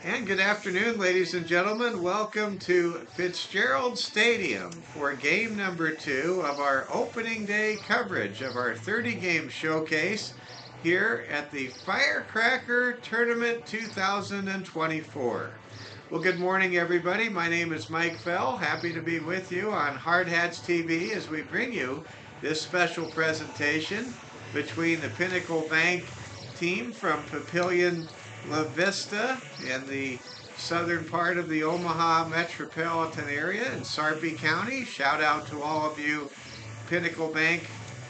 And good afternoon, ladies and gentlemen. Welcome to Fitzgerald Stadium for game number 2 of our opening day coverage of our 30-game showcase here at the Firecracker Tournament 2024. Well, good morning, everybody. My name is Mike Fell. Happy to be with you on Hard Hats TV as we bring you this special presentation between the Pinnacle Bank team from Papillion-La Vista in the southern part of the Omaha metropolitan area in Sarpy County. Shout out to all of you Pinnacle Bank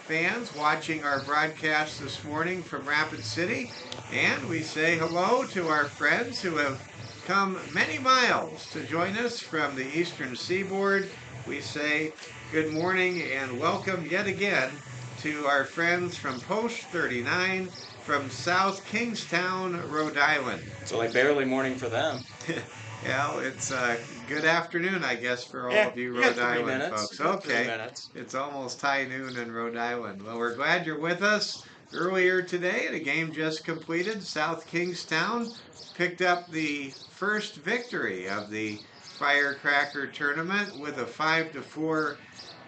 fans watching our broadcast this morning from Rapid City. And we say hello to our friends who have come many miles to join us from the eastern seaboard. We say good morning and welcome yet again to our friends from Post 39 from South Kingstown, Rhode Island. It's like barely morning for them. Yeah, it's good afternoon, I guess, for all of you Rhode Island folks. Okay, it's almost high noon in Rhode Island. Well, we're glad you're with us. Earlier today, the game just completed. South Kingstown picked up the first victory of the Firecracker tournament with a 5-4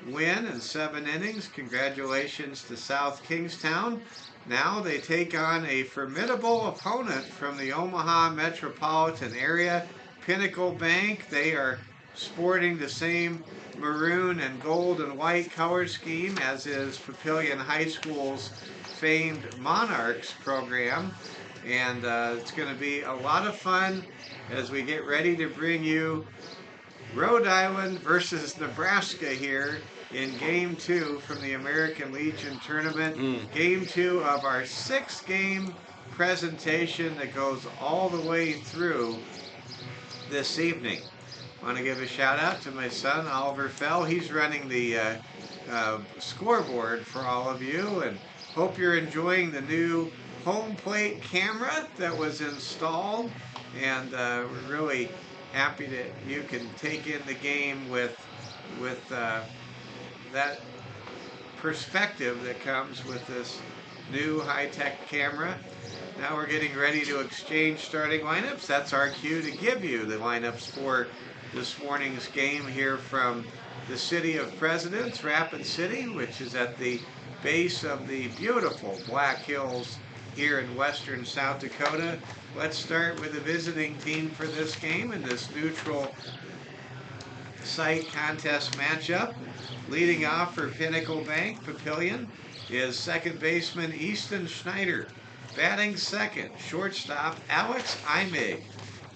win in 7 innings. Congratulations to South Kingstown. Now they take on a formidable opponent from the Omaha metropolitan area, Pinnacle Bank. They are sporting the same maroon and gold and white color scheme as is Papillion High School's famed Monarchs program. And it's going to be a lot of fun as we get ready to bring you Rhode Island versus Nebraska here in Game 2 from the American Legion Tournament. Game 2 of our 6-game presentation that goes all the way through this evening. I want to give a shout out to my son, Oliver Fell. He's running the scoreboard for all of you, and hope you're enjoying the new home plate camera that was installed. And we're really happy that you can take in the game with that perspective that comes with this new high-tech camera. Now we're getting ready to exchange starting lineups. That's our cue to give you the lineups for this morning's game here from the City of Presidents, Rapid City, which is at the base of the beautiful Black Hills here in western South Dakota. Let's start with the visiting team for this game in this neutral site contest matchup. Leading off for Pinnacle Bank Papillion is second baseman Easton Schneider. Batting second, shortstop Alex Imig.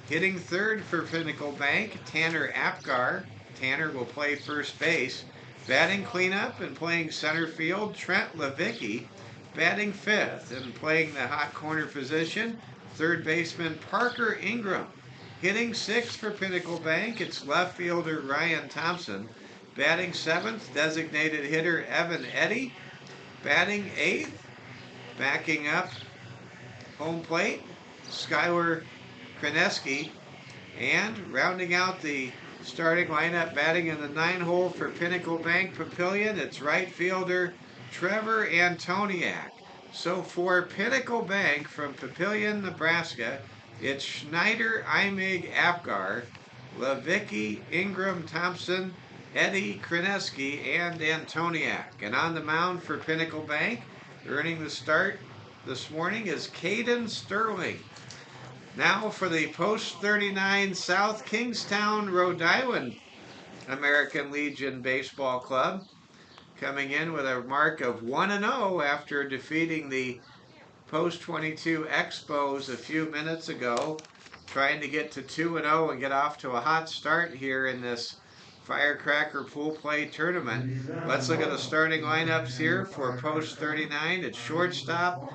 Hitting third for Pinnacle Bank, Tanner Apgar. Tanner will play first base. Batting cleanup and playing center field, Trent Levicki. Batting fifth and playing the hot corner position, third baseman Parker Ingram. Hitting sixth for Pinnacle Bank, it's left fielder Ryan Thompson. Batting seventh, designated hitter Evan Eddy. Batting eighth, backing up home plate, Skylar Kreneski. And rounding out the starting lineup, batting in the 9-hole for Pinnacle Bank Papillion, it's right fielder Trevor Antoniak. So for Pinnacle Bank from Papillion, Nebraska, it's Schneider, Imig, Apgar, Levicki, Ingram, Thompson, Eddy, Kreneski, and Antoniak. And on the mound for Pinnacle Bank, earning the start this morning is Caden Sterling. Now for the Post 39 South Kingstown, Rhode Island American Legion Baseball Club, coming in with a mark of 1-0 after defeating the Post 22 Expos a few minutes ago, trying to get to 2-0 and get off to a hot start here in this Firecracker Pool Play Tournament. Let's look at the starting lineups here for Post 39. It's shortstop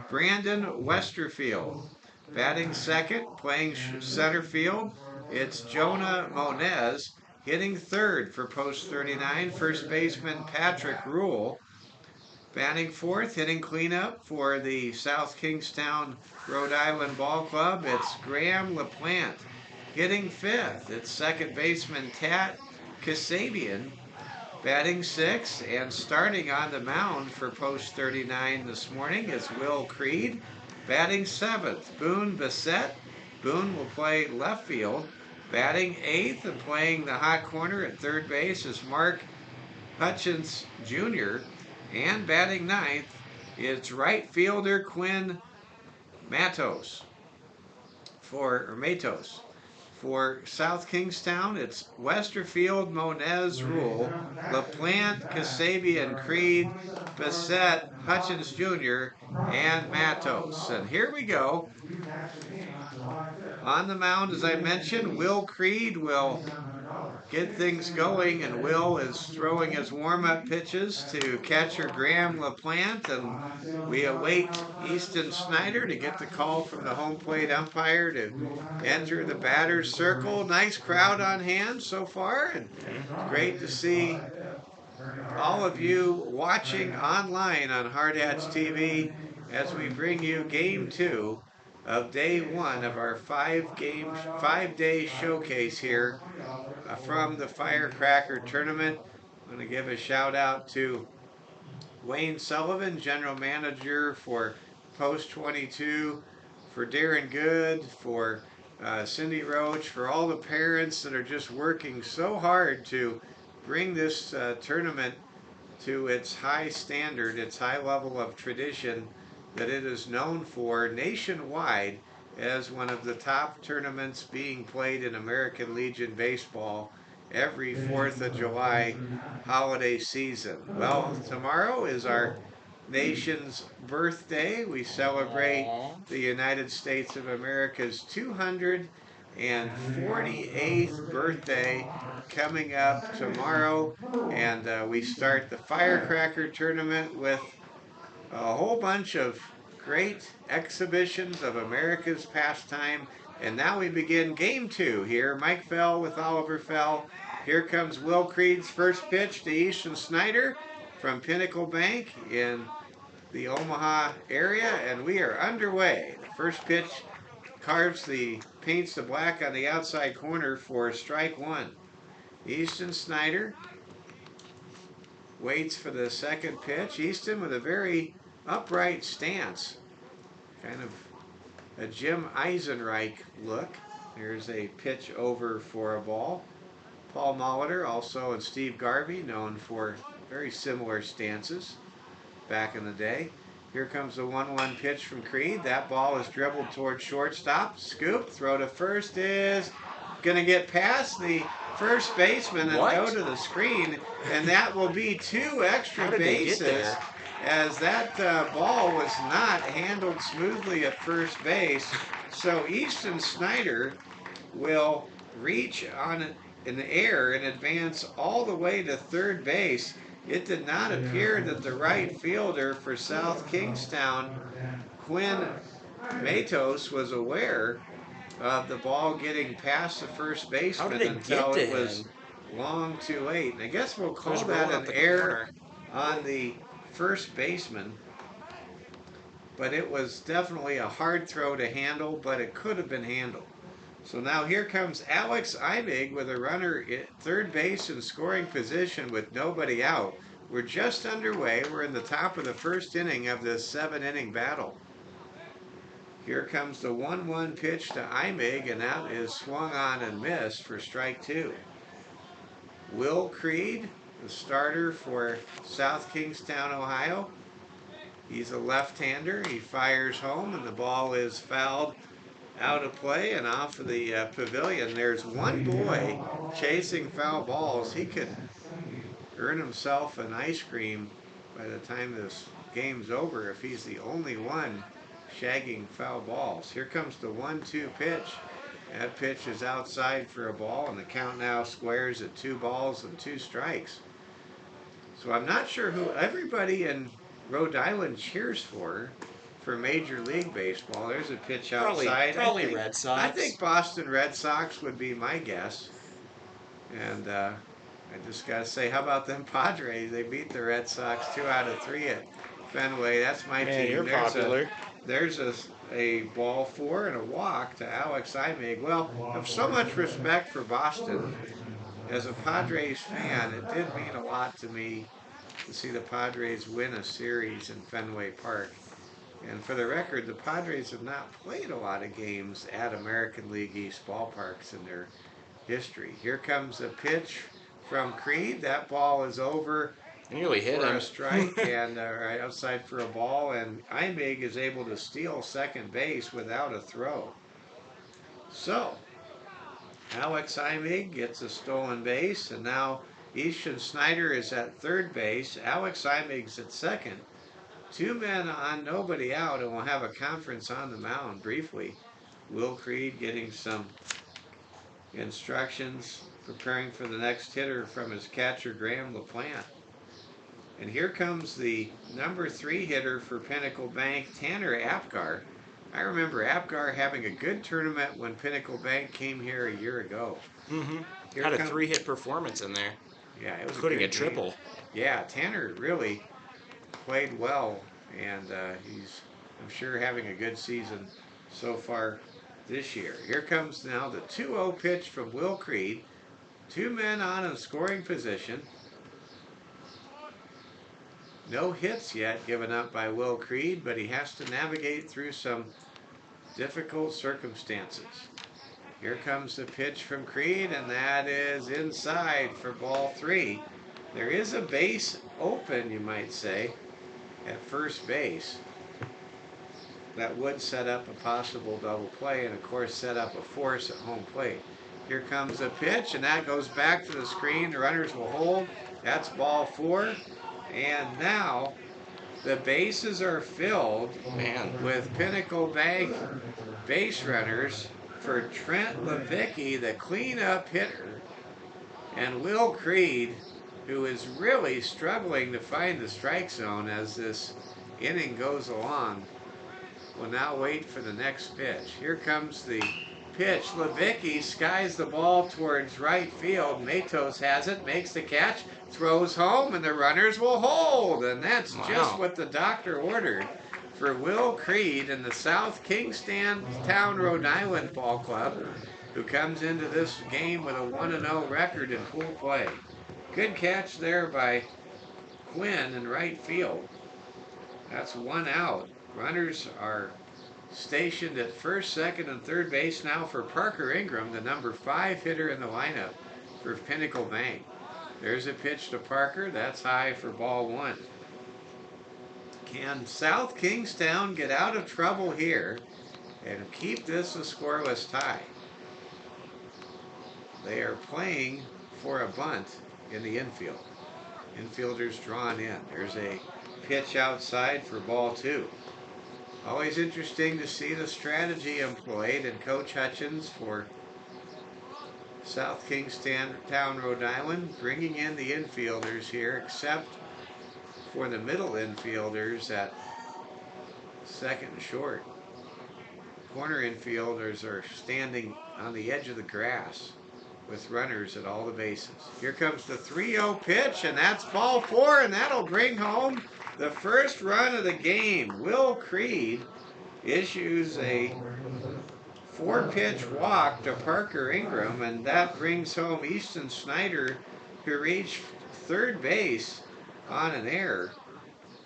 Brandon Westerfield. Batting second, playing center field, it's Jonah Monez. Hitting third for Post 39, first baseman Patrick Rule. Batting fourth, hitting cleanup for the South Kingstown, Rhode Island Ball Club, it's Graham LaPlante. Hitting fifth, it's second baseman Tat Kasabian. Batting sixth and starting on the mound for Post 39 this morning is Will Creed. Batting seventh, Boone Bissett. Boone will play left field. Batting eighth and playing the hot corner at third base is Mark Hutchins Jr. And batting ninth is right fielder Quinn Matos Matos. For South Kingstown, it's Westerfield, Moniz, Rule, LaPlante, Kasabian, Creed, Bissett, Hutchins Jr., and Matos. And here we go. On the mound, as I mentioned, Will Creed will get things going, and Will is throwing his warm-up pitches to catcher Graham LaPlante, and we await Easton Snyder to get the call from the home plate umpire to enter the batter's circle. Nice crowd on hand so far, and great to see all of you watching online on Hard Hats TV as we bring you Game 2 of Day 1 of our 5-day showcase here from the Firecracker tournament. I'm going to give a shout out to Wayne Sullivan, General Manager for Post 22, for Darren Good, for Cindy Roach, for all the parents that are just working so hard to bring this tournament to its high standard, its high level of tradition that it is known for nationwide as one of the top tournaments being played in American Legion Baseball every 4th of July holiday season. Well, tomorrow is our nation's birthday. We celebrate the United States of America's 248th birthday coming up tomorrow, and we start the Firecracker tournament with a whole bunch of great exhibitions of America's pastime. And now we begin Game 2 here. Mike Fell with Oliver Fell. Here comes Will Creed's first pitch to Easton Snyder from Pinnacle Bank in the Omaha area, and we are underway. The first pitch paints the black on the outside corner for strike one. Easton Snyder waits for the second pitch. Easton with a very upright stance, kind of a Jim Eisenreich look. Here's a pitch over for a ball. Paul Molitor, also, and Steve Garvey, known for very similar stances back in the day. Here comes the 1-1 pitch from Creed. That ball is dribbled towards shortstop. Scoop, throw to first is going to get past the first baseman and go to the screen, and that will be 2 extra bases, as that ball was not handled smoothly at first base. So Easton Snyder will reach in the air and advance all the way to third base. It did not appear that the right fielder for South Kingstown, Quinn Matos, was aware of the ball getting past the first baseman until it was long too late. And I guess we'll call that an error on the first baseman. But it was definitely a hard throw to handle, but it could have been handled. So now here comes Alex Imig with a runner at third base in scoring position with nobody out. We're just underway. We're in the top of the first inning of this 7-inning battle. Here comes the 1-1 pitch to Imig, and that is swung on and missed for strike 2. Will Creed, the starter for South Kingstown, Ohio. He's a left-hander. He fires home, and the ball is fouled out of play and off of the pavilion. There's one boy chasing foul balls. He could earn himself an ice cream by the time this game's over if he's the only one shagging foul balls. Here comes the 1-2 pitch. That pitch is outside for a ball, and the count now squares at 2 balls and 2 strikes. So I'm not sure who everybody in Rhode Island cheers for Major League Baseball. There's a pitch outside. Probably Red Sox. I think Boston Red Sox would be my guess. And I just got to say, how about them Padres? They beat the Red Sox 2 out of 3 at Fenway. That's my team. You're popular. There's a ball 4 and a walk to Alex Imig. Well, I have so much respect for Boston. As a Padres fan, it did mean a lot to me to see the Padres win a series in Fenway Park. And for the record, the Padres have not played a lot of games at American League East ballparks in their history. Here comes a pitch from Creed. That ball is over Nearly hit for him. a strike and right outside for a ball. And Imig is able to steal second base without a throw. So, Alex Imig gets a stolen base, and now Easton Snyder is at third base. Alex Imig's at second. Two men on, nobody out, and we'll have a conference on the mound briefly. Will Creed getting some instructions, preparing for the next hitter from his catcher, Graham LaPlante. And here comes the number 3 hitter for Pinnacle Bank, Tanner Apgar. I remember Apgar having a good tournament when Pinnacle Bank came here a year ago. Had a 3-hit performance in there, Yeah, it was including a good game. triple. Yeah, Tanner really played well, and he's, I'm sure, having a good season so far this year. Here comes now the 2-0 pitch from Will Creed. Two men on in scoring position. No hits yet given up by Will Creed, but he has to navigate through some difficult circumstances. Here comes the pitch from Creed, and that is inside for ball 3. There is a base open, you might say, at first base. That would set up a possible double play and, of course, set up a force at home plate. Here comes a pitch, and that goes back to the screen. The runners will hold. That's ball 4. And now the bases are filled with Pinnacle Bank base runners for Trent Levicki, the cleanup hitter, and Will Creed, who is really struggling to find the strike zone as this inning goes along. Will now wait for the next pitch. Here comes the pitch. Levicki skies the ball towards right field. Matos has it, makes the catch, throws home, and the runners will hold. And that's just what the doctor ordered for Will Creed in the South Kingstown, Rhode Island Ball Club, who comes into this game with a 1-0 record in pool play. Good catch there by Quinn in right field. That's 1 out. Runners are stationed at first, second, and third base now for Parker Ingram, the number 5 hitter in the lineup for Pinnacle Bank. There's a pitch to Parker. That's high for ball 1. Can South Kingstown get out of trouble here and keep this a scoreless tie? They are playing for a bunt in the infield. Infielders drawn in. There's a pitch outside for ball 2. Always interesting to see the strategy employed, and Coach Hutchins for South Kingstown, Rhode Island, bringing in the infielders here, except for the middle infielders at second and short. Corner infielders are standing on the edge of the grass with runners at all the bases. Here comes the 3-0 pitch, and that's ball 4, and that'll bring home the first run of the game. Will Creed issues a 4-pitch walk to Parker Ingram, and that brings home Easton Snyder, who reached third base on an error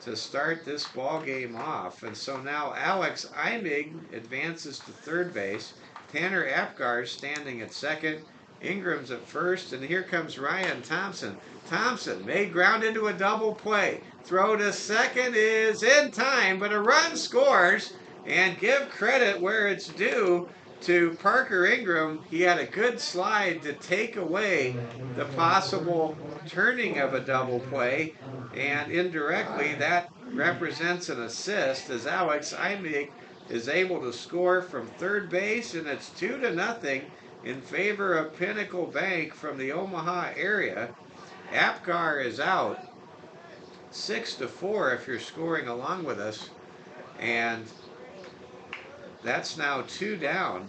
to start this ball game off. And so now Alex Imig advances to third base. Tanner Apgar standing at second. Ingram's at first, and here comes Ryan Thompson. Thompson may ground into a double play. Throw to second is in time, but a run scores, and give credit where it's due to Parker Ingram. He had a good slide to take away the possible turning of a double play, and indirectly that represents an assist as Alex Imig is able to score from third base, and it's 2-0 in favor of Pinnacle Bank from the Omaha area. Apgar is out 6-4 if you're scoring along with us, and that's now 2 down.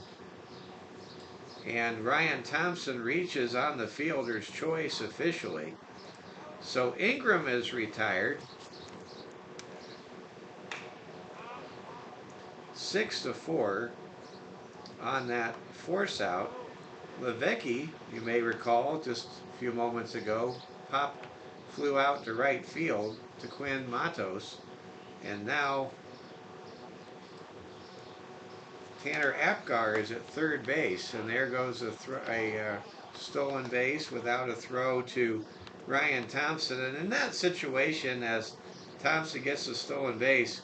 And Ryan Thompson reaches on the fielder's choice officially. So Ingram is retired. 6-4 on that force out. Levicki, you may recall, just a few moments ago, flew out to right field to Quinn Matos, and now Tanner Apgar is at third base, and there goes a stolen base without a throw to Ryan Thompson. And in that situation, as Thompson gets a stolen base,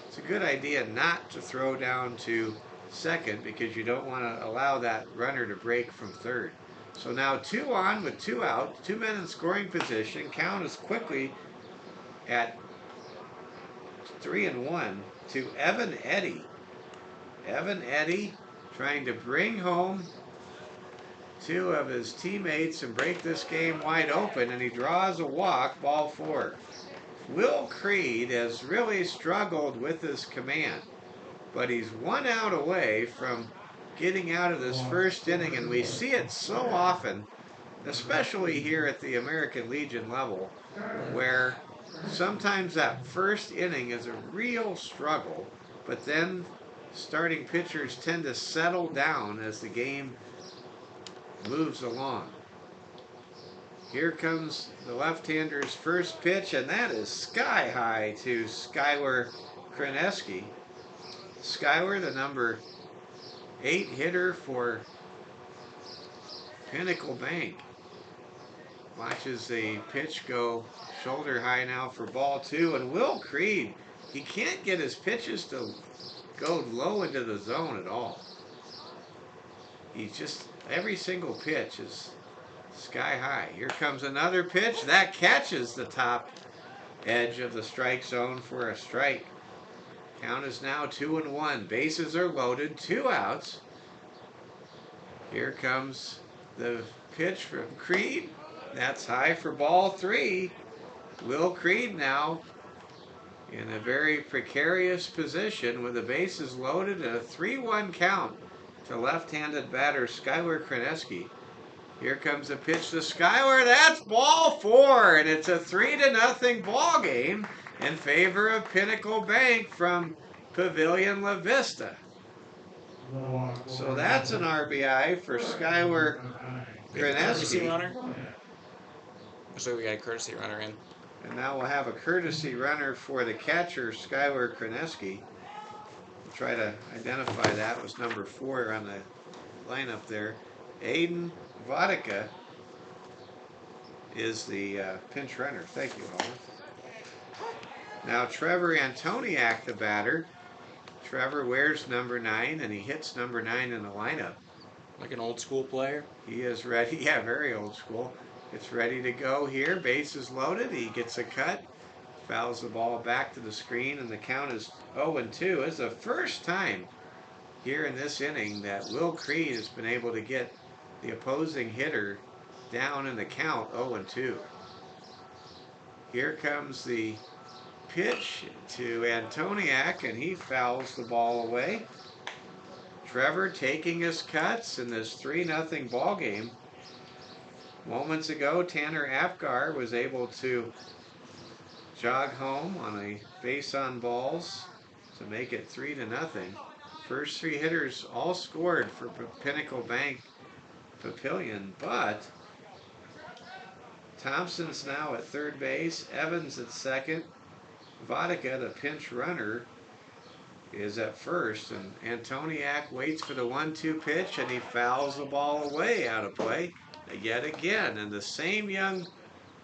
it's a good idea not to throw down to second because you don't want to allow that runner to break from third. So now 2 on with 2 out, 2 men in scoring position. Count is quickly at 3-1 to Evan Eddy. Evan Eddy trying to bring home 2 of his teammates and break this game wide open, and he draws a walk, ball 4. Will Creed has really struggled with his command, but he's 1 out away from getting out of this first inning, and we see it so often, especially here at the American Legion level, where sometimes that first inning is a real struggle, but then starting pitchers tend to settle down as the game moves along. Here comes the left-hander's first pitch, and that is sky high to Skylar Kreneski. Skylar, the number 8 hitter for Pinnacle Bank, watches the pitch go shoulder high now for ball 2, and Will Creed, he can't get his pitches to go low into the zone at all. He's just, every single pitch is sky high. Here comes another pitch that catches the top edge of the strike zone for a strike. Count is now 2-1. Bases are loaded, 2 outs. Here comes the pitch from Creed. That's high for ball 3. Will Creed now in a very precarious position with the bases loaded and a 3-1 count to left-handed batter Skylar Kreneski. Here comes a pitch to Skylar. That's ball 4, and it's a 3-0 ball game in favor of Pinnacle Bank from Papillion-La Vista. So that's an RBI for Skylar Courtesy Kreneski. runner. So we got a courtesy runner in. And now we'll have a courtesy runner for the catcher, Skylar Kreneski. We'll try to identify that. It was number 4 on the lineup there. Aiden Vodka is the pinch runner. Thank you, Oliver. Now Trevor Antoniak, the batter. Trevor wears number 9, and he hits number 9 in the lineup. Like an old school player. He is ready. Yeah, very old school. It's ready to go here. Bases loaded. He gets a cut. Fouls the ball back to the screen, and the count is 0-2. It's the first time here in this inning that Will Creed has been able to get the opposing hitter down in the count 0-2. Here comes the pitch to Antoniak, and he fouls the ball away. Trevor taking his cuts in this 3-0 ball game. Moments ago, Tanner Apgar was able to jog home on a base on balls to make it 3-0. First 3 hitters all scored for Pinnacle Bank Papillion, but Thompson's now at third base, Evans at second, Vodka, the pinch runner, is at first, and Antoniak waits for the 1-2 pitch, and he fouls the ball away out of play yet again, and the same young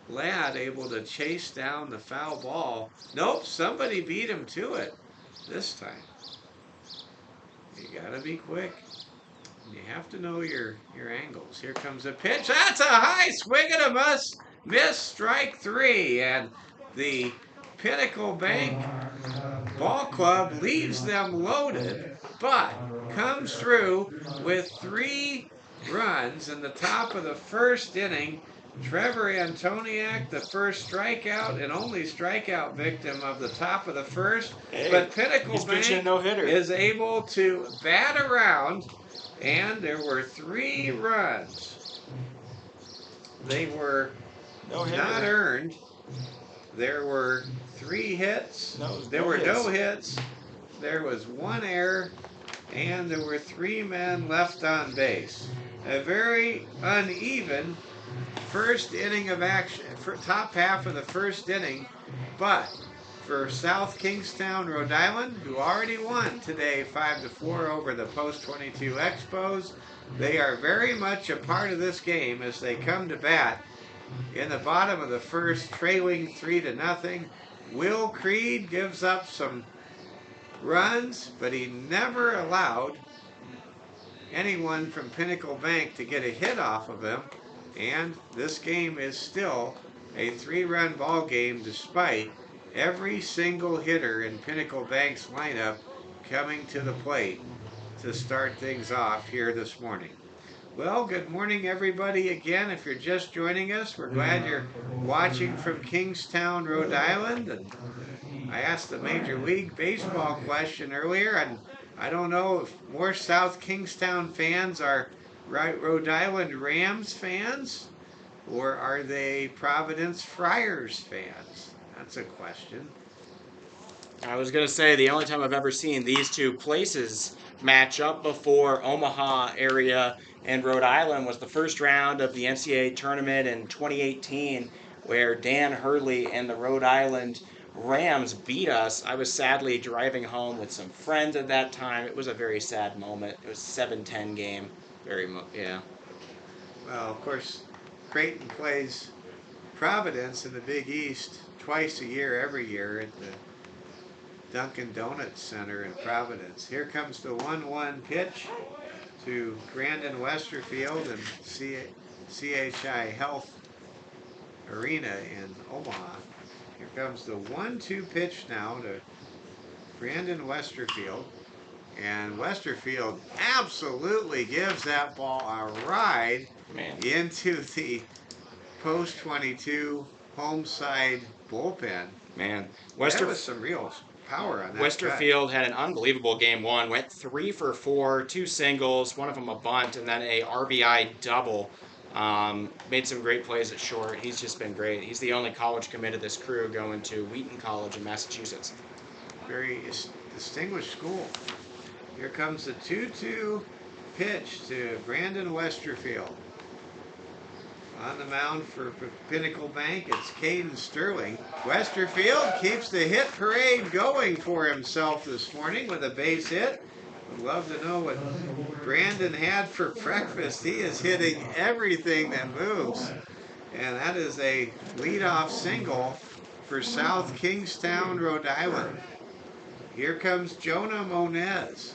lad able to chase down the foul ball. Nope, somebody beat him to it this time. You gotta be quick. You have to know your angles. Here comes a pitch. That's a high swing and a miss, strike 3, and the Pinnacle Bank Ball Club leaves them loaded, but comes through with 3 runs in the top of the first inning. Trevor Antoniak, the first strikeout and only strikeout victim of the top of the first. Hey, but Pinnacle Bank no-hitter. is able to bat around, and there were 3 runs. They were not earned. There were 3 hits. There were no hits. There was 1 error, and there were 3 men left on base. A very uneven first inning of action, top half of the first inning, but for South Kingstown, Rhode Island, who already won today 5-4 over the Post 22 Expos. They are very much a part of this game as they come to bat in the bottom of the first, trailing 3-0. Will Creed gives up some runs, but he never allowed anyone from Pinnacle Bank to get a hit off of him. And this game is still a 3-run ball game despite every single hitter in Pinnacle Bank's lineup coming to the plate to start things off here this morning. Well, good morning, everybody. Again, if you're just joining us, we're glad you're watching from Kingstown, Rhode Island. And I asked the Major League Baseball question earlier, and I don't know if more South Kingstown fans are Rhode Island Rams fans, or are they Providence Friars fans? That's a question. I was going to say the only time I've ever seen these two places match up before, Omaha area and Rhode Island, was the first round of the NCAA tournament in 2018 where Dan Hurley and the Rhode Island Rams beat us. I was sadly driving home with some friends at that time. It was a very sad moment. It was a 7-10 game. Yeah. Well, of course, Creighton plays Providence in the Big East twice a year, every year at the Dunkin' Donuts Center in Providence. Here comes the 1-1 pitch to Brandon Westerfield and CHI Health Arena in Omaha. Here comes the 1-2 pitch now to Brandon Westerfield. And Westerfield absolutely gives that ball a ride into the Post 22 home side bullpen. Man, That was some real power on that. Westerfield had an unbelievable game one. Went 3 for 4, 2 singles, one of them a bunt, and then a RBI double. Made some great plays at short. He's just been great. He's the only college commit of this crew going to Wheaton College in Massachusetts. Very distinguished school. Here comes the 2-2 pitch to Brandon Westerfield. On the mound for Pinnacle Bank, it's Caden Sterling. Westerfield keeps the hit parade going for himself this morning with a base hit. Would love to know what Brandon had for breakfast. He is hitting everything that moves. And that is a leadoff single for South Kingstown, Rhode Island. Here comes Jonah Monez.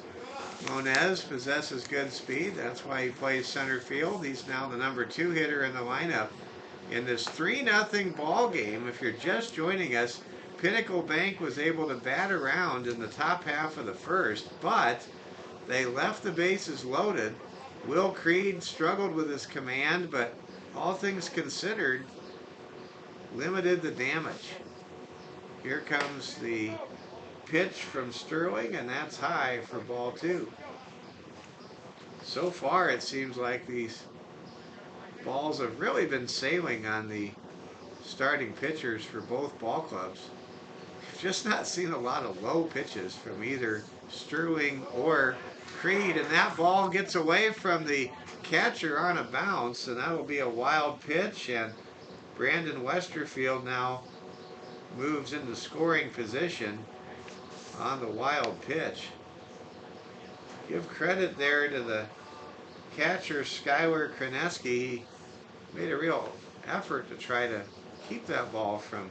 Monez possesses good speed. That's why he plays center field. He's now the number 2 hitter in the lineup in this 3-0 ball game. If you're just joining us, Pinnacle Bank was able to bat around in the top half of the first, but they left the bases loaded. Will Creed struggled with his command, but all things considered, limited the damage. Here comes the pitch from Sterling, and that's high for ball 2. So far, it seems like these balls have really been sailing on the starting pitchers for both ball clubs. We've just not seen a lot of low pitches from either Sterling or Creed, and that ball gets away from the catcher on a bounce, and that will be a wild pitch, and Brandon Westerfield now moves into scoring position on the wild pitch. Give credit there to the catcher, Skylar Kreneski. He made a real effort to try to keep that ball from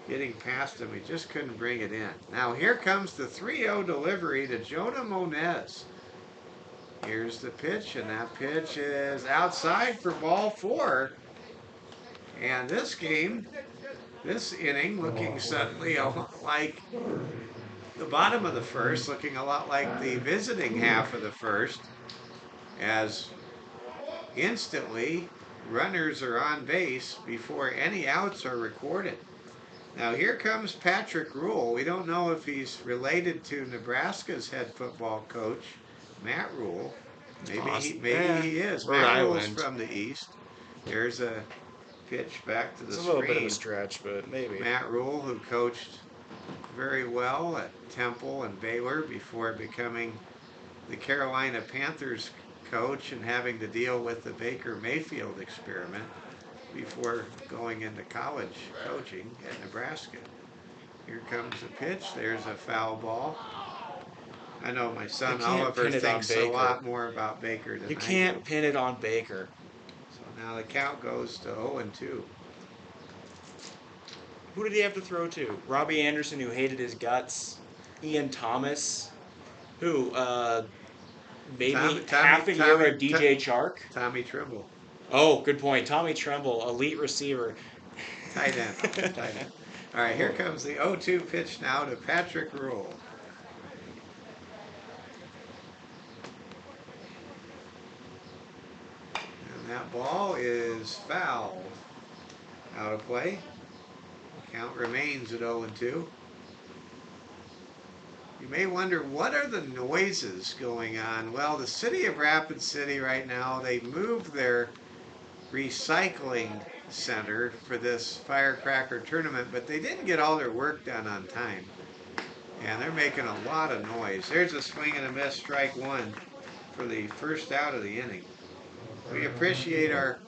getting past him. He just couldn't bring it in. Now here comes the 3-0 delivery to Jonah Monez. Here's the pitch, and that pitch is outside for ball 4. And this game, this inning, looking suddenly like the bottom of the first, looking a lot like the visiting half of the first, as instantly runners are on base before any outs are recorded. Now here comes Patrick Rule. We don't know if he's related to Nebraska's head football coach, Matt Rule. Maybe he is. Matt Rule's from the East. There's a pitch back to the screen. It's a little bit of a stretch, but maybe. Matt Rule, who coached very well at Temple and Baylor before becoming the Carolina Panthers coach and having to deal with the Baker Mayfield experiment before going into college coaching at Nebraska. Here comes the pitch. There's a foul ball. I know my son You can't Oliver pin it on thinks a Baker. lot more about Baker than You I can't do. pin it on Baker. So now the count goes to 0-2. Who did he have to throw to? Robbie Anderson, who hated his guts. Ian Thomas, who made me half a year of DJ Chark. Tommy Trimble. Oh, good point. Tommy Tremble, elite receiver. Tight end. Tight end. All right, here comes the 0-2 pitch now to Patrick Rhode. And that ball is fouled. Out of play. Count remains at 0-2. You may wonder, what are the noises going on? Well, the city of Rapid City right now, they moved their recycling center for this Firecracker tournament, but they didn't get all their work done on time. And they're making a lot of noise. There's a swing and a miss, strike one for the first out of the inning. We appreciate our,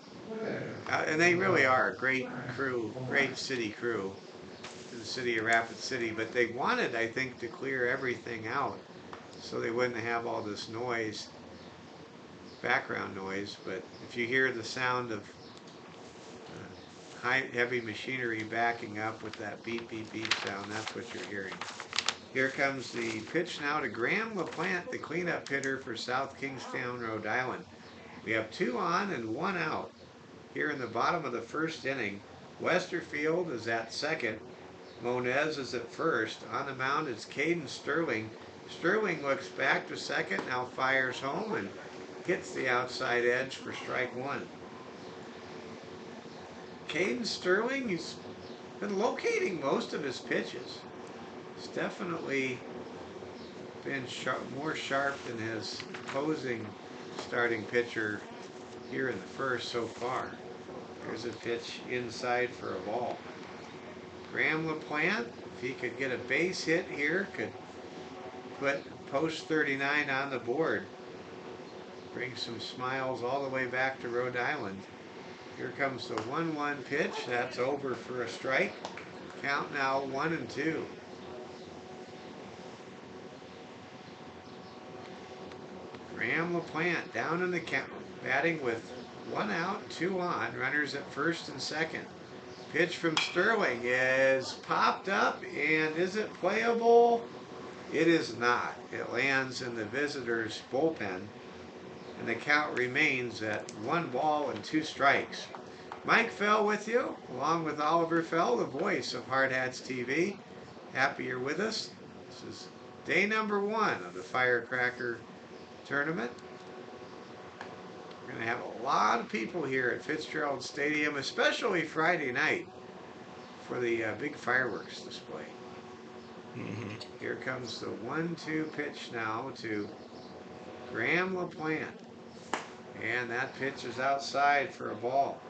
and they really are a great crew, great city crew, the city of Rapid City, but they wanted, I think, to clear everything out so they wouldn't have all this noise, background noise. But if you hear the sound of heavy machinery backing up with that beep, beep, beep sound, that's what you're hearing. Here comes the pitch now to Graham LaPlante, the cleanup hitter for South Kingstown, Rhode Island. We have 2 on and 1 out. Here in the bottom of the first inning, Westerfield is at second. Moniz is at first. On the mound is Caden Sterling. Sterling looks back to second, now fires home and hits the outside edge for strike one. Caden Sterling, he's been locating most of his pitches. He's definitely been more sharp than his opposing starting pitcher here in the first so far. There's a pitch inside for a ball. Graham LaPlante, if he could get a base hit here, could put post 39 on the board. Bring some smiles all the way back to Rhode Island. Here comes the 1-1 pitch. That's over for a strike. Count now 1-2. Graham LaPlante down in the count, batting with 1 out, 2 on. Runners at first and second. Pitch from Sterling is popped up, and is it playable? It is not. It lands in the visitors' bullpen, and the count remains at 1 ball and 2 strikes. Mike Fell with you, along with Oliver Fell, the voice of Hard Hats TV. Happy you're with us. This is day number 1 of the Firecracker tournament. We're going to have a lot of people here at Fitzgerald Stadium, especially Friday night for the big fireworks display. Here comes the 1-2 pitch now to Graham LaPlante. And that pitch is outside for a ball.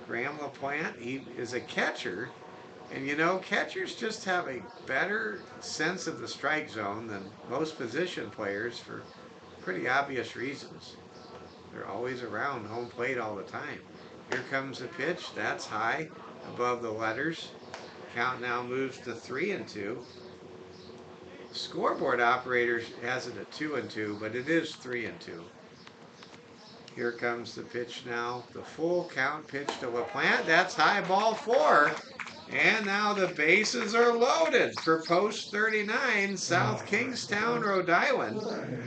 Graham LaPlante, he is a catcher. And you know, catchers just have a better sense of the strike zone than most position players for pretty obvious reasons. They're always around home plate all the time. Here comes the pitch. That's high above the letters. Count now moves to 3-2. The scoreboard operator has it at 2-2, but it is 3-2. Here comes the pitch now. The full count pitch to LaPlante. That's high, ball 4. And now the bases are loaded for post 39, South Kingstown, Rhode Island.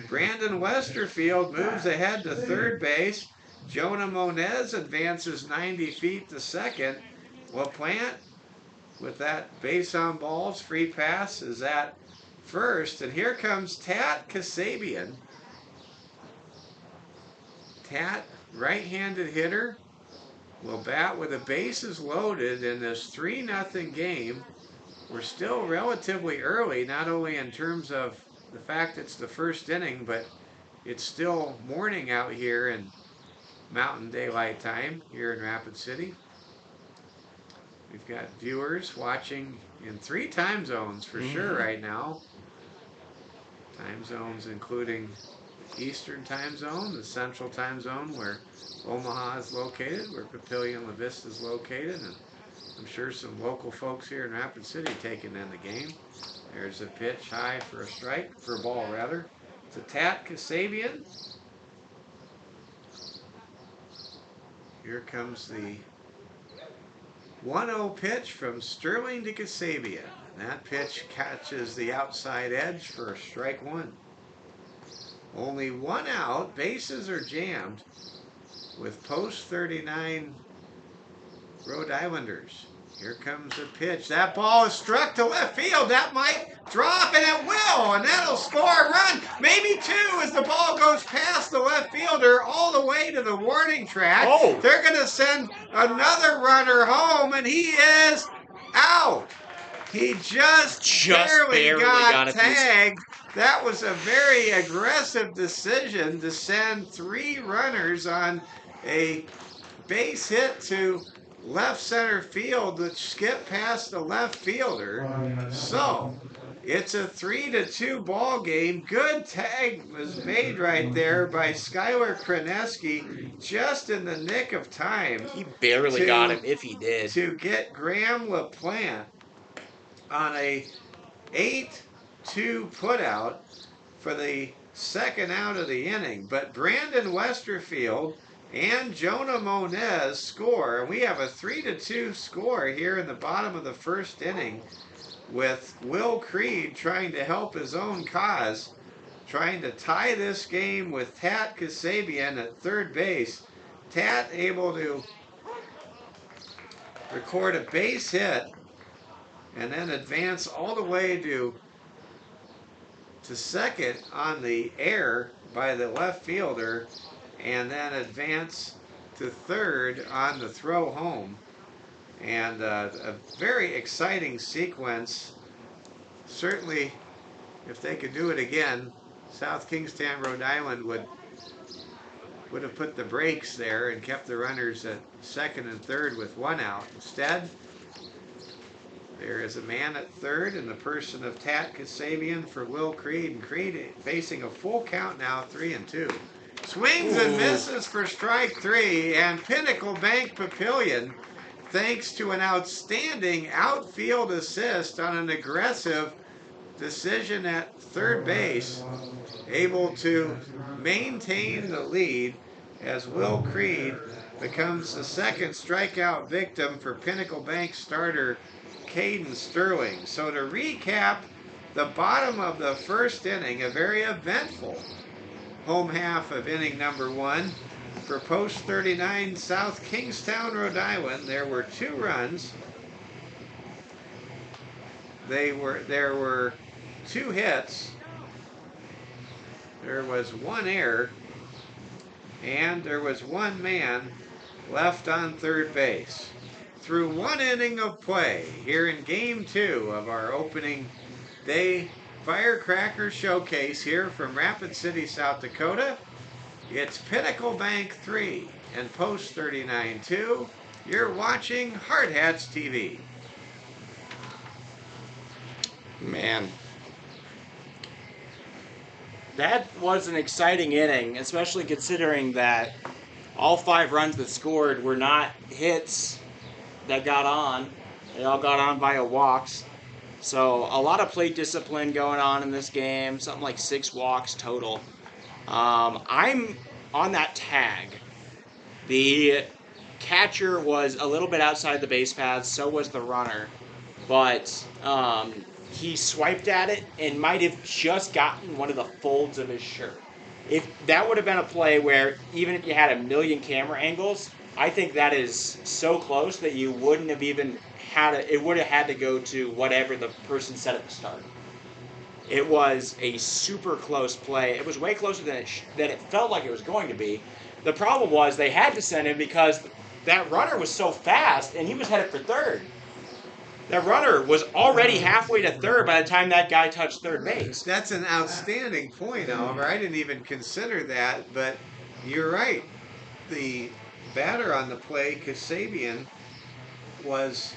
Brandon Westerfield moves ahead to third base. Jonah Moniz advances 90 feet to second. LaPlante, with that base on balls, free pass, is at first. And here comes Tat Kasabian. Tat, right-handed hitter, will bat with the bases loaded in this 3-0 game. We're still relatively early, not only in terms of the fact it's the first inning, but it's still morning out here in Mountain Daylight Time here in Rapid City. We've got viewers watching in 3 time zones for sure right now. Time zones including Eastern time zone, the Central time zone where Omaha is located, where Papillion-La Vista is located, and I'm sure some local folks here in Rapid City taking in the game. There's a pitch high for a strike, for a ball rather. It's a Tat Kasabian. Here comes the 1-0 pitch from Sterling to Kasabian. And that pitch catches the outside edge for a strike one. Only one out, bases are jammed with post 39 Rhode Islanders. Here comes a pitch. That ball is struck to left field. That might drop, and it will, and that'll score a run. Maybe two as the ball goes past the left fielder all the way to the warning track. Oh. They're going to send another runner home, and he is out. He just barely got tagged. That was a very aggressive decision to send three runners on a base hit to left center field that skipped past the left fielder. So it's a 3-2 ball game. Good tag was made right there by Skylar Kreneski just in the nick of time. He barely got him if he did. To get Graham LaPlante on a 8-2 putout for the second out of the inning. But Brandon Westerfield and Jonah Moniz score, and we have a 3-2 score here in the bottom of the first inning with Will Creed trying to help his own cause, trying to tie this game with Tat Kasabian at third base. Tat able to record a base hit and then advance all the way to second on the air by the left fielder, and then advance to third on the throw home. And a very exciting sequence. Certainly, if they could do it again, South Kingstown, Rhode Island would have put the brakes there and kept the runners at second and third with one out. Instead, there is a man at third in the person of Tat Kasabian for Will Creed, and Creed facing a full count now, 3-2. Swings and misses for strike three, and Pinnacle Bank Papillion, thanks to an outstanding outfield assist on an aggressive decision at third base, able to maintain the lead as Will Creed becomes the second strikeout victim for Pinnacle Bank starter Caden Sterling. So to recap the bottom of the first inning, a very eventful home half of inning number one for post 39 South Kingstown, Rhode Island. There were 2 runs. There were 2 hits. There was 1 error, and there was 1 man left on third base. Through 1 inning of play here in Game 2 of our opening day Firecracker showcase here from Rapid City, South Dakota, it's Pinnacle Bank 3 and Post 39 2. You're watching Hard Hats TV. Man, that was an exciting inning, especially considering that all 5 runs that scored were not hits that got on. They all got on via walks. So a lot of plate discipline going on in this game, something like 6 walks total. I'm on that tag. The catcher was a little bit outside the base paths, so was the runner. But he swiped at it and might have just gotten one of the folds of his shirt. If that would have been a play where even if you had a million camera angles, I think that is so close that you wouldn't have even had it would have had to go to whatever the person said at the start. It was a super close play. It was way closer than it felt like it was going to be. The problem was they had to send him because that runner was so fast and he was headed for third. That runner was already halfway to third by the time that guy touched third base. That's an outstanding point, Oliver. I didn't even consider that, but you're right. The batter on the play, Kasabian, was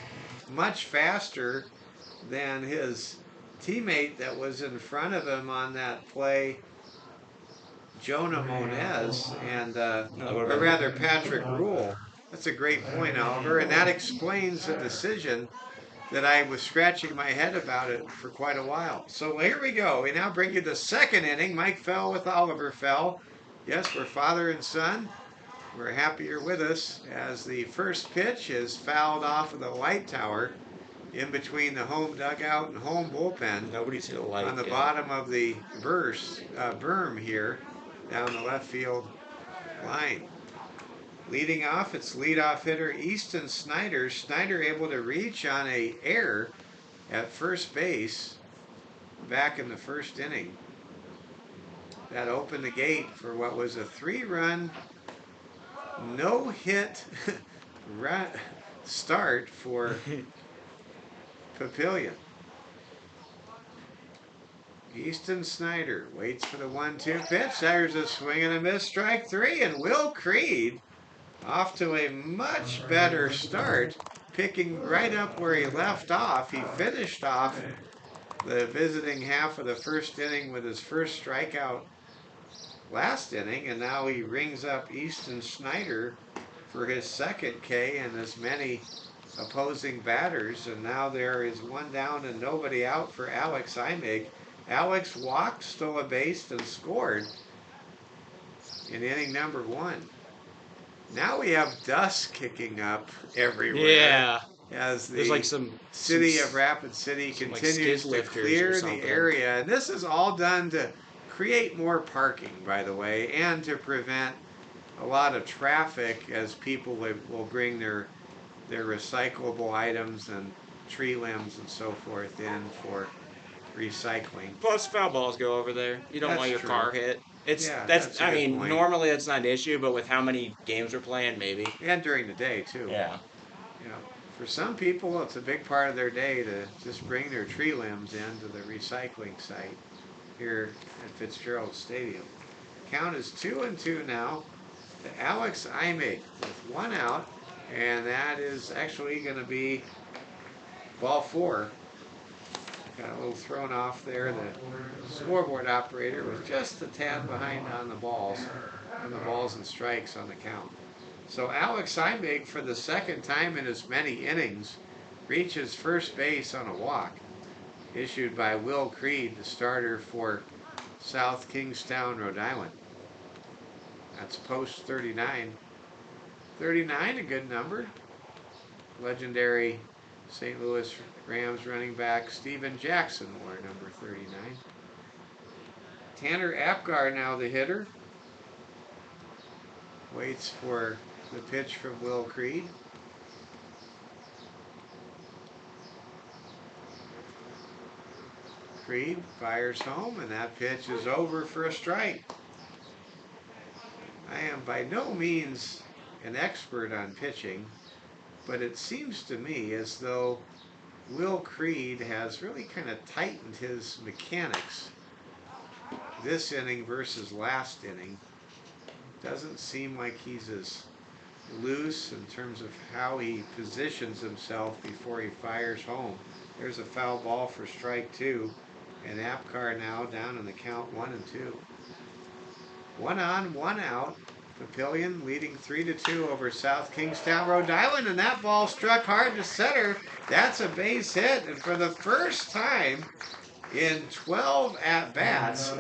much faster than his teammate that was in front of him on that play, Jonah Moniz, and or rather Patrick Rule. That's a great point, Oliver, and that explains the decision that I was scratching my head about it for quite a while. So here we go. We now bring you the second inning. Mike fell with Oliver fell. Yes, we're father and son. We're happy you're with us as the first pitch is fouled off of the light tower in between the home dugout and home bullpen Nobody's hit a light on the yet. bottom of the berm here down the left field line. Leading off, it's leadoff hitter Easton Snyder. Snyder able to reach on a error at first base back in the first inning. That opened the gate for what was a 3-run, no-hit start for Papillion. Easton Snyder waits for the 1-2 pitch. There's a swing and a miss, strike 3, and Will Creed off to a much better start, picking right up where he left off. He finished off the visiting half of the first inning with his first strikeout last inning, and now he rings up Easton Snyder for his second K and as many opposing batters, and now there is one down and nobody out for Alex Imig. Alex walked, stole a base, and scored in inning number 1. Now we have dust kicking up everywhere. Yeah. As There's the like some city of Rapid City continues like to skid lifters or clear the something. area. And this is all done to create more parking, by the way, and to prevent a lot of traffic as people will bring their recyclable items and tree limbs and so forth in for recycling. Plus, foul balls go over there. You don't That's want your true. car hit. Yeah, That's that's a I good mean, point. normally that's not an issue, but with how many games we're playing, maybe. And during the day, too. Yeah. You know, for some people, it's a big part of their day to just bring their tree limbs into the recycling site here at Fitzgerald Stadium. Count is 2-2 now to Alex Imig with 1 out, and that is actually going to be ball 4. Got a little thrown off there. The scoreboard operator was just a tad behind on the balls and strikes on the count. So Alex Imig, for the second time in as many innings, reaches first base on a walk, issued by Will Creed, the starter for South Kingstown, Rhode Island. That's post 39. 39, a good number. Legendary St. Louis Rams running back Steven Jackson wore number 39. Tanner Apgar now the hitter. Waits for the pitch from Will Creed. Creed fires home, and that pitch is over for a strike. I am by no means an expert on pitching, but it seems to me as though Will Creed has really kind of tightened his mechanics this inning versus last inning. Doesn't seem like he's as loose in terms of how he positions himself before he fires home. There's a foul ball for strike 2, and Apgar now down in the count 1-2. 1 on, 1 out. Papillion leading 3-2 over South Kingstown, Rhode Island, and that ball struck hard to center. That's a base hit, and for the first time in 12 at-bats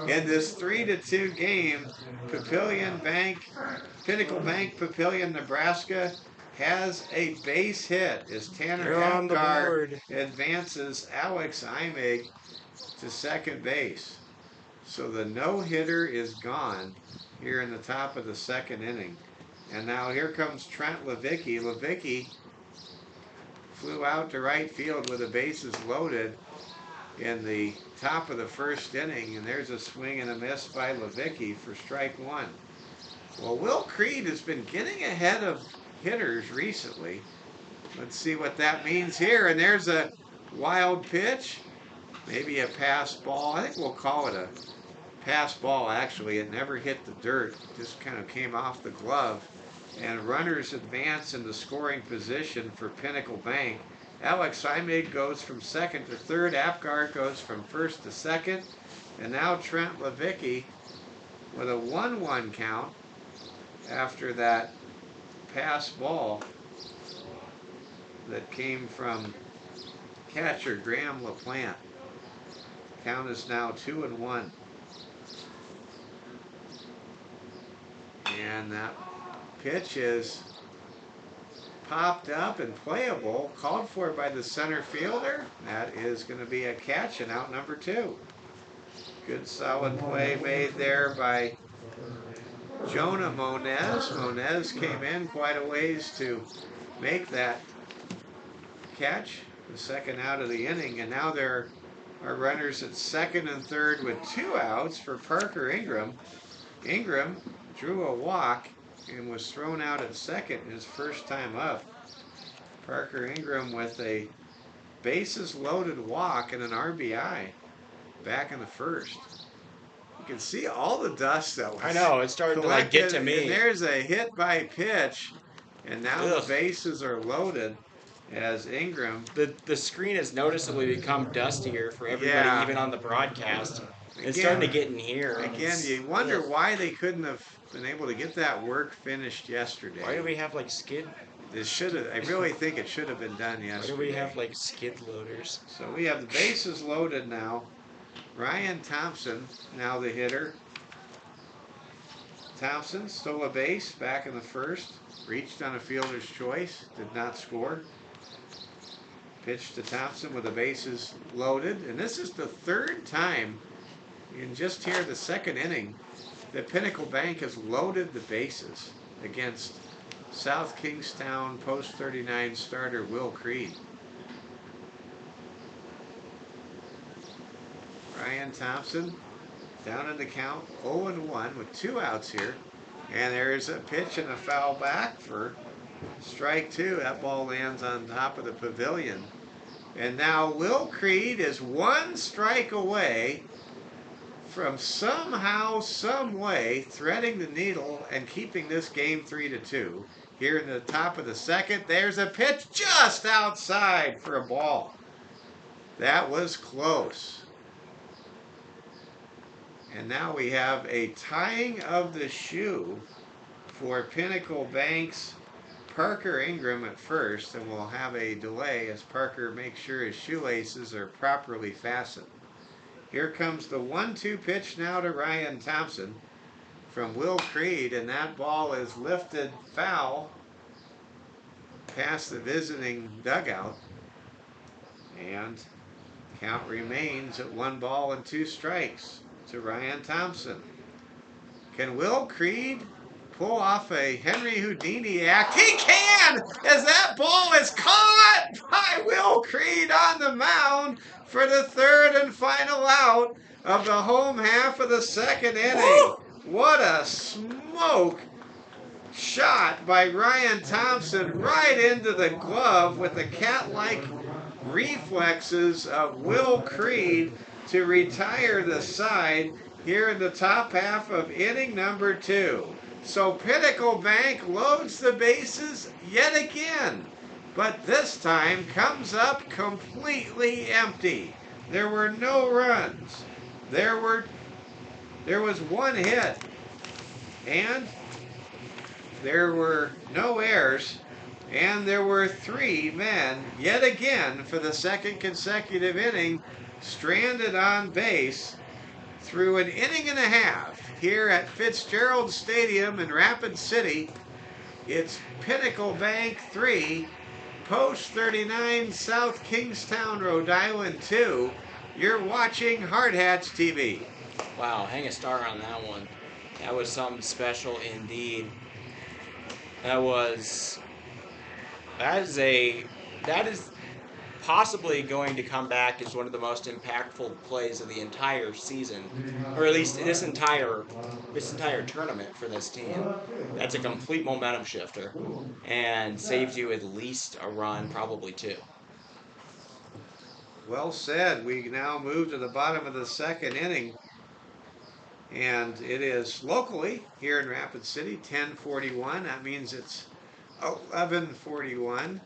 in this 3-2 game, Pinnacle Bank, Papillion, Nebraska, has a base hit as Tanner Apgar advances Alex Imig to second base. So the no-hitter is gone here in the top of the second inning. And now here comes Trent Levicki. Levicki flew out to right field with the bases loaded in the top of the first inning, and there's a swing and a miss by Levicki for strike 1. Well, Will Creed has been getting ahead of hitters recently. Let's see what that means here, and there's a wild pitch, maybe a pass ball. I think we'll call it a pass ball, actually. It never hit the dirt, just kind of came off the glove, and runners advance into scoring position for Pinnacle Bank. Alex Imig goes from second to third. Apgar goes from first to second. And now Trent Levicki with a 1-1 count after that pass ball that came from catcher Graham LaPlante. Count is now 2-1. And that pitch is popped up and playable, called for by the center fielder. That is going to be a catch and out number 2. Good solid play made there by Jonah Monez. Monez came in quite a ways to make that catch, the second out of the inning, and now there are runners at second and third with 2 outs for Parker Ingram. Ingram drew a walk and was thrown out at second his first time up. Parker Ingram with a bases loaded walk and an RBI back in the first. You can see all the dust that was I know, it's starting to like get to me. And there's a hit by pitch, and now Ugh. the bases are loaded as Ingram. The screen has noticeably become dustier for everybody, even on the broadcast. It's starting to get in here. Again, you wonder why they couldn't have been able to get that work finished yesterday. Why do we have like skid? It should have. I really think it should have been done yesterday. Why do we have like skid loaders? So we have the bases loaded now. Ryan Thompson now the hitter. Thompson stole a base back in the first. Reached on a fielder's choice. Did not score. Pitch to Thompson with the bases loaded. And this is the 3rd time in just here the 2nd inning that Pinnacle Bank has loaded the bases against South Kingstown post 39 starter Will Creed. Ryan Thompson down in the count, 0-1 with 2 outs here. And there's a pitch and a foul back for strike 2. That ball lands on top of the pavilion. And now Will Creed is 1 strike away from somehow, some way threading the needle and keeping this game 3-2. Here in the top of the 2nd, there's a pitch just outside for a ball. That was close. And now we have a tying of the shoe for Pinnacle Bank's Parker Ingram at first, and we'll have a delay as Parker makes sure his shoelaces are properly fastened. Here comes the 1-2 pitch now to Ryan Thompson from Will Creed, and that ball is lifted foul past the visiting dugout. And count remains at 1-2 strikes to Ryan Thompson. Can Will Creed pull off a Henry Houdini act? He can! As that ball is caught by Will Creed on the mound for the 3rd and final out of the home half of the 2nd inning. What a smoke shot by Ryan Thompson right into the glove with the cat-like reflexes of Will Creed to retire the side here in the top half of inning number 2. So Pinnacle Bank loads the bases yet again, but this time comes up completely empty. There were no runs. There was 1 hit, and there were no errors, and there were 3 men yet again for the 2nd consecutive inning stranded on base through an inning and a half here at Fitzgerald Stadium in Rapid City. It's Pinnacle Bank 3, Post 39 South Kingstown, Rhode Island 2. You're watching Hard Hats TV. Wow, hang a star on that one. That was something special indeed. That is possibly going to come back as one of the most impactful plays of the entire season, or at least this entire tournament for this team. That's a complete momentum shifter and saves you at least a run, probably 2. Well said. We now move to the bottom of the 2nd inning, and it is locally here in Rapid City 10:41. That means it's 11:41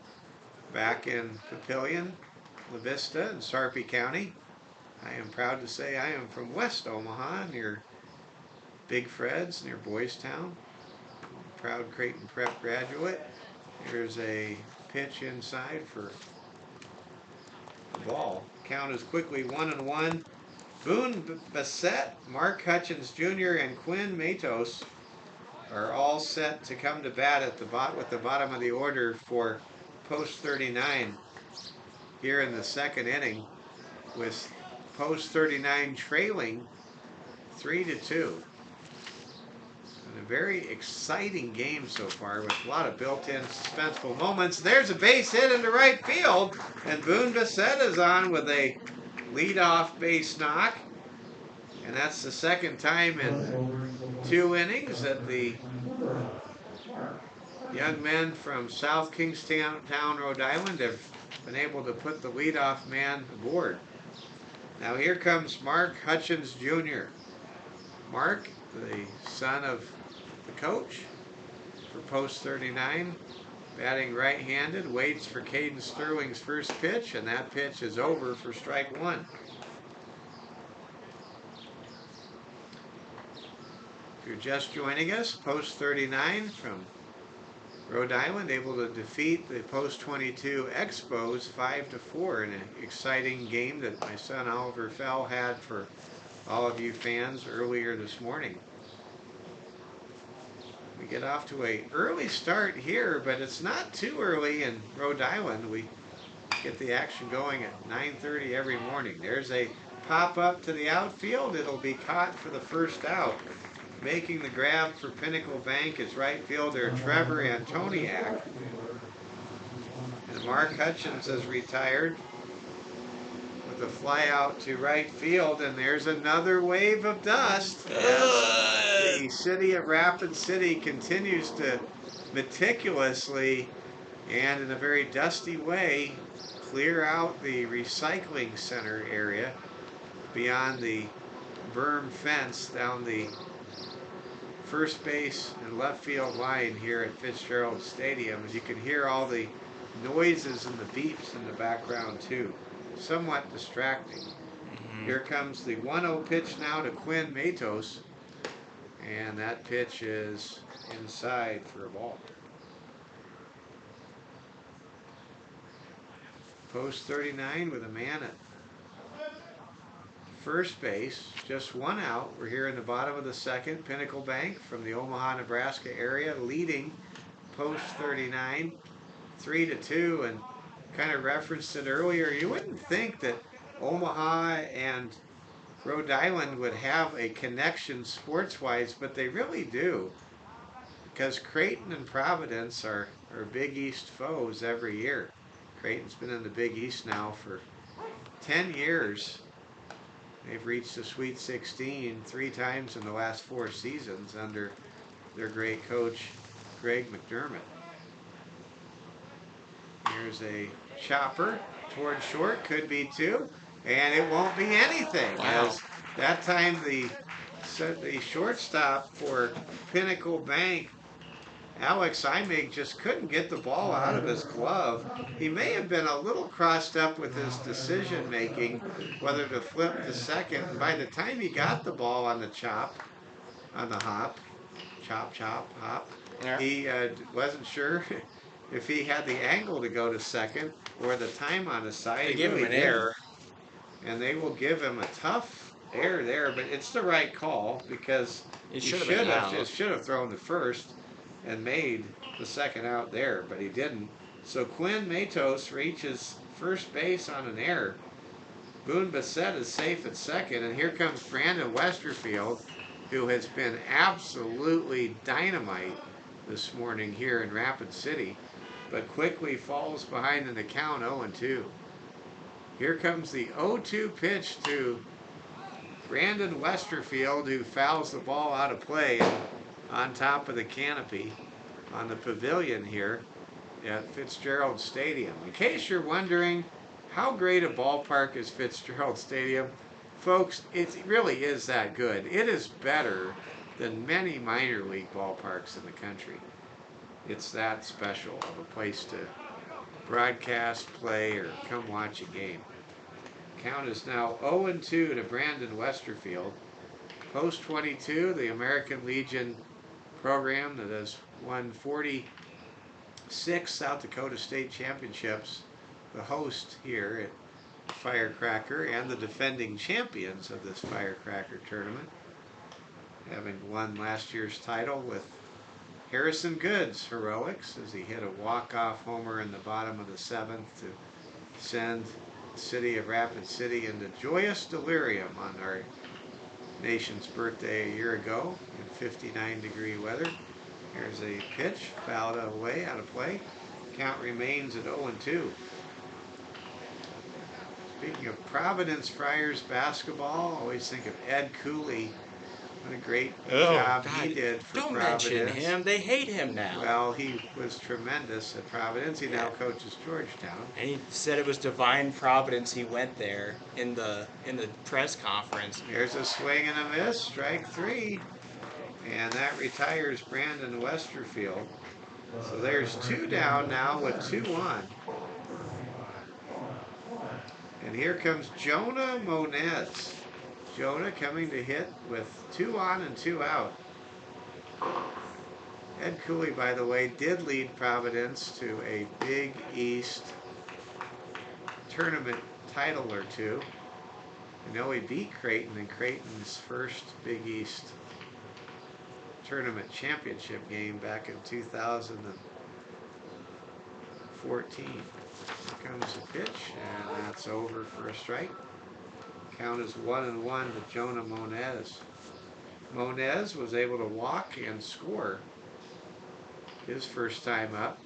back in Papillion-La Vista in Sarpy County. I am proud to say I am from West Omaha, near Big Fred's, near Boys Town. proud Creighton Prep graduate. Here's a pitch inside for the ball. Count is quickly 1-1. Boone Bassett, Mark Hutchins Jr., and Quinn Matos are all set to come to bat at with the bottom of the order for post 39 here in the second inning, with post 39 trailing 3-2. And a very exciting game so far with a lot of built-in suspenseful moments. There's a base hit into right field, and Boone Bassett is on with a leadoff base knock. And that's the second time in 2 innings that the young men from South Kingstown, Rhode Island have been able to put the leadoff man aboard. Now here comes Mark Hutchins Jr. Mark, the son of the coach for post 39, batting right-handed, waits for Caden Sterling's first pitch, and that pitch is over for strike 1. If you're just joining us, post 39 from Rhode Island able to defeat the post 22 Expos 5-4 in an exciting game that my son Oliver Fell had for all of you fans earlier this morning. We get off to an early start here, but it's not too early in Rhode Island. We get the action going at 9:30 every morning. There's a pop up to the outfield. It'll be caught for the first out. Making the grab for Pinnacle Bank is right fielder Trevor Antoniak. And Mark Hutchins has retired with a fly out to right field, and there's another wave of dust. The city of Rapid City continues to meticulously and in a very dusty way clear out the recycling center area beyond the berm fence down the first base and left field line here at Fitzgerald Stadium. As you can hear all the noises and the beeps in the background too. Somewhat distracting. Here comes the 1-0 pitch now to Quinn Matos, and that pitch is inside for a ball. Post 39 with a man at first base, just 1 out. We're here in the bottom of the second. Pinnacle Bank from the Omaha, Nebraska area leading post 39 3-2, and kind of referenced it earlier. You wouldn't think that Omaha and Rhode Island would have a connection sports-wise, but they really do, because Creighton and Providence are Big East foes every year. Creighton's been in the Big East now for 10 years. They've reached the Sweet 16 3 times in the last 4 seasons under their great coach, Greg McDermott. Here's a chopper toward short, could be 2, and it won't be anything. Wow. As that time the shortstop for Pinnacle Bank, Alex Imig, just couldn't get the ball out of his glove. He may have been a little crossed up with his decision making, whether to flip to second. And by the time he got the ball on the hop, Yeah. he wasn't sure if he had the angle to go to second or the time on his side. They give him an error. And they will give him a tough error there, but it's the right call, because he should have thrown the first and made the second out there, but he didn't. So Quinn Matos reaches first base on an error. Boone Bassett is safe at second, and here comes Brandon Westerfield, who has been absolutely dynamite this morning here in Rapid City, but quickly falls behind in the count 0-2. Here comes the 0-2 pitch to Brandon Westerfield, who fouls the ball out of play on top of the canopy on the pavilion here at Fitzgerald Stadium. In case you're wondering how great a ballpark is Fitzgerald Stadium, folks, it really is that good. It is better than many minor league ballparks in the country. It's that special of a place to broadcast, play, or come watch a game. Count is now 0-2 to Brandon Westerfield. Post 22, the American Legion program that has won 46 South Dakota State Championships, the host here at Firecracker and the defending champions of this Firecracker tournament, having won last year's title with Harrison Good's heroics as he hit a walk-off homer in the bottom of the 7th to send the city of Rapid City into joyous delirium on our nation's birthday a year ago in 59-degree weather. Here's a pitch, fouled away, out of play. Count remains at 0-2. Speaking of Providence Friars basketball, always think of Ed Cooley. What a great job he did for Providence. Don't mention him. They hate him now. Well, he was tremendous at Providence. He now coaches Georgetown. And he said it was divine providence he went there in the press conference. Here's a swing and a miss, strike 3. And that retires Brandon Westerfield. So there's 2 down now with 2 on. And here comes Jonah Monez. Jonah coming to hit with 2 on and 2 out. Ed Cooley, by the way, did lead Providence to a Big East tournament title or 2. I know he beat Creighton in Creighton's first Big East tournament championship game back in 2014. Here comes a pitch, and that's over for a strike. Count is 1-1 to Jonah Monez. Monez was able to walk and score his first time up.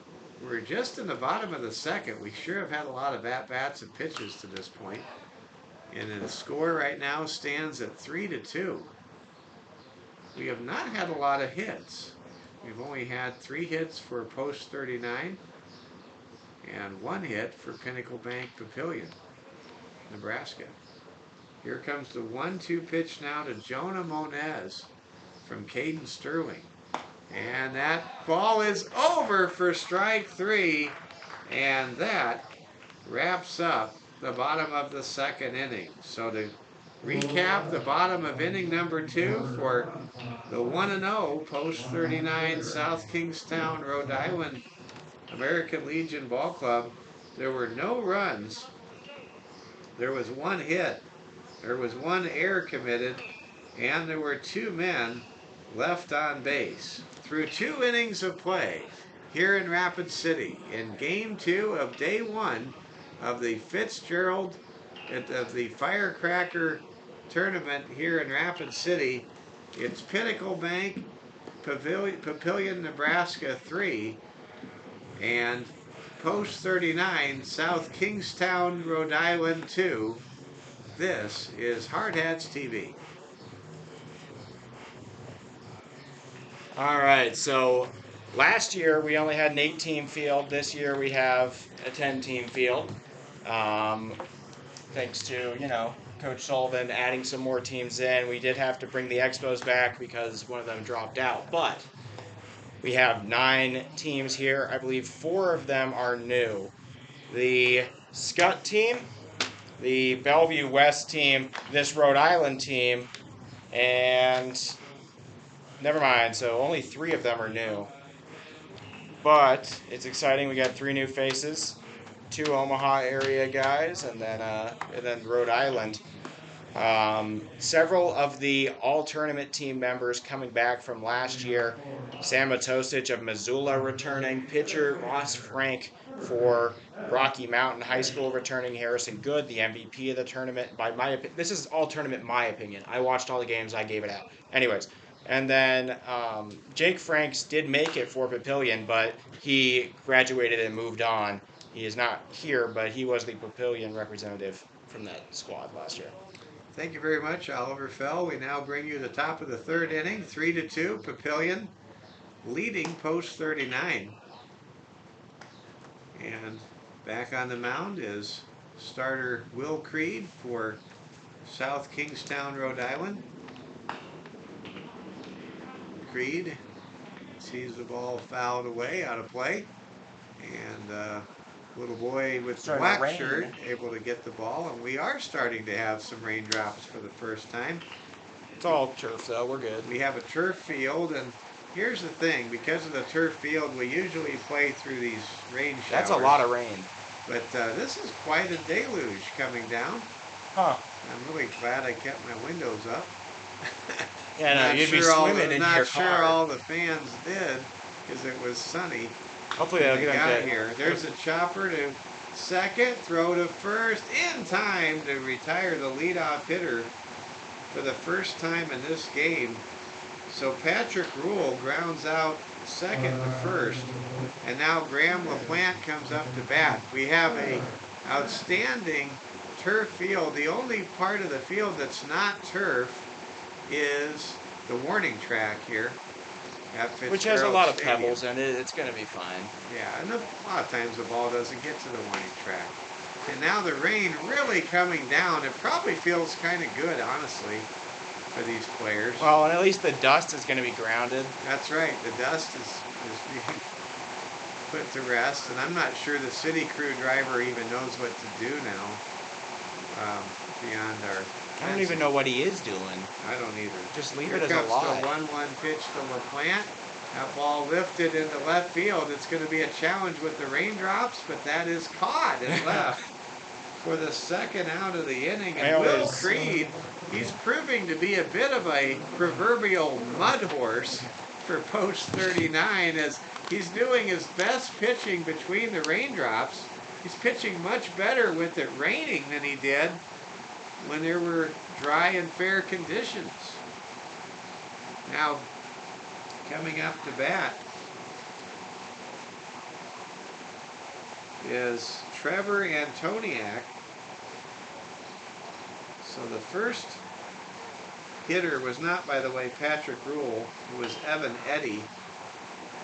We're just in the bottom of the 2nd. We sure have had a lot of at-bats and pitches to this point. And the score right now stands at 3-2. We have not had a lot of hits. We've only had 3 hits for Post 39 and 1 hit for Pinnacle Bank Papillion, Nebraska. Here comes the 1-2 pitch now to Jonah Monez from Caden Sterling. And that ball is over for strike 3. And that wraps up the bottom of the 2nd inning. So to recap the bottom of inning number 2 for the 1-0 Post 39 South Kingstown, Rhode Island American Legion Ball Club. There were no runs. There was 1 hit. There was 1 error committed. And there were 2 men left on base. Through 2 innings of play here in Rapid City in Game 2 of Day 1 of the Fitzgerald of the Firecracker tournament here in Rapid City, it's Pinnacle Bank Papillion, Nebraska 3 and Post 39 South Kingstown, Rhode Island 2. This is Hard Hats TV. All right, so last year we only had an 8-team field. This year we have a 10-team field. Thanks to, Coach Sullivan adding some more teams in. We did have to bring the Expos back because one of them dropped out. But we have 9 teams here. I believe 4 of them are new. The Scott team, the Bellevue West team, this Rhode Island team, and never mind, so only 3 of them are new. But it's exciting. We got 3 new faces, 2 Omaha area guys, and then Rhode Island. Several of the all-tournament team members coming back from last year. Sam Matosic of Missoula returning. Pitcher Ross Frank for Rocky Mountain High School returning. Harrison Good, the MVP of the tournament. By my opinion, this is all tournament my opinion. I watched all the games. I gave it out. Anyways. And then Jake Franks did make it for Papillion, but he graduated and moved on. He is not here, but he was the Papillion representative from that squad last year. Thank you very much, Oliver Fell. We now bring you the top of the 3rd inning, 3-2, Papillion leading Post 39. And back on the mound is starter Will Creed for South Kingstown, Rhode Island. Creed sees the ball fouled away, out of play. And little boy with the black shirt able to get the ball. And we are starting to have some raindrops for the first time. It's all turf, though. We're good. We have a turf field, and here's the thing. Because of the turf field, we usually play through these rain showers. That's a lot of rain. But this is quite a deluge coming down. Huh. I'm really glad I kept my windows up. Yeah, no, you'd be swimming in your car. Not sure all the fans did because it was sunny. Hopefully they'll get got here. There's a chopper to second, throw to first, in time to retire the leadoff hitter for the first time in this game. So Patrick Rule grounds out second to first, and now Graham LaPlante comes up to bat. We have a outstanding turf field. The only part of the field that's not turf is the warning track here at Fitzgerald Which has a lot of Stadium. pebbles in it. It's going to be fine. Yeah, and a lot of times the ball doesn't get to the warning track. And now the rain really coming down. It probably feels kind of good, honestly, for these players. Well, and at least the dust is going to be grounded. That's right. The dust is being put to rest, and I'm not sure the city crew driver even knows what to do now. Beyond our. I don't even know what he is doing. I don't either. Just leave Here it as a lie. comes the 1-1 pitch to LaPlante. That ball lifted into left field. It's going to be a challenge with the raindrops, but that is caught and left for the second out of the inning. And Will Creed, he's proving to be a bit of a proverbial mud horse for post 39 as he's doing his best pitching between the raindrops. He's pitching much better with it raining than he did when there were dry and fair conditions. Now, coming up to bat is Trevor Antoniak. So the first hitter was not, by the way, Patrick Rule. It was Evan Eddy.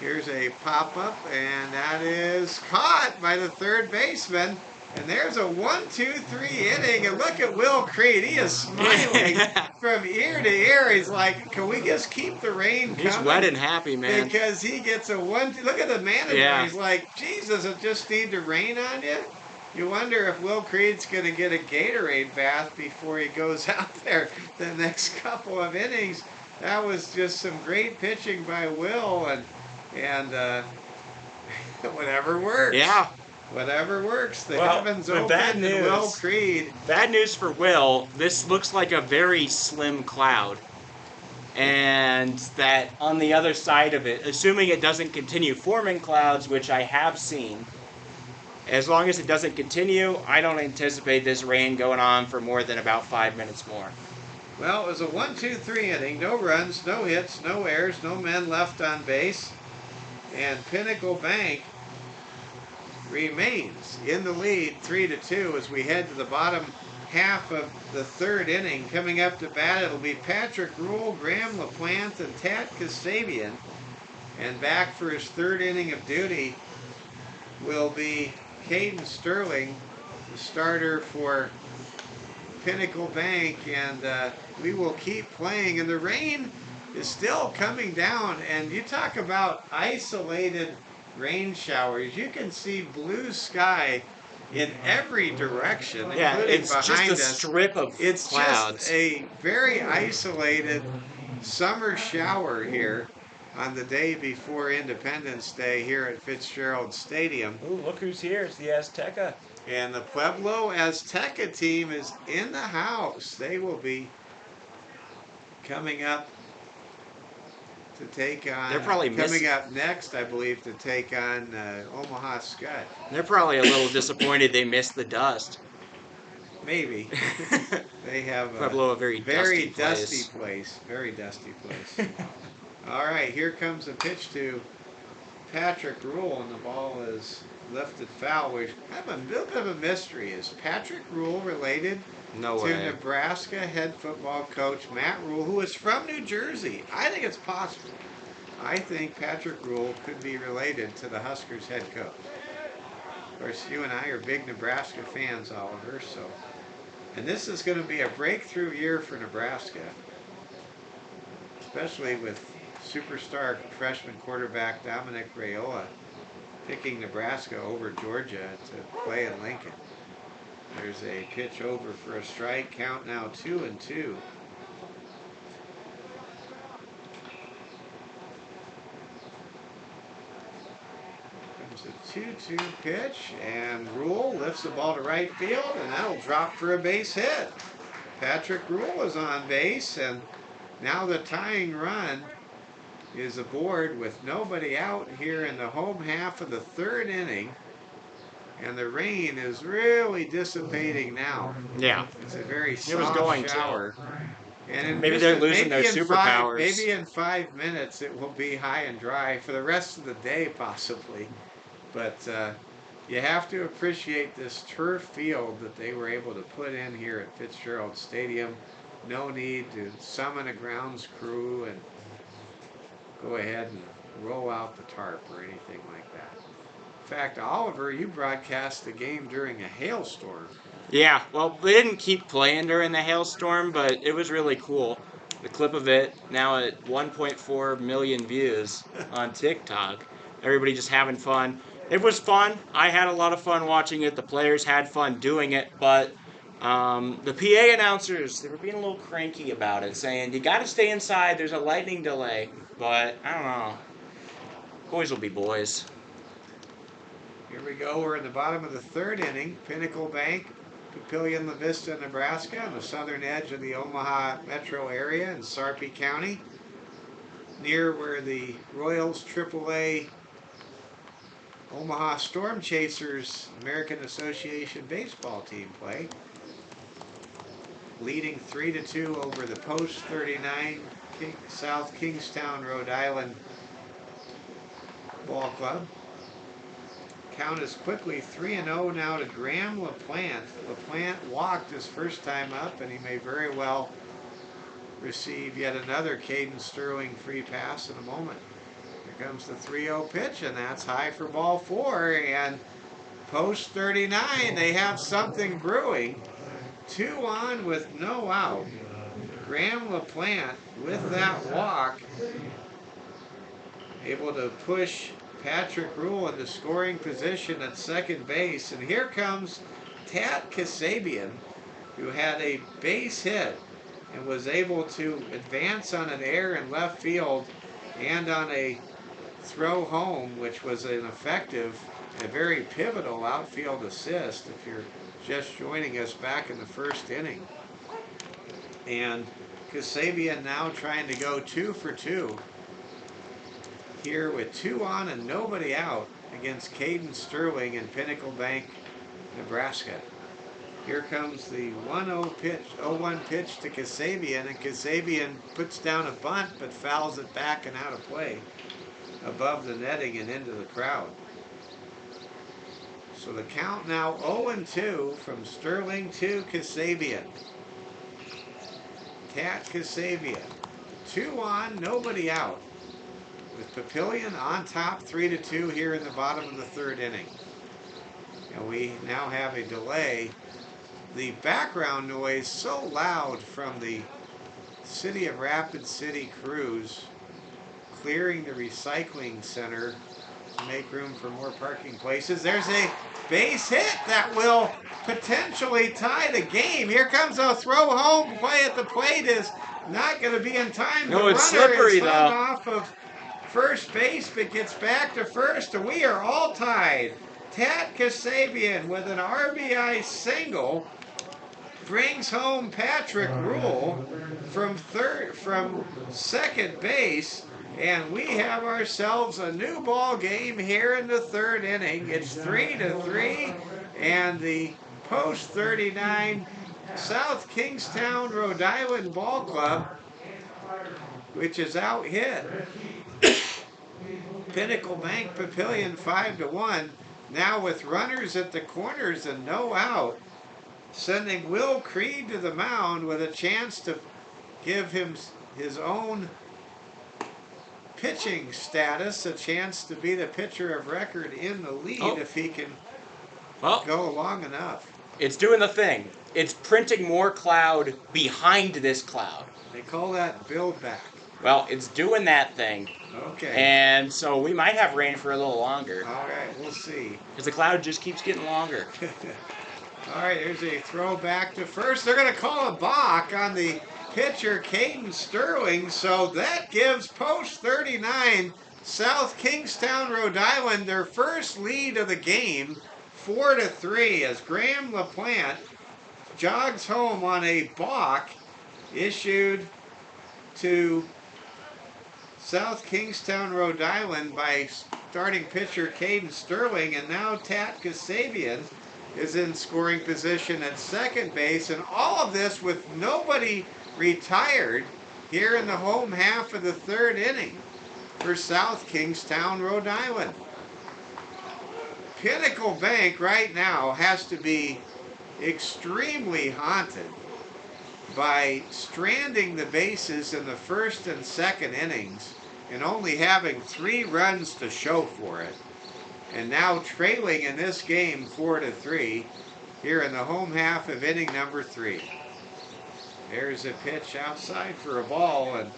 Here's a pop-up, and that is caught by the third baseman. And there's a 1-2-3 inning, and look at Will Creed. He is smiling from ear to ear. He's like, can we just keep the rain coming? He's wet and happy, man. Because he gets a 1-2. Look at the manager. Yeah. He's like, Jesus, it just need to rain on you? You wonder if Will Creed's going to get a Gatorade bath before he goes out there the next couple of innings. That was just some great pitching by Will, and whatever works. Yeah. Whatever works. The heavens open bad news. and Will Creed. Bad news for Will. This looks like a very slim cloud. And that on the other side of it, assuming it doesn't continue forming clouds, which I have seen, as long as it doesn't continue, I don't anticipate this rain going on for more than about 5 minutes more. Well, it was a 1-2-3 inning. No runs, no hits, no errors, no men left on base. And Pinnacle Bank remains in the lead 3-2 as we head to the bottom half of the third inning. Coming up to bat, it'll be Patrick Rule, Graham LaPlante, and Tat Kasabian. And back for his third inning of duty will be Caden Sterling, the starter for Pinnacle Bank. And we will keep playing. And the rain is still coming down. And you talk about isolated rain showers. You can see blue sky in every direction, Yeah, including it's behind just a us. strip of It's clouds. just a very isolated summer shower here on the day before Independence Day here at Fitzgerald Stadium. Ooh, look who's here. It's the Azteca. And the Pueblo Azteca team is in the house. They will be coming up to take on. They're probably coming up next, I believe, to take on Omaha Scott. They're probably a little disappointed they missed the dust. Maybe. They have Pueblo, a very dusty place. Very dusty place. All right, here comes a pitch to Patrick Rule, and the ball is lifted foul. We have a little bit of a mystery. Is Patrick Rule related No to way. Nebraska head football coach Matt Rule, who is from New Jersey? I think it's possible. I think Patrick Rule could be related to the Huskers head coach. Of course, you and I are big Nebraska fans, Oliver, so. And this is going to be a breakthrough year for Nebraska, especially with superstar freshman quarterback Dominic Raiola picking Nebraska over Georgia to play in Lincoln. There's a pitch over for a strike. Count now 2-2. It's a 2-2 pitch, and Rhule lifts the ball to right field, and that'll drop for a base hit. Patrick Rhule is on base, and now the tying run is aboard with nobody out here in the home half of the third inning. And the rain is really dissipating now. Yeah. It's a very soft It was going shower. And Maybe they're losing their superpowers. Maybe in 5 minutes it will be high and dry for the rest of the day, possibly. But you have to appreciate this turf field that they were able to put in here at Fitzgerald Stadium. No need to summon a grounds crew and go ahead and roll out the tarp or anything like that. In fact, Oliver, you broadcast the game during a hailstorm. Yeah, well, they didn't keep playing during the hailstorm, but it was really cool. The clip of it now at 1.4 million views on TikTok. Everybody just having fun. It was fun. I had a lot of fun watching it. The players had fun doing it, but the PA announcers, they were being a little cranky about it, saying, you got to stay inside, there's a lightning delay. But, I don't know. Boys will be boys. Here we go. We're in the bottom of the third inning. Pinnacle Bank, Papillion-La Vista, Nebraska, on the southern edge of the Omaha metro area in Sarpy County, near where the Royals AAA Omaha Storm Chasers American Association baseball team play. Leading 3-2 over the Post 39 South Kingstown, Rhode Island ball club. Count is quickly 3-0 now to Graham LaPlante. LaPlante walked his first time up, and he may very well receive yet another Caden Sterling free pass in a moment. Here comes the 3-0 pitch, and that's high for ball 4. And Post 39, they have something brewing. 2 on with no out. Graham LaPlante, with that walk, able to push Patrick Rhule into scoring position at second base. And here comes Tat Kasabian, who had a base hit and was able to advance on an error in left field and on a throw home, which was an effective and a very pivotal outfield assist if you're just joining us back in the first inning. And Kasabian now trying to go 2 for 2 here with 2 on and nobody out against Caden Sterling in Pinnacle Bank, Nebraska. Here comes the 1-0 pitch, 0-1 pitch to Kasabian, and Kasabian puts down a bunt but fouls it back and out of play above the netting and into the crowd. So the count now 0-2 from Sterling to Kasabian. Tat Kasabian, 2 on, nobody out, with Papillion on top 3-2 here in the bottom of the third inning. And we now have a delay. The background noise so loud from the City of Rapid City crews clearing the recycling center to make room for more parking places. There's a base hit that will potentially tie the game. Here comes a throw home. Play at the plate is not going to be in time. No, it's slippery though. Off of first base, but gets back to first, and we are all tied. Tat Kasabian with an RBI single brings home Patrick Rhule from second base, and we have ourselves a new ball game here in the third inning. It's 3-3, and the Post 39 South Kingstown, Rhode Island ball club, which is out hit Pinnacle Bank Papillion 5-1. Now with runners at the corners and no out, sending Will Creed to the mound with a chance to give him his own pitching status, a chance to be the pitcher of record in the lead if he can go long enough. It's doing the thing. It's printing more cloud behind this cloud. They call that build back. Well, it's doing that thing. Okay. And so we might have rain for a little longer. All right, we'll see. Because the cloud just keeps getting longer. All right, here's a throw back to first. They're going to call a balk on the pitcher, Caden Sterling. So that gives Post 39 South Kingstown, Rhode Island, their first lead of the game, 4-3, as Graham LaPlante jogs home on a balk issued to South Kingstown, Rhode Island by starting pitcher Caden Sterling, and now Tat Kasabian is in scoring position at second base, and all of this with nobody retired here in the home half of the third inning for South Kingstown, Rhode Island. Pinnacle Bank right now has to be extremely haunted by stranding the bases in the first and second innings and only having 3 runs to show for it, and now trailing in this game 4-3 here in the home half of inning number 3. There's a pitch outside for a ball, and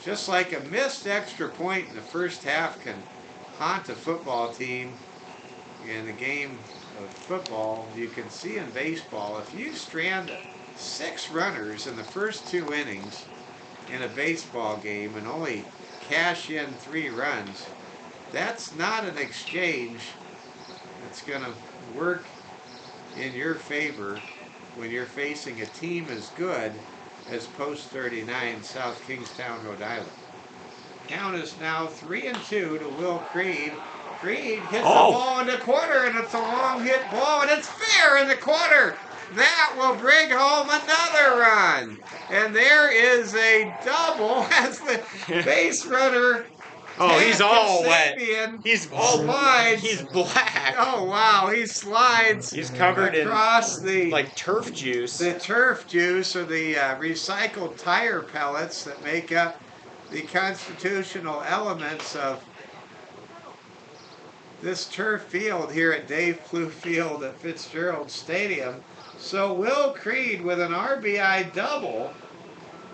just like a missed extra point in the first half can haunt a football team in a game of football, you can see in baseball, if you strand 6 runners in the first 2 innings in a baseball game and only cash in 3 runs, that's not an exchange that's going to work in your favor when you're facing a team as good as Post 39 South Kingstown, Rhode Island. Count is now 3-2 to Will Creed. Creed hits the ball in the corner, and it's a long hit ball, and it's fair in the corner. That will bring home another run. And there is a double as the base runner. Oh, he's all wet. He's all wide. He's black. Oh, wow. He slides. He's covered across in like turf juice. The turf juice, or the recycled tire pellets that make up the constitutional elements of this turf field here at Dave Plew Field at Fitzgerald Stadium. So Will Creed with an RBI double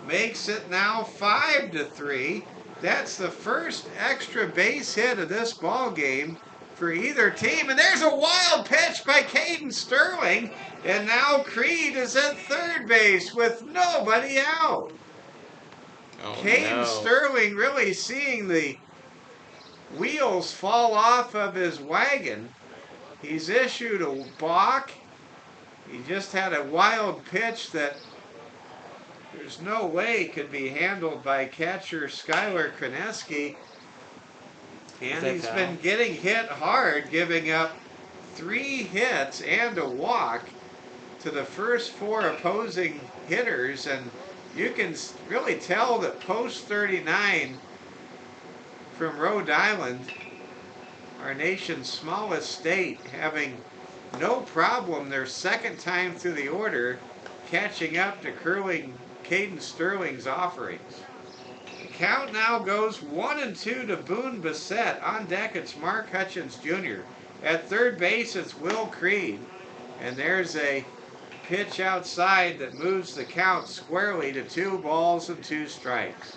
makes it now 5-3. That's the first extra base hit of this ball game for either team. And there's a wild pitch by Caden Sterling. And now Creed is at third base with nobody out. Oh, Caden Sterling really seeing the wheels fall off of his wagon. He's issued a balk. He just had a wild pitch that there's no way could be handled by catcher Skylar Kreneski. And he's been getting hit hard, giving up 3 hits and a walk to the first 4 opposing hitters. And you can really tell that Post 39 from Rhode Island, our nation's smallest state, having no problem their second time through the order catching up to Caden Sterling's offerings. The count now goes 1-2 to Boone Bissett. On deck, it's Mark Hutchins Jr. At third base, it's Will Creed. And there's a pitch outside that moves the count squarely to 2 balls and 2 strikes.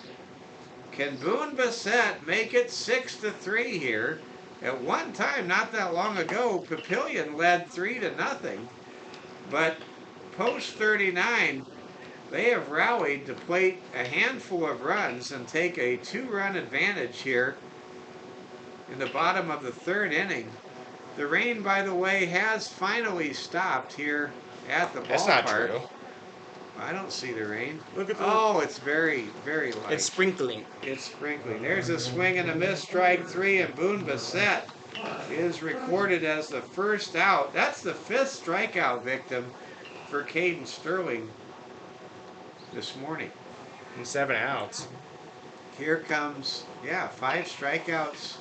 Can Boone Bissett make it 6-3 here? At one time, not that long ago, Papillion led 3-0, but Post 39, they have rallied to plate a handful of runs and take a 2-run advantage here in the bottom of the third inning. The rain, by the way, has finally stopped here at the ballpark. That's not true. I don't see the rain. Look at the... Oh, it's very, very light. It's sprinkling. It's sprinkling. There's a swing and a miss, strike 3, and Boone Bissett is recorded as the first out. That's the 5th strikeout victim for Caden Sterling this morning. And 7 outs. Here comes, 5 strikeouts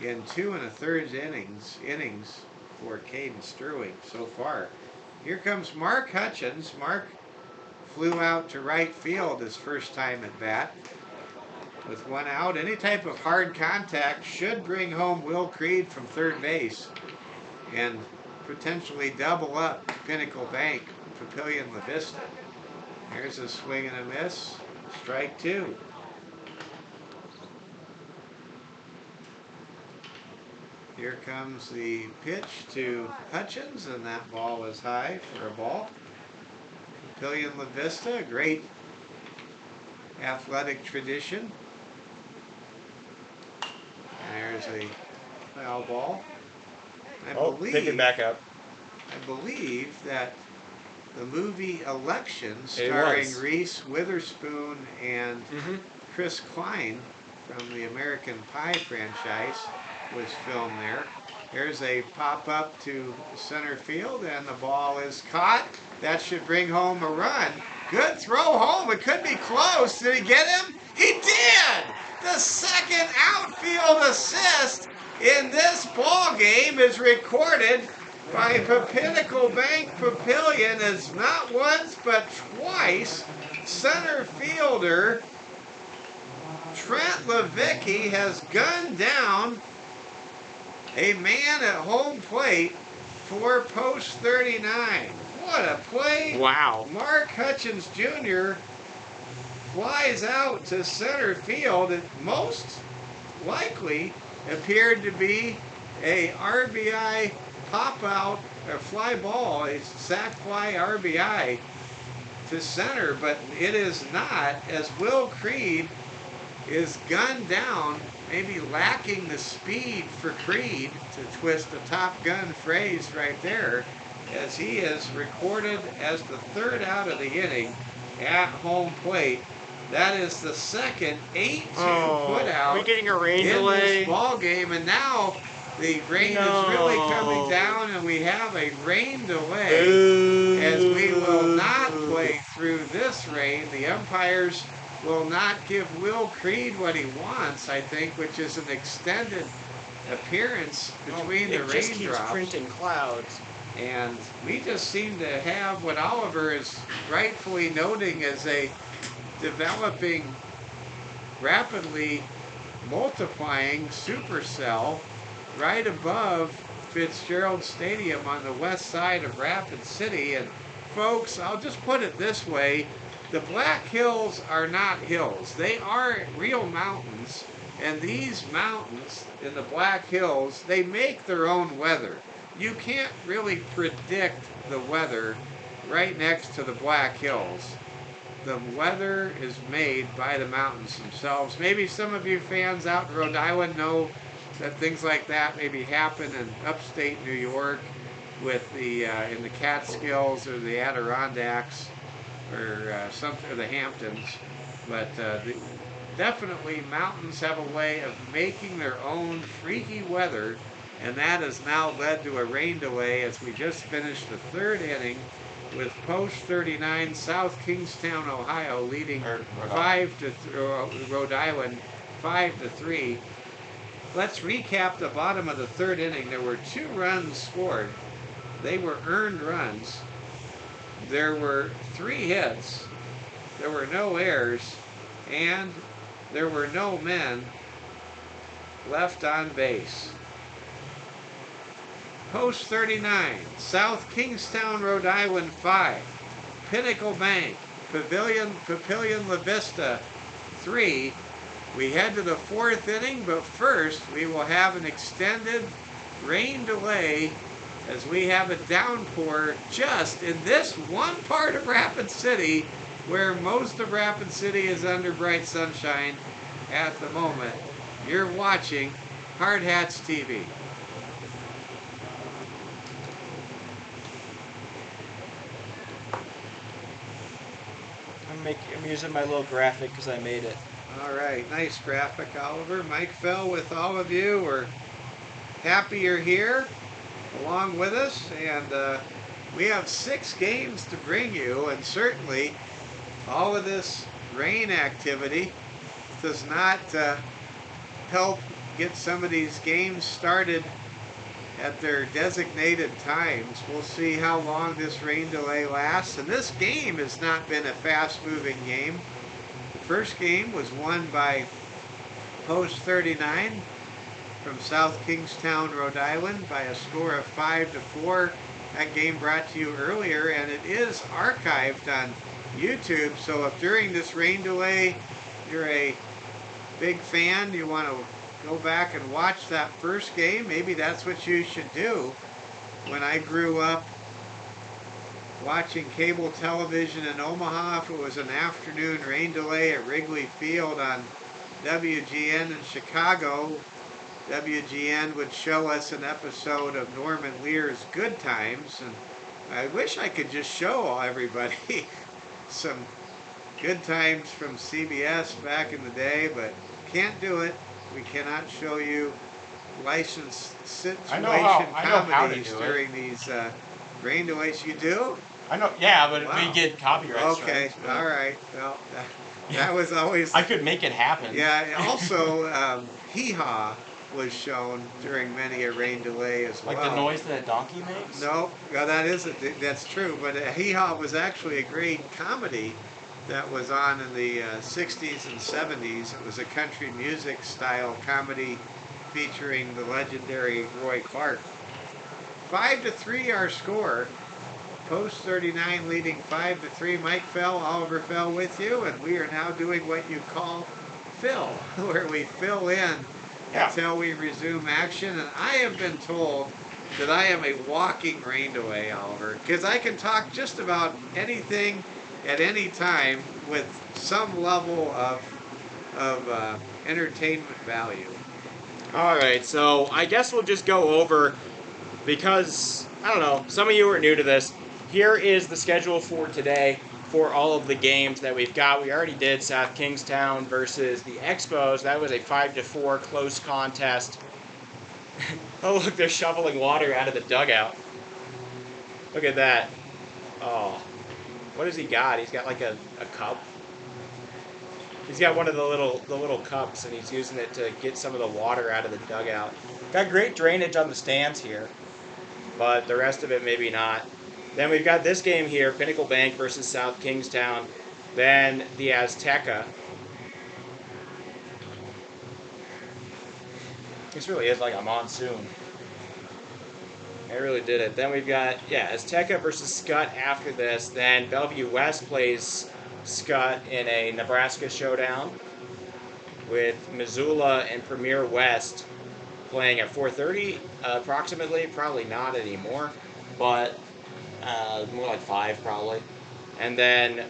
in 2 1/3 innings for Caden Sterling so far. Here comes Mark Hutchins. Mark flew out to right field his first time at bat. With 1 out, any type of hard contact should bring home Will Creed from third base and potentially double up Pinnacle Bank, Papillion-La Vista. Here's a swing and a miss, strike 2. Here comes the pitch to Hutchins, and that ball is high for a ball. Papillion-La Vista, a great athletic tradition a foul ball. Pick it back up. I believe that the movie Election, It starring was. Reese Witherspoon and Mm-hmm. Chris Klein from the American Pie franchise, was filmed there. Here's a pop-up to center field, and the ball is caught. That should bring home a run. Good throw home. It could be close. Did he get him? He did! The second outfield assist in this ball game is recorded by Pinnacle Bank Papillion as not once but twice center fielder Trent Levicki has gunned down a man at home plate for post 39. What a play. Wow. Mark Hutchins Jr. flies out to center field. It most likely appeared to be a RBI pop out, a fly ball, a sac fly RBI to center, but it is not, as Will Creed is gunned down, maybe lacking the speed for Creed, to twist the Top Gun phrase right there, as he is recorded as the third out of the inning at home plate. That is the second 8-2 put out. We're getting a rain in delay. This ball game, and now the rain is really coming down, and we have a rain delay as we will not play through this rain. The umpires will not give Will Creed what he wants, I think, which is an extended appearance between the It just keeps raindrops. printing clouds. And we just seem to have what Oliver is rightfully noting as a developing, rapidly multiplying supercell right above Fitzgerald Stadium on the west side of Rapid City. And folks, I'll just put it this way, the Black Hills are not hills. They are real mountains, and these mountains in the Black Hills, they make their own weather. You can't really predict the weather right next to the Black Hills. The weather is made by the mountains themselves. Maybe some of you fans out in Rhode Island know that things like that maybe happen in upstate New York with the in the Catskills or the Adirondacks or the Hamptons. But definitely mountains have a way of making their own freaky weather, and that has now led to a rain delay as we just finished the third inning with post 39 South Kingstown, Ohio leading Rhode Island 5-3. Let's recap the bottom of the third inning. There were 2 runs scored. They were earned runs. There were 3 hits. There were no errors, and there were no men left on base. Post 39, South Kingstown, Rhode Island 5, Pinnacle Bank, Papillion-La Vista 3. We head to the 4th inning, but first we will have an extended rain delay as we have a downpour just in this one part of Rapid City where most of Rapid City is under bright sunshine at the moment. You're watching Hard Hats TV. I'm using my little graphic because I made it. All right, nice graphic, Oliver. Mike Fell with all of you. We're happy you're here along with us, and we have 6 games to bring you, and certainly all of this rain activity does not help get some of these games started at their designated times. We'll see how long this rain delay lasts, and this game has not been a fast-moving game. The first game was won by Post 39 from South Kingstown, Rhode Island by a score of 5-4. That game brought to you earlier, and it is archived on YouTube, so if during this rain delay you're a big fan, you want to go back and watch that first game, maybe that's what you should do. When I grew up watching cable television in Omaha, if it was an afternoon rain delay at Wrigley Field on WGN in Chicago, WGN would show us an episode of Norman Lear's Good Times, and I wish I could just show everybody some good times from CBS back in the day, but can't do it. We cannot show you licensed situation I know how to comedies do during these rain delays. You do? I know, yeah, but Wow. we get copyright Okay, strikes. all right. Well, that was always. I could make it happen. Yeah. Also, Hee Haw was shown during many a rain delay as well. Like the noise that a donkey makes? No, well, that's true. But Hee Haw was actually a great comedy that was on in the 60s and 70s. It was a country music style comedy featuring the legendary Roy Clark. 5-3 our score. Post 39 leading 5-3. Mike Fell, Oliver Fell with you, and we are now doing what you call fill, where we fill in until we resume action. And I have been told that I am a walking rain delay, Oliver, because I can talk just about anything at any time with some level of entertainment value. All right, so I guess we'll just go over, because, I don't know, some of you are new to this. Here is the schedule for today for all of the games that we've got. We already did South Kingstown versus the Expos. That was a 5-4 close contest. Oh, look, they're shoveling water out of the dugout. Look at that. Oh, what has he got? He's got like a cup. He's got one of the little cups, and he's using it to get some of the water out of the dugout. Got great drainage on the stands here, but the rest of it maybe not. Then we've got this game here, Pinnacle Bank versus South Kingstown. Then the Azteca. This really is like a monsoon. It really did it. Then we've got, Azteca versus Scott after this. Then Bellevue West plays Scott in a Nebraska showdown, with Missoula and Premier West playing at 4:30 approximately. Probably not anymore, but more like 5 probably. And then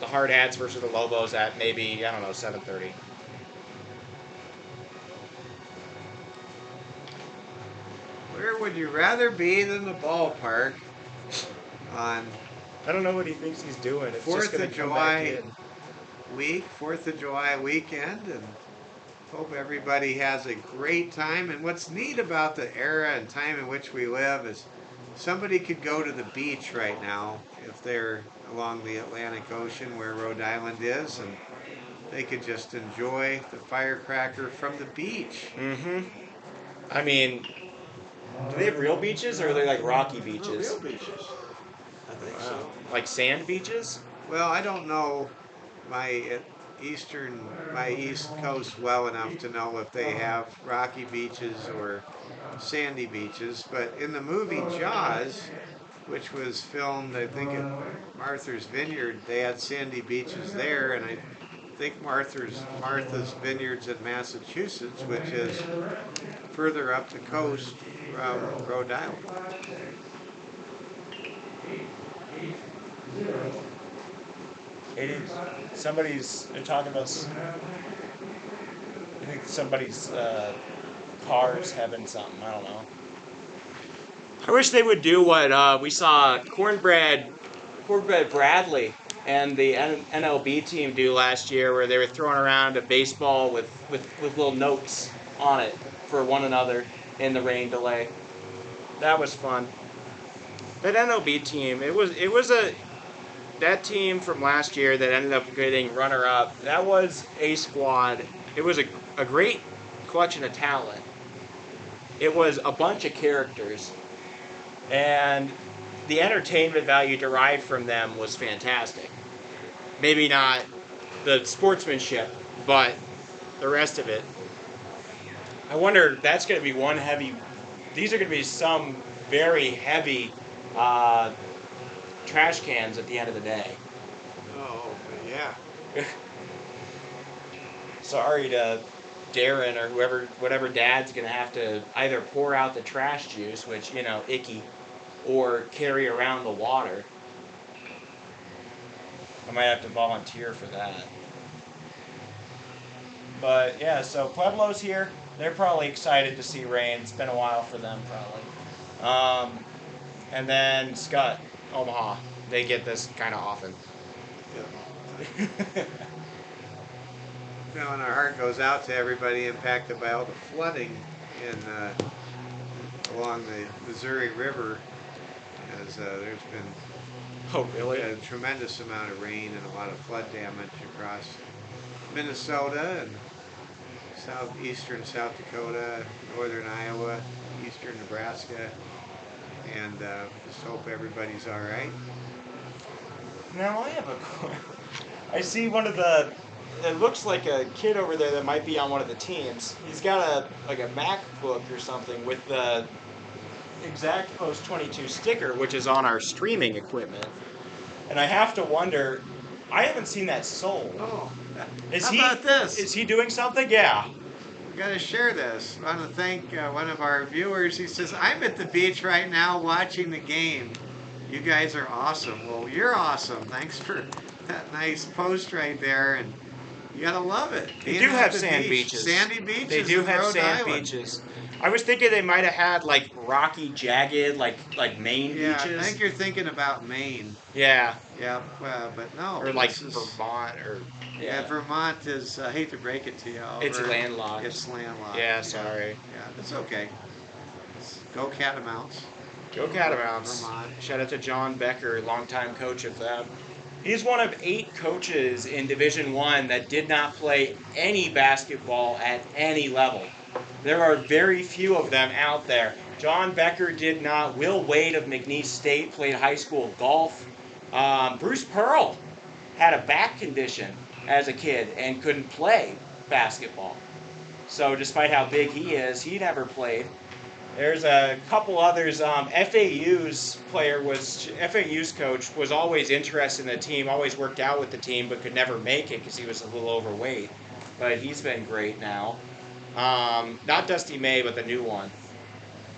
the Hard Hats versus the Lobos at maybe, I don't know, 7:30. Where would you rather be than the ballpark on I don't know what he thinks he's doing. It's just 4th gonna of come back July in. week, 4th of July weekend, and hope everybody has a great time. And what's neat about the era and time in which we live is somebody could go to the beach right now if they're along the Atlantic Ocean where Rhode Island is, and they could just enjoy the Firecracker from the beach. Mm-hmm. I mean, do they have real beaches, or are they like rocky No, beaches? real beaches. I think so. Like sand beaches? Well, I don't know my East Coast well enough to know if they have rocky beaches or sandy beaches, but in the movie Jaws, which was filmed, I think, at Martha's Vineyard, they had sandy beaches there, and I think Martha's Vineyard's in Massachusetts, which is further up the coast from Rhode Island. They're talking about, I think somebody's car's having something, I don't know. I wish they would do what we saw Cornbread Bradley and the NLB team do last year, where they were throwing around a baseball with little notes on it for one another in the rain delay. That was fun. That NLB team, that team from last year that ended up getting runner-up, that was a squad. It was a great collection of talent. It was a bunch of characters, and the entertainment value derived from them was fantastic. Maybe not the sportsmanship, but the rest of it. I wonder if that's going to be one heavy. These are going to be some very heavy trash cans at the end of the day. Oh, yeah. Sorry to Darren or whatever dad's going to have to either pour out the trash juice, which, icky, or carry around the water. I might have to volunteer for that. But yeah, so Pueblo's here. They're probably excited to see rain. It's been a while for them, probably. And then Scott, Omaha. They get this kind of often. Yeah. Now, and our heart goes out to everybody impacted by all the flooding in along the Missouri River, as there's been Oh, really? a tremendous amount of rain and a lot of flood damage across Minnesota and southeastern South Dakota, northern Iowa, eastern Nebraska, and just hope everybody's all right. Now I have I see one of the. It looks like a kid over there that might be on one of the teams. He's got a MacBook or something with the exact Post 22 sticker, which is on our streaming equipment. And I have to wonder. I haven't seen that sold. Oh, Is how he? about this? Is he doing something? Yeah. We got to share this. I want to thank one of our viewers. He says, I'm at the beach right now watching the game. You guys are awesome. Well, you're awesome. Thanks for that nice post right there. And you got to love it. They do have sand beaches. Sandy beaches. They do in have Rhode sand Island. beaches. I was thinking they might have had like rocky, jagged, like Maine Yeah, beaches. I think you're thinking about Maine. Yeah. Yeah, but no. Or like this is- Vermont, or Yeah, Vermont is, I hate to break it to you, Oliver. It's landlocked. It's landlocked. Yeah, sorry. Yeah, it's okay. Go Catamounts. Go Catamounts. Vermont. Shout out to John Becker, longtime coach of them. He's one of 8 coaches in Division I that did not play any basketball at any level. There are very few of them out there. John Becker did not. Will Wade of McNeese State played high school golf. Bruce Pearl had a back condition as a kid and couldn't play basketball. So despite how big he is, he never played. There's a couple others. FAU's coach was always interested in the team, always worked out with the team, but could never make it because he was a little overweight. But he's been great now. Not Dusty May, but the new one.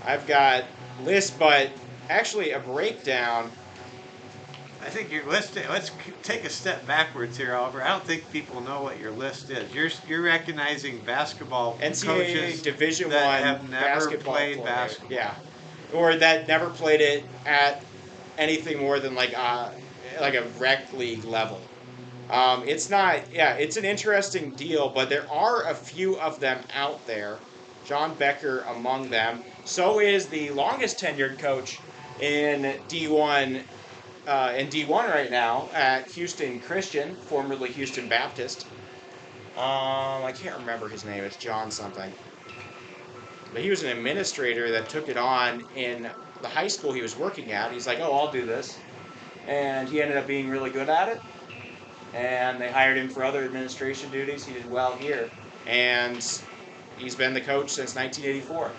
I've got lists, but actually a breakdown. I think let's take a step backwards here, Oliver. I don't think people know what your list is. You're recognizing basketball NCAA coaches Division that I have never basketball played player. basketball. Yeah, or that never played it at anything more than like a rec league level. It's not. Yeah, it's an interesting deal, but there are a few of them out there. John Becker among them. So is the longest tenured coach in D1. In D1 right now at Houston Christian, formerly Houston Baptist. I can't remember his name. It's John something. But he was an administrator that took it on in the high school he was working at. He's like, oh, I'll do this. And he ended up being really good at it. And they hired him for other administration duties. He did well here. And he's been the coach since 1984.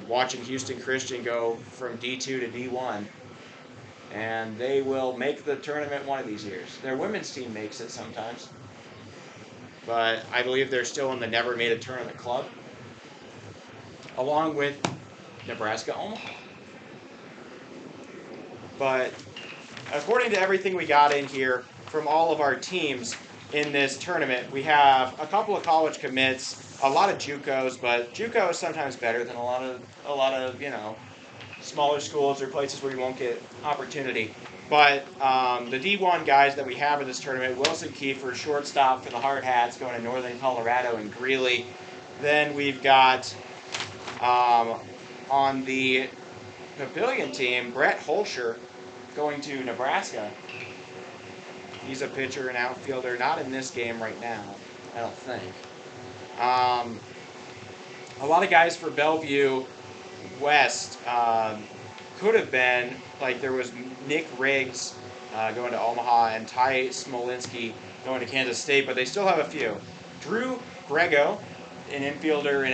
Watching Houston Christian go from D2 to D1. And they will make the tournament one of these years. Their women's team makes it sometimes. But I believe they're still in the Never Made a Tournament club. Along with Nebraska Omaha. But according to everything we got in here from all of our teams in this tournament, we have a couple of college commits, a lot of JUCOs, but JUCO is sometimes better than a lot of smaller schools or places where you won't get opportunity. But the D1 guys that we have in this tournament, Wilson Kiefer, shortstop for the Hard Hats, going to Northern Colorado, and Greeley. Then we've got on the Papillion team, Brett Holscher going to Nebraska. He's a pitcher and outfielder, not in this game right now, I don't think. A lot of guys for Bellevue West could have been, like there was Nick Riggs going to Omaha and Ty Smolinski going to Kansas State, but they still have a few. Drew Grego, an infielder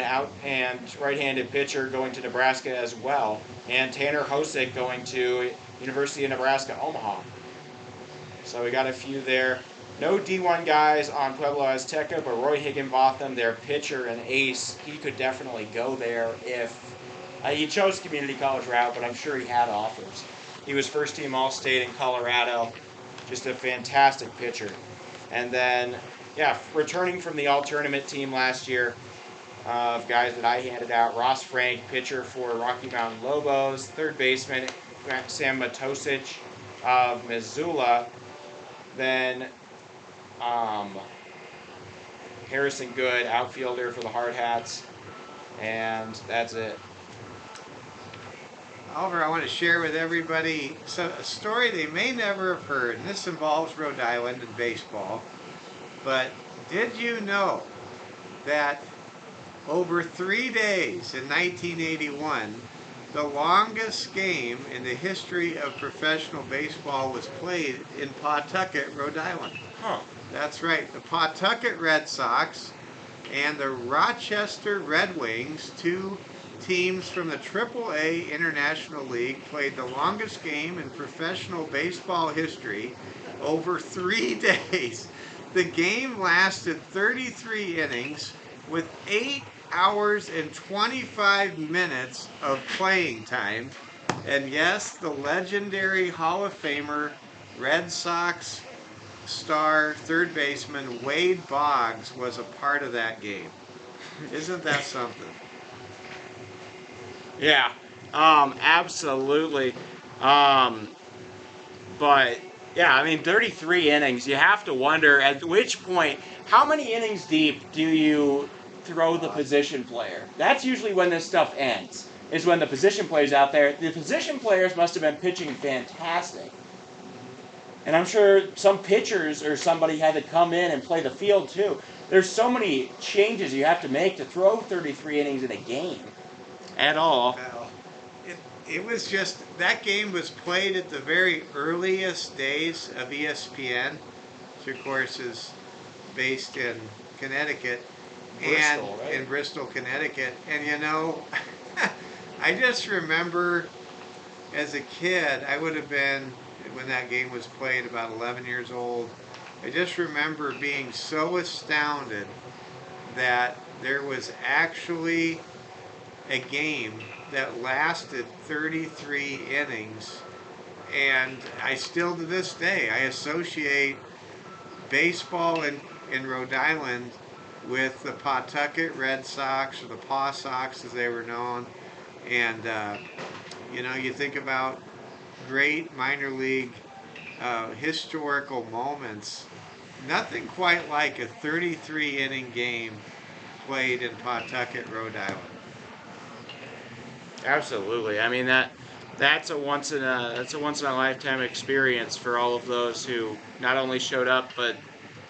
and right-handed pitcher, going to Nebraska as well, and Tanner Hosick going to University of Nebraska Omaha. So we got a few there. No D1 guys on Pueblo Azteca, but Roy Higginbotham, their pitcher and ace, he could definitely go there if he chose community college route, but I'm sure he had offers. He was first-team All-State in Colorado, just a fantastic pitcher. And then, yeah, returning from the all-tournament team last year, of guys that I handed out, Ross Frank, pitcher for Rocky Mountain Lobos, third baseman Sam Matosic of Missoula, then Harrison Good, outfielder for the Hard Hats, and that's it. Oliver, I want to share with everybody a story they may never have heard, and this involves Rhode Island and baseball. But did you know that over 3 days in 1981, the longest game in the history of professional baseball was played in Pawtucket, Rhode Island? Huh. That's right. The Pawtucket Red Sox and the Rochester Red Wings, two teams from the AAA International League, played the longest game in professional baseball history over 3 days. The game lasted 33 innings with 8 hours and 25 minutes of playing time. And yes, the legendary Hall of Famer, Red Sox star third baseman Wade Boggs was a part of that game. Isn't that something? Yeah, absolutely. But yeah, I mean, 33 innings. You have to wonder at which point, how many innings deep do you throw the position player? That's usually when this stuff ends. Is when the position player's out there. The position players must have been pitching fantastic. And I'm sure some pitchers or somebody had to come in and play the field too. There's so many changes you have to make to throw 33 innings in a game at all. Well, it was just, that game was played at the very earliest days of ESPN, which of course is based in Connecticut, Bristol, and right? in Bristol, Connecticut. And you know, I just remember as a kid, I would have been, when that game was played, about 11 years old. I just remember being so astounded that there was actually a game that lasted 33 innings. And I still, to this day, I associate baseball in Rhode Island with the Pawtucket Red Sox, or the Paw Sox as they were known. And, you know, you think about great minor league historical moments. Nothing quite like a 33 inning game played in Pawtucket, Rhode Island. Absolutely. I mean that's a once in a lifetime experience for all of those who not only showed up, but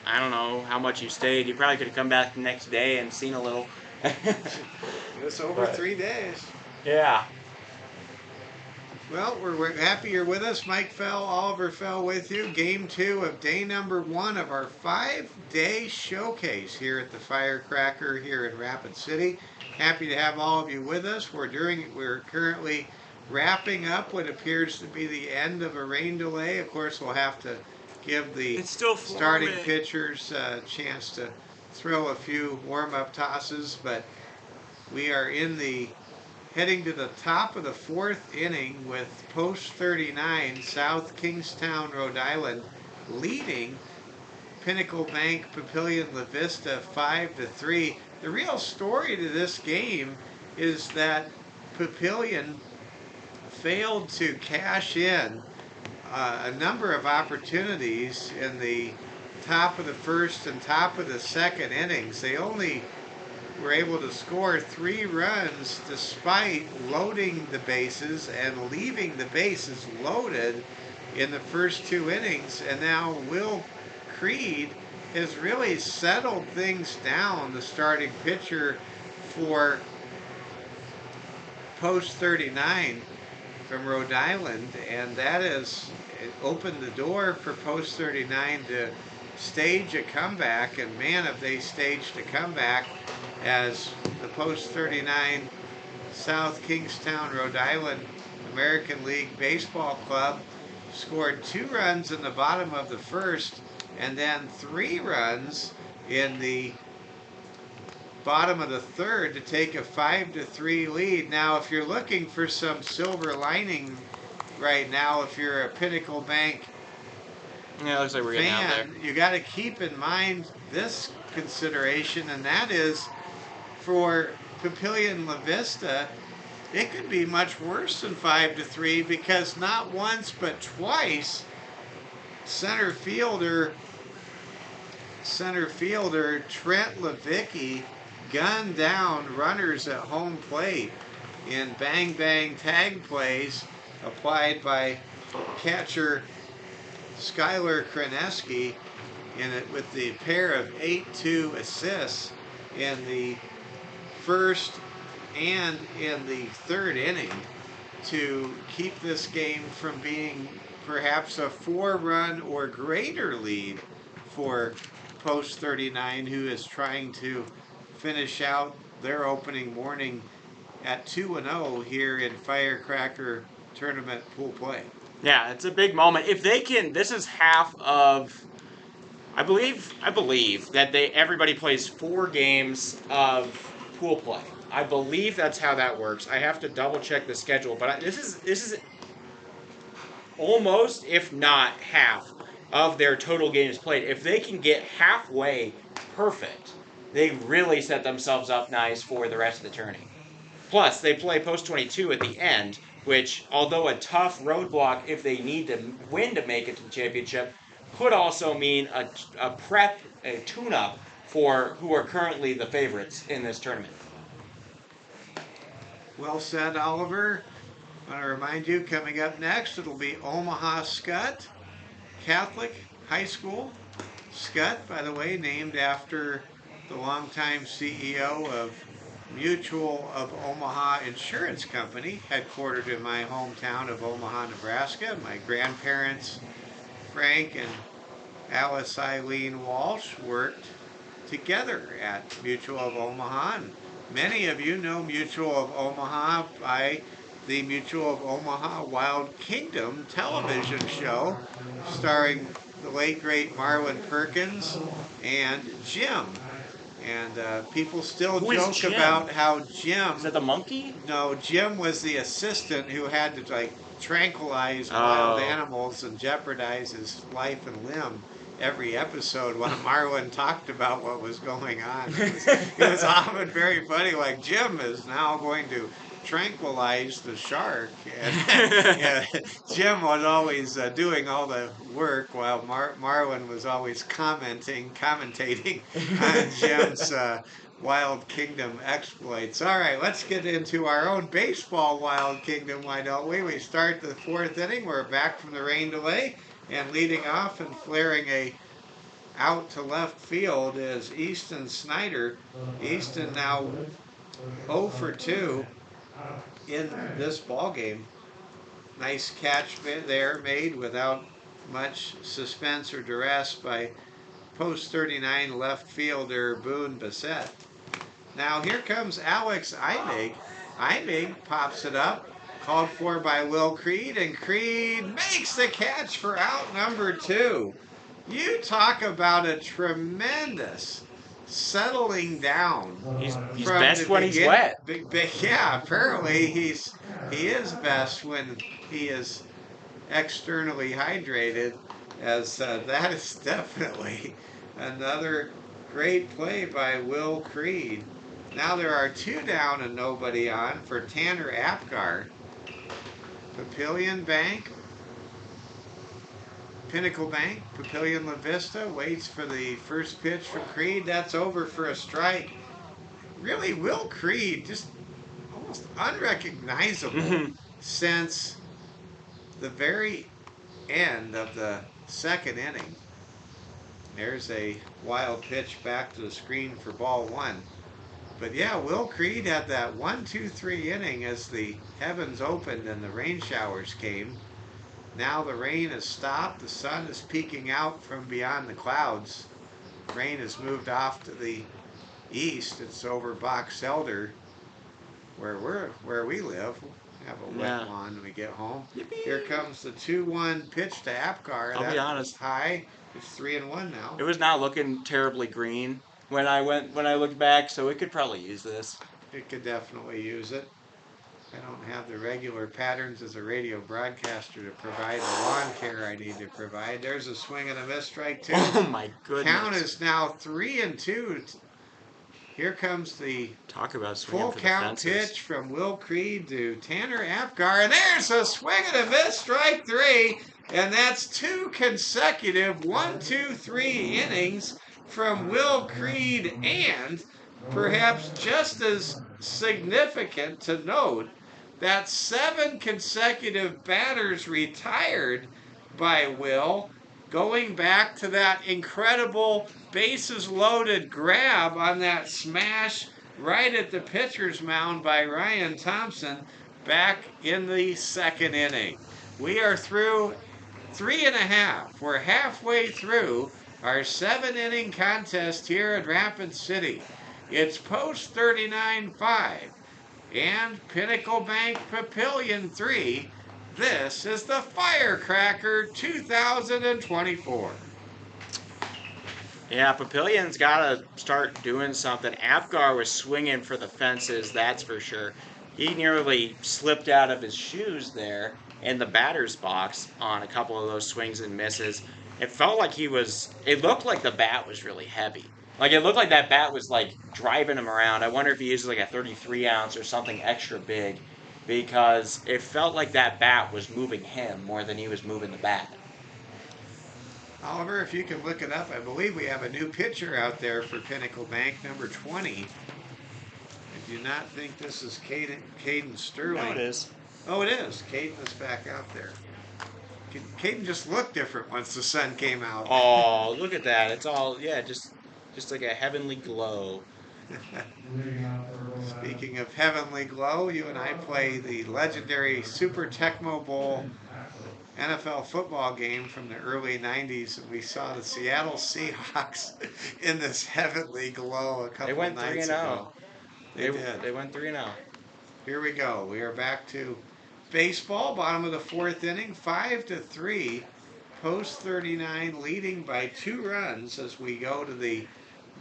I don't know how much you stayed. You probably could have come back the next day and seen a little. It was over 3 days. Yeah. Well, we're happy you're with us. Mike Fell, Oliver Fell with you. Game 2 of day number 1 of our 5-day showcase here at the Firecracker here in Rapid City. Happy to have all of you with us. We're currently wrapping up what appears to be the end of a rain delay. Of course, we'll have to give the starting pitchers a chance to throw a few warm-up tosses, but we are heading to the top of the 4th inning with post 39 South Kingstown, Rhode Island leading Pinnacle Bank Papillion-La Vista 5-3. The real story to this game is that Papillion failed to cash in a number of opportunities in the top of the 1st and top of the 2nd innings. They only were able to score 3 runs despite loading the bases and leaving the bases loaded in the first 2 innings. And now Will Creed has really settled things down, the starting pitcher for post 39 from Rhode Island, and that has opened the door for post 39 to stage a comeback. And man, have they staged a comeback, as the post 39 South Kingstown, Rhode Island American League Baseball Club scored 2 runs in the bottom of the 1st and then 3 runs in the bottom of the 3rd to take a 5-3 lead. Now, if you're looking for some silver lining right now, if you're a Pinnacle Bank Yeah, it looks like we're getting out there. fan, you got to keep in mind this consideration, and that is for Papillion-La Vista, it could be much worse than 5-3 because not once but twice center fielder Trent Levicki gunned down runners at home plate in bang bang tag plays applied by catcher Skylar Kreneski in it with the pair of 8-2 assists in the first and in the third inning to keep this game from being perhaps a 4-run or greater lead for Post 39, who is trying to finish out their opening morning at 2-0 here in Firecracker tournament pool play. Yeah, it's a big moment. If they can, this is half of. I believe that everybody plays 4 games of pool play. I believe that's how that works. I have to double check the schedule, but this is almost, if not half, of their total games played. If they can get halfway perfect, they really set themselves up nice for the rest of the tourney. Plus, they play post 22 at the end, which, although a tough roadblock if they need to win to make it to the championship, could also mean a tune-up for who are currently the favorites in this tournament. Well said, Oliver. I want to remind you, coming up next, it'll be Omaha Scott Catholic High School. Scott, by the way, named after the longtime CEO of Mutual of Omaha Insurance Company, headquartered in my hometown of Omaha, Nebraska. My grandparents, Frank and Alice Eileen Walsh, worked together at Mutual of Omaha. And many of you know Mutual of Omaha by the Mutual of Omaha Wild Kingdom television show starring the late great Marlon Perkins and Jim. And people still joke about how Jim... Is that the monkey? No, Jim was the assistant who had to tranquilize wild animals and jeopardize his life and limb every episode when Marlon talked about what was going on. It was often very funny, like Jim is now going to tranquilize the shark. And Jim was always doing all the work while Marlon was always commentating on Jim's Wild Kingdom exploits. All right, let's get into our own baseball Wild Kingdom, why don't we? We start the 4th inning. We're back from the rain delay, and leading off and flaring out to left field is Easton Snyder. Easton now 0 for 2 in this ball game. Nice catch there made without much suspense or duress by post 39 left fielder Boone Bassett. Now here comes Alex Eimig. Eimig pops it up, called for by Will Creed, and Creed makes the catch for out number 2. You talk about a tremendous settling down. He's best when he's wet. Yeah, apparently he is best when he is externally hydrated, as that is definitely another great play by Will Creed. Now there are 2 down and nobody on for Tanner Apgar. Papillion Bank, Pinnacle Bank, Papillion-La Vista waits for the first pitch from Creed. That's over for a strike. Really, Will Creed, just almost unrecognizable since the very end of the 2nd inning. There's a wild pitch back to the screen for ball 1. But yeah, Will Creed had that 1-2-3 inning as the heavens opened and the rain showers came. Now the rain has stopped. The sun is peeking out from beyond the clouds. Rain has moved off to the east. It's over Box Elder, where we live. We'll have a wet lawn when we get home. Yippee. Here comes the 2-1 pitch to Apgar. I'll be honest. High. It's 3-1 now. It was not looking terribly green when I looked back, so it could probably use this. It could definitely use it. I don't have the regular patterns as a radio broadcaster to provide the lawn care I need to provide. There's a swing and a miss, strike two. Oh my Count goodness. is now 3-2. Here comes the Talk about swinging full for the count fences. pitch from Will Creed to Tanner Apgar, and there's a swing and a miss, strike three, and that's 2 consecutive 1-2-3 innings from Will Creed, and perhaps just as significant to note that 7 consecutive batters retired by Will, going back to that incredible bases loaded grab on that smash right at the pitcher's mound by Ryan Thompson back in the second inning. We are through 3.5. We're halfway through our 7-inning contest here at Rapid City. It's post 39-5 and Pinnacle Bank Papillion 3. This is the Firecracker 2024. Yeah, Papillion's got to start doing something. Apgar was swinging for the fences, that's for sure. He nearly slipped out of his shoes there in the batter's box on a couple of those swings and misses. It felt like it looked like the bat was really heavy. Like it looked like that bat was like driving him around. I wonder if he used like a 33 ounce or something extra big, because it felt like that bat was moving him more than he was moving the bat. Oliver, if you can look it up, I believe we have a new pitcher out there for Pinnacle Bank, number 20. I do not think this is Caden Sterling. No, it is. Oh, it is. Caden is back out there. Caden just looked different once the sun came out. Oh, look at that. It's all, yeah, just like a heavenly glow. Speaking of heavenly glow, you and I play the legendary Super Tecmo Bowl NFL football game from the early 90s, and we saw the Seattle Seahawks in this heavenly glow a couple of nights ago. They did. They went 3-0. Here we go. We are back to baseball, bottom of the 4th inning, 5-3, post 39, leading by 2 runs as we go to the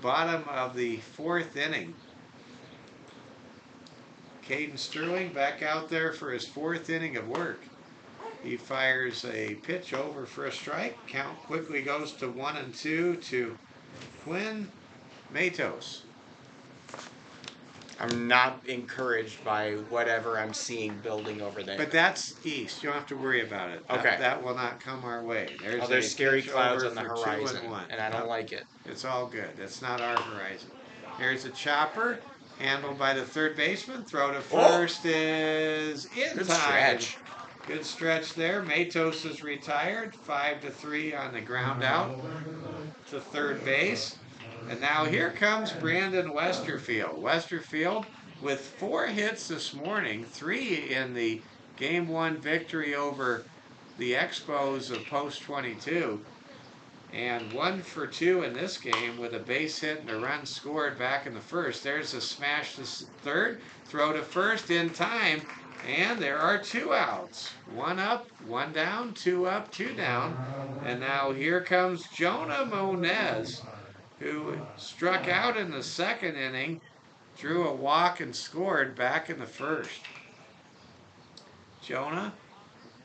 bottom of the 4th inning. Caden Sterling back out there for his 4th inning of work. He fires a pitch over for a strike. Count quickly goes to 1-2 to Quinn Matos. I'm not encouraged by whatever I'm seeing building over there. But that's east. You don't have to worry about it. Okay. That will not come our way. There's scary pitch clouds over on the for 2 horizon, and 1. and I don't like it. It's all good. It's not our horizon. There's a chopper handled by the third baseman. Throw to first is in Good time. stretch. Good stretch there. Matos is retired. 5-3 on the ground out to third base. And now here comes Brandon Westerfield. Westerfield with 4 hits this morning, 3 in the Game 1 victory over the Expos of Post 22, and 1 for 2 in this game with a base hit and a run scored back in the first. There's a smash to third, throw to first in time, and there are 2 outs. 1 up, 1 down, 2 up, 2 down. And now here comes Jonah Monez, who struck out in the second inning, drew a walk and scored back in the first. Jonah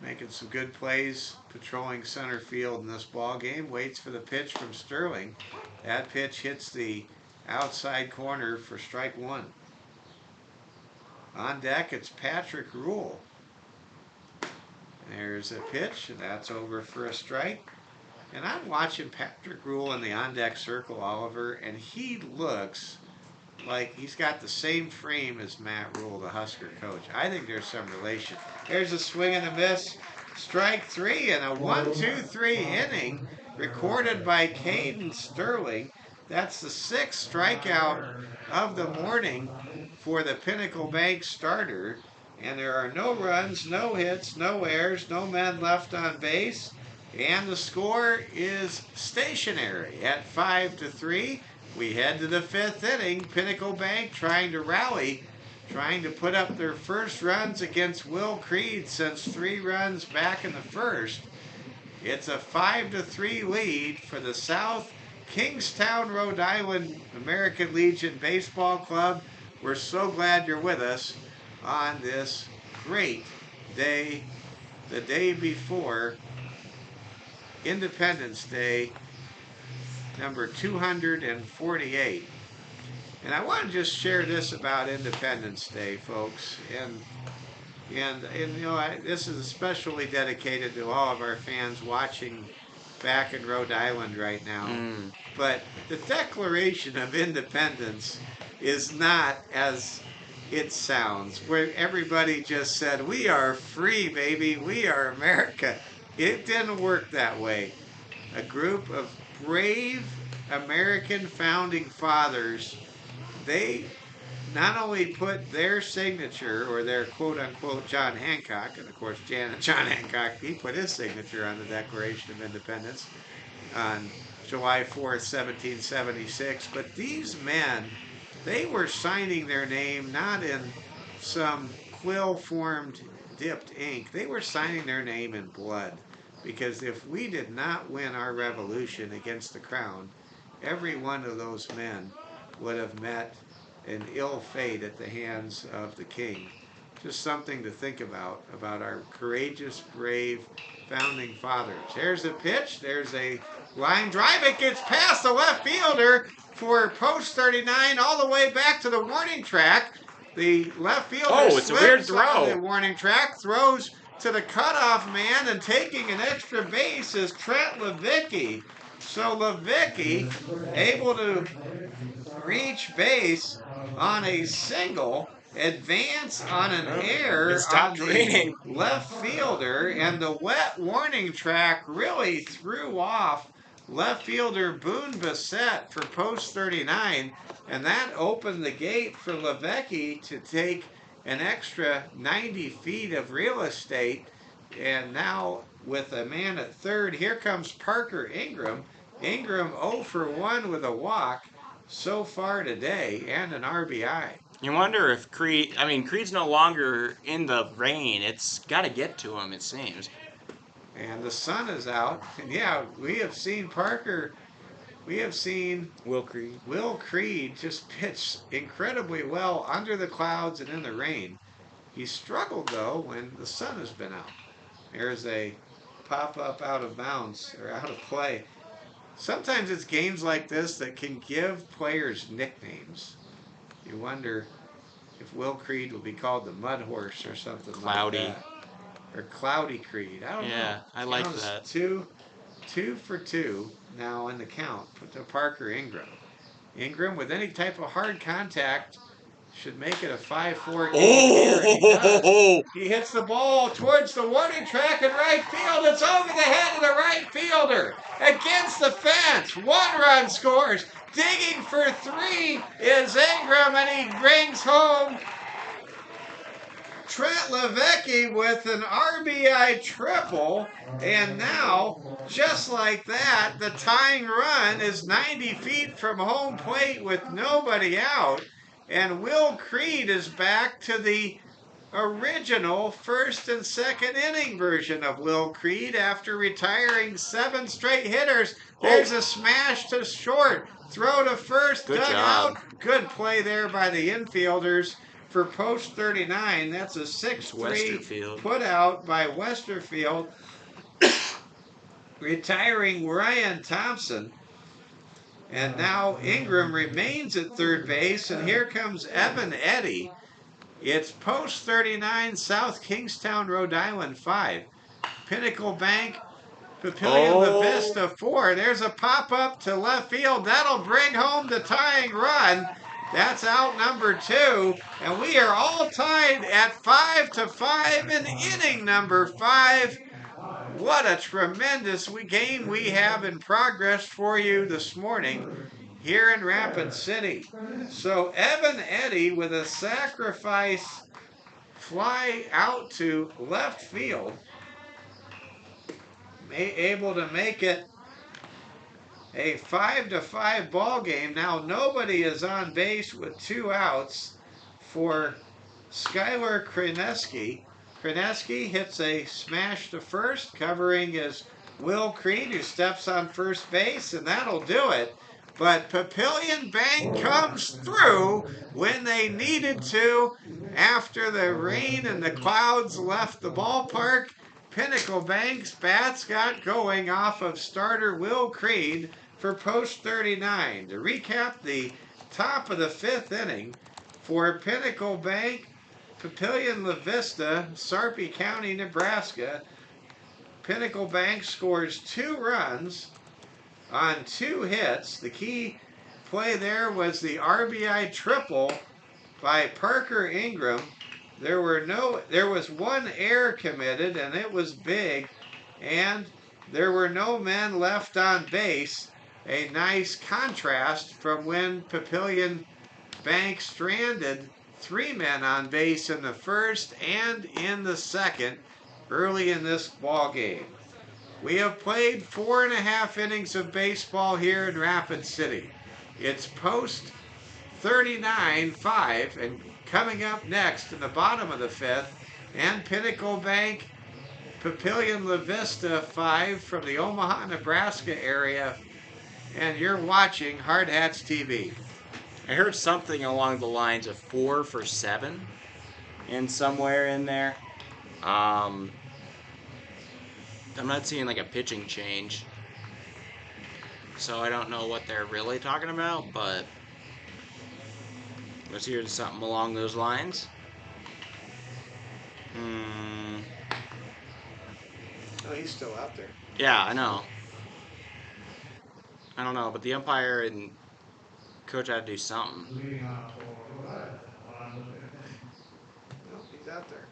making some good plays, patrolling center field in this ball game, waits for the pitch from Sterling. That pitch hits the outside corner for strike 1. On deck, it's Patrick Rule. There's a pitch, and that's over for a strike. And I'm watching Patrick Rule in the on-deck circle, Oliver, and he looks like he's got the same frame as Matt Rule, the Husker coach. I think there's some relation. There's a swing and a miss. Strike 3 and a 1-2-3 inning recorded by Caden Sterling. That's the 6th strikeout of the morning for the Pinnacle Bank starter. And there are no runs, no hits, no errors, no men left on base. And the score is stationary at 5-3. We head to the 5th inning. Pinnacle Bank trying to rally, trying to put up their first runs against Will Creed since 3 runs back in the first. It's a 5-3 lead for the South Kingstown, Rhode Island American Legion Baseball Club. We're so glad you're with us on this great day, the day before Independence Day, number 248. And I want to just share this about Independence Day, folks. And you know, this is especially dedicated to all of our fans watching back in Rhode Island right now. But the Declaration of Independence is not as it sounds, where everybody just said, "We are free, baby. We are America." It didn't work that way. A group of brave American founding fathers, they not only put their signature, or their quote-unquote John Hancock, and of course John Hancock, he put his signature on the Declaration of Independence on July 4th, 1776, but these men, they were signing their name not in some quill-formed dipped ink. They were signing their name in blood, because if we did not win our revolution against the crown, every one of those men would have met an ill fate at the hands of the king. Just something to think about our courageous, brave founding fathers. There's a pitch. There's a line drive. It gets past the left fielder for post 39 all the way back to the warning track. The left fielder it's a weird throw. on the warning track, throws to the cutoff man, and taking an extra base is Trent Levicki. So Levicki able to reach base on a single, advance on an error on the left fielder, and the wet warning track really threw off left fielder Boone Bissett for post 39, and that opened the gate for Levicki to take an extra 90 feet of real estate. And now with a man at third, here comes Parker Ingram. Ingram 0 for 1 with a walk so far today, and an RBI. You wonder if Creed's no longer in the rain. It's got to get to him, it seems. And the sun is out. And yeah, we have seen Parker, we have seen Will Creed. Will Creed just pitch incredibly well under the clouds and in the rain. He struggled, though, when the sun has been out. There's a pop-up out of bounds, or out of play. Sometimes it's games like this that can give players nicknames. You wonder if Will Creed will be called the Mud Horse or something Cloudy. like that. Or Cloudy Creed. I don't know. Yeah, I like that. Two for two now in the count to Parker Ingram. Ingram, with any type of hard contact, should make it a 5-4 game. He hits the ball towards the warning track in right field. It's over the head of the right fielder. Against the fence. 1 run scores. Digging for 3 is Ingram, and he brings home Trent Levicki with an RBI triple. And now, just like that, the tying run is 90 feet from home plate with nobody out. And Will Creed is back to the original first and second inning version of Will Creed after retiring 7 straight hitters. There's a smash to short. Throw to first, Good dug job. out. Good play there by the infielders for post 39. That's a 6-3 put out by Westerfield, retiring Ryan Thompson. And now Ingram remains at third base, and here comes Evan Eddy. It's post 39, South Kingstown, Rhode Island 5. Pinnacle Bank, Papillion-La Vista 4. There's a pop-up to left field. That'll bring home the tying run. That's out number 2. And we are all tied at 5-5 in inning number 5. What a tremendous game we have in progress for you this morning here in Rapid City. So Evan Eddy with a sacrifice fly out to left field, able to make it a 5-5 ball game. Now nobody is on base with 2 outs for Skylar Kreneski. Kreneski hits a smash to first, covering is Will Creed, who steps on first base, and that'll do it. But Papillion Bank comes through when they needed to, After the rain and the clouds left the ballpark, Pinnacle Bank's bats got going off of starter Will Creed for post 39. To recap the top of the 5th inning for Pinnacle Bank, Papillion-La Vista, Sarpy County, Nebraska. Pinnacle Bank scores 2 runs on 2 hits. The key play there was the RBI triple by Parker Ingram. There was 1 error committed, and it was big, and there were no men left on base. A nice contrast from when Papillion Bank stranded 3 men on base in the 1st and in the 2nd early in this ball game. We have played 4.5 innings of baseball here in Rapid City. It's post 39-5, and coming up next in the bottom of the 5th, and Pinnacle Bank, Papillion-La Vista 5 from the Omaha, Nebraska area, and you're watching Hard Hats TV. I heard something along the lines of 4 for 7 in somewhere in there. I'm not seeing like a pitching change, so I don't know what they're really talking about, but let's hear something along those lines. Oh, he's still out there. Yeah, I know. I don't know, but the umpire and coach had to do something. No, he's out there.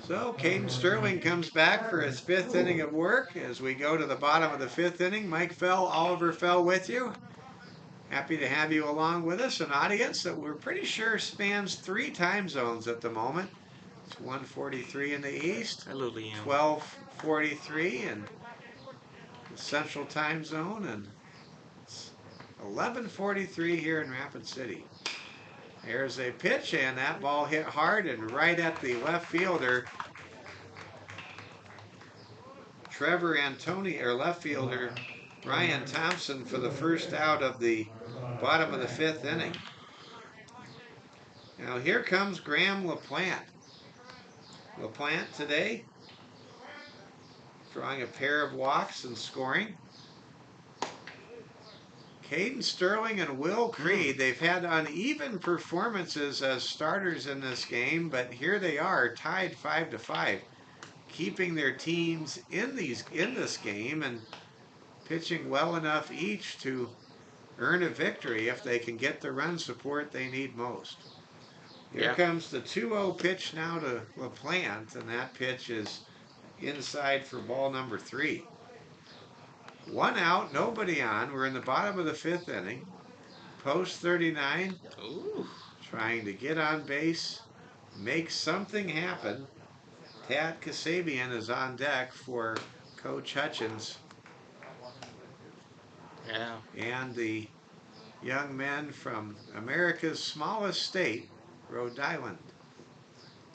So Caden Sterling comes back for his 5th inning of work. As we go to the bottom of the 5th inning, Mike Fell, Oliver Fell with you. Happy to have you along with us, an audience that we're pretty sure spans 3 time zones at the moment. It's 1:43 in the east, 12:43 in the central time zone, and it's 11:43 here in Rapid City. There's a pitch, and that ball hit hard and right at the left fielder, Trevor Antoni, or left fielder Ryan Thompson, for the first out of the bottom of the 5th inning. Now here comes Graham LaPlante. LaPlante today drawing a pair of walks and scoring. Caden Sterling and Will Creed, they've had uneven performances as starters in this game, but here they are tied 5-5, keeping their teams in this game and pitching well enough each to earn a victory if they can get the run support they need most. Here comes the 2-0 pitch now to LaPlante, and that pitch is inside for ball number 3. 1 out, nobody on. We're in the bottom of the 5th inning. Post 39. Ooh. Trying to get on base, make something happen. Tad Kasabian is on deck for Coach Hutchins. Yeah. And the young men from America's smallest state, Rhode Island.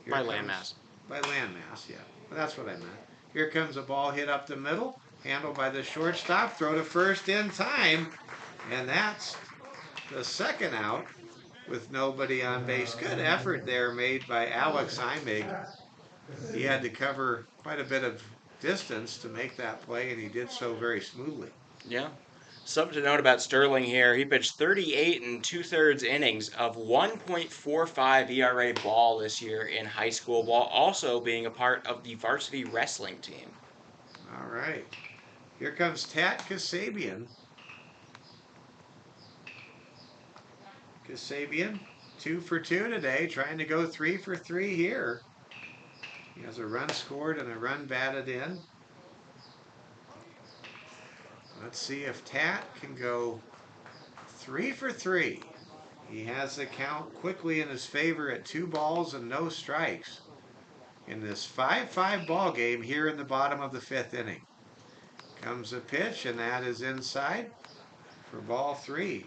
By landmass. By landmass, yeah. Well, that's what I meant. Here comes a ball hit up the middle, handled by the shortstop, throw to first in time, and that's the 2nd out with nobody on base. Good effort there made by Alex Imig. He had to cover quite a bit of distance to make that play, and he did so very smoothly. Yeah. Something to note about Sterling here, he pitched 38 2/3 innings of 1.45 ERA ball this year in high school, while also being a part of the varsity wrestling team. All right. Here comes Tat Kasabian. Kasabian, 2 for 2 today, trying to go 3 for 3 here. He has a run scored and a run batted in. Let's see if Tat can go 3 for 3. He has the count quickly in his favor at 2 balls and no strikes in this 5-5 ball game here in the bottom of the 5th inning. Comes a pitch, and that is inside for ball 3.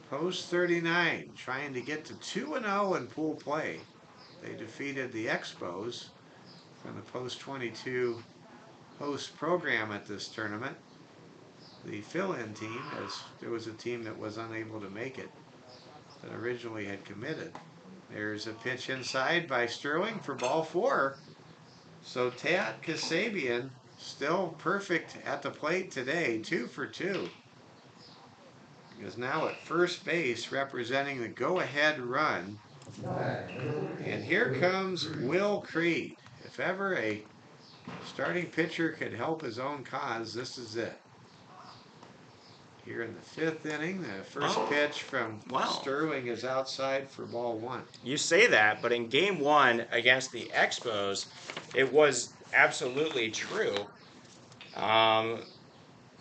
Post 39, trying to get to 2-0 in pool play. They defeated the Expos from the Post 22 host program at this tournament. the fill-in team, as there was a team that was unable to make it that originally had committed. There's a pitch inside by Sterling for ball 4. So Tat Kasabian still perfect at the plate today, 2 for 2. Is now at first base representing the go-ahead run. And here comes Will Creed. If ever a starting pitcher could help his own cause, this is it. Here in the 5th inning, the first pitch from Sterling is outside for ball 1. You say that, but in game 1 against the Expos, it was absolutely true.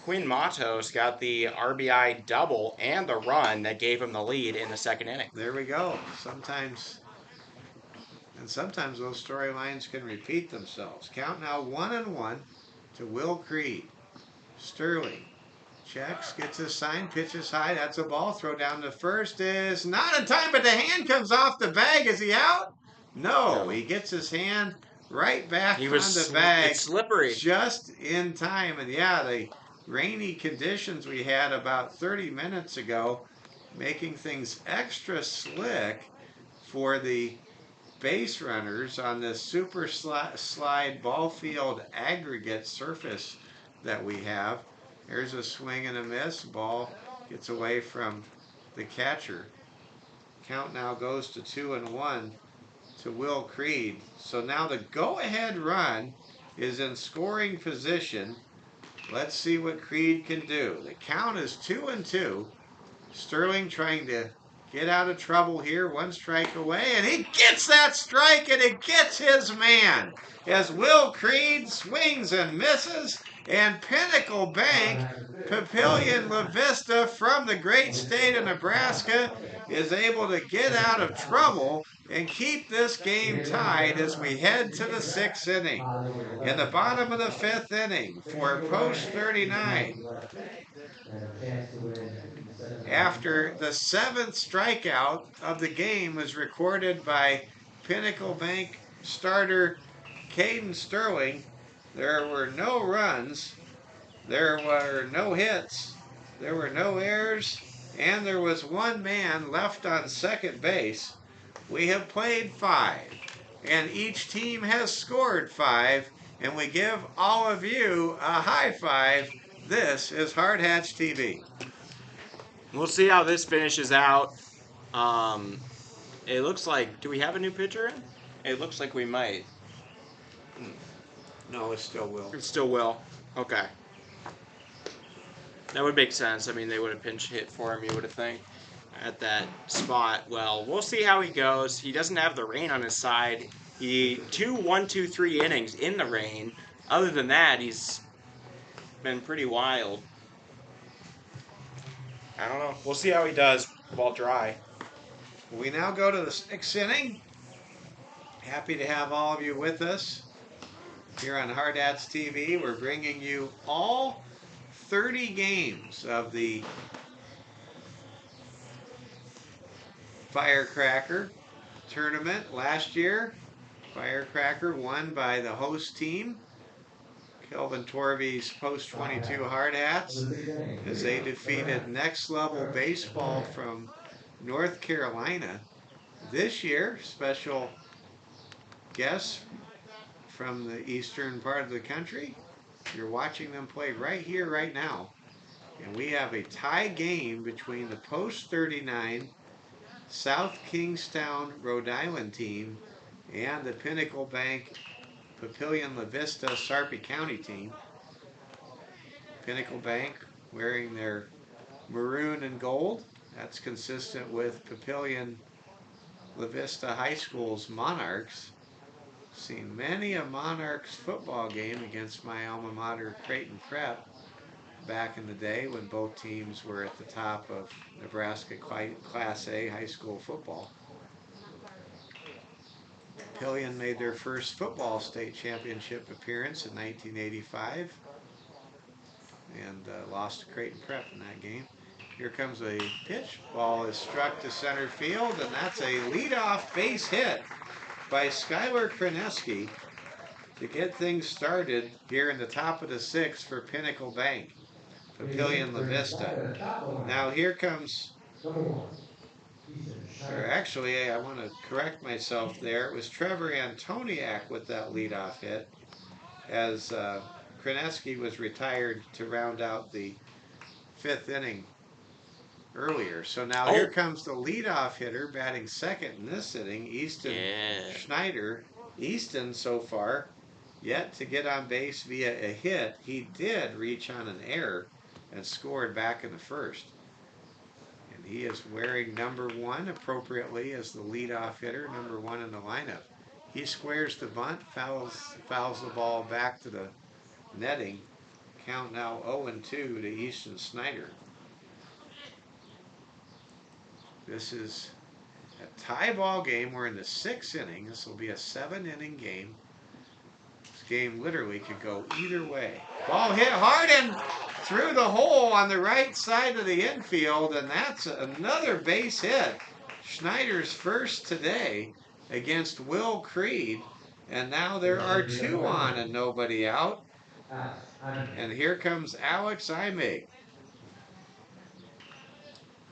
Quinn Matos got the RBI double and the run that gave him the lead in the 2nd inning. There we go. Sometimes those storylines can repeat themselves. Count now 1-1 to Will Creed. Sterling checks, gets his sign, pitches high. That's a ball. Throw down to first is not in time, but the hand comes off the bag. Is he out? No, he gets his hand right back on the bag. It's slippery. Just in time. And yeah, the rainy conditions we had about 30 minutes ago, making things extra slick for the base runners on this super slide ball field aggregate surface that we have. There's a swing and a miss. Ball gets away from the catcher. Count now goes to 2-1 to Will Creed. So now the go-ahead run is in scoring position. Let's see what Creed can do. The count is 2-2. Sterling trying to get out of trouble here. 1 strike away, and he gets that strike, and it gets his man. As Will Creed swings and misses, and Pinnacle Bank, Papillion-La Vista from the great state of Nebraska is able to get out of trouble and keep this game tied as we head to the 6th inning. In the bottom of the 5th inning for post 39. After the 7th strikeout of the game was recorded by Pinnacle Bank starter Caden Sterling, there were no runs, there were no hits, there were no errors, and there was 1 man left on second base. We have played 5, and each team has scored 5, and we give all of you a high five. This is Hard Hats TV. We'll see how this finishes out. It looks like, do we have a new pitcher in? It looks like we might. No, it's still Will. It still will. Okay. That would make sense. I mean, they would have pinch hit for him, you would have think, at that spot. Well, we'll see how he goes. He doesn't have the rain on his side. He 1-2-3 innings in the rain. Other than that, he's been pretty wild. I don't know. We'll see how he does while dry. We now go to the 6th inning. Happy to have all of you with us. Here on Hard Hats TV, we're bringing you all 30 games of the Firecracker tournament. Last year, Firecracker won by the host team, Kelvin Torvey's Post 22 Hard Hats, as they defeated Next Level Baseball from North Carolina. This year, special guests from the eastern part of the country. You're watching them play right here, right now. And we have a tie game between the Post 39 South Kingstown, Rhode Island team and the Pinnacle Bank Papillion-La Vista Sarpy County team. Pinnacle Bank wearing their maroon and gold. That's consistent with Papillion-La Vista High School's Monarchs. Seen many a Monarchs football game against my alma mater, Creighton Prep, back in the day when both teams were at the top of Nebraska Class A high school football. Papillion made their first football state championship appearance in 1985 and lost to Creighton Prep in that game. Here comes a pitch. Ball is struck to center field, and that's a leadoff base hit by Skylar Kreneski to get things started here in the top of the 6th for Pinnacle Bank. Papillion-La Vista. Now here comes, or actually I want to correct myself there. It was Trevor Antoniak with that leadoff hit, as Kreneski was retired to round out the 5th inning earlier. So now here comes the leadoff hitter batting second in this inning, Easton Schneider. Easton so far yet to get on base via a hit. He did reach on an error and scored back in the first. And he is wearing number 1 appropriately as the leadoff hitter, number 1 in the lineup. He squares the bunt, fouls the ball back to the netting. Count now 0-2 to Easton Schneider. This is a tie ball game. We're in the 6th inning. This will be a 7-inning game. This game literally could go either way. Ball hit hard and through the hole on the right side of the infield, and that's another base hit. Schneider's first today against Will Creed, and now there are 2 on and nobody out. And here comes Alex Imig.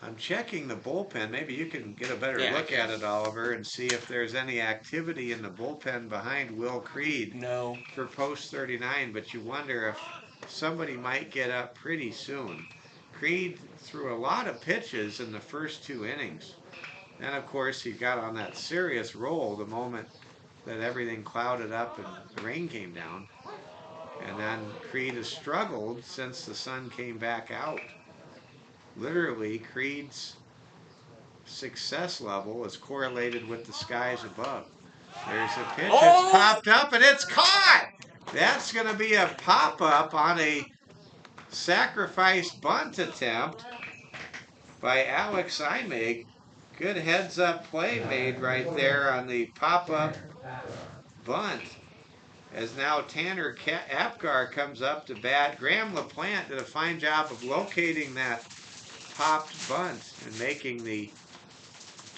I'm checking the bullpen. Maybe you can get a better look at it, Oliver, and see if there's any activity in the bullpen behind Will Creed. No. For post 39, but you wonder if somebody might get up pretty soon. Creed threw a lot of pitches in the first 2 innings. Then, of course, he got on that serious roll the moment that everything clouded up and the rain came down. And then Creed has struggled since the sun came back out. Literally, Creed's success level is correlated with the skies above. There's a pitch, it's popped up and it's caught! That's going to be a pop-up on a sacrifice bunt attempt by Alex Imig. Good heads-up play made right there on the pop-up bunt. As now Tanner Apgar comes up to bat. Graham LaPlante did a fine job of locating that popped bunt and making the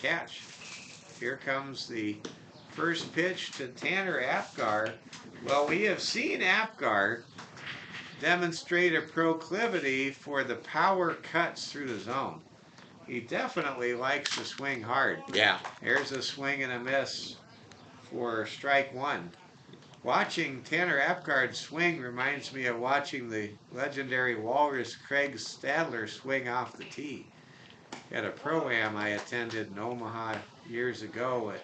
catch. Here comes the first pitch to Tanner Apgar. Well, we have seen Apgar demonstrate a proclivity for the power cuts through the zone. He definitely likes to swing hard. Yeah. There's a swing and a miss for strike 1. Watching Tanner Apgar swing reminds me of watching the legendary walrus Craig Stadler swing off the tee. At a pro-am I attended in Omaha years ago at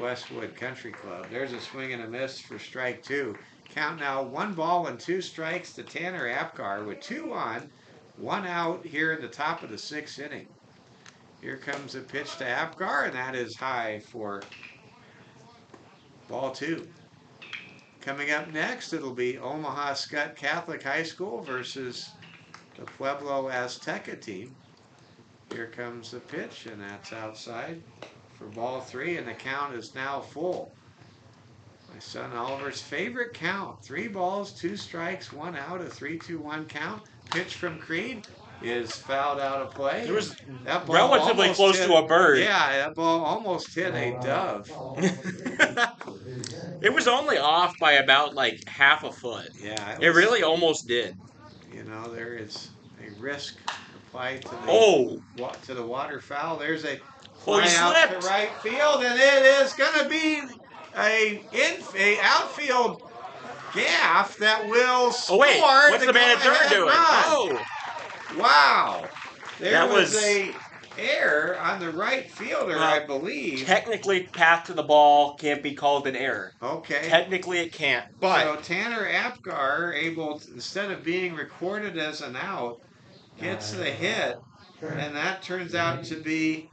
Westwood Country Club. There's a swing and a miss for strike 2. Count now 1 ball and 2 strikes to Tanner Apgar with 2 on, 1 out here in the top of the 6th inning. Here comes a pitch to Apgar, and that is high for ball 2. Coming up next, it'll be Omaha Skutt Catholic High School versus the Pueblo Azteca team. Here comes the pitch, and that's outside for ball 3, and the count is now full. My son Oliver's favorite count. 3 balls, 2 strikes, 1 out, a 3-2-1 count. Pitch from Creed is fouled out of play. It was that ball relatively close to a bird. Yeah, that ball almost hit a dove. It was only off by about like half a foot. Yeah, it really almost did. You know, there is a risk applied to the waterfowl. There's a fly out to right field, and it is going to be a outfield gaff that will score. Oh wait, what's the man at third doing? Oh, wow! There was a error on the right fielder, I believe. Technically, path to the ball can't be called an error. Okay. Technically, it can't. But so Tanner Apgar, able to, instead of being recorded as an out, gets the hit, and that turns out to be,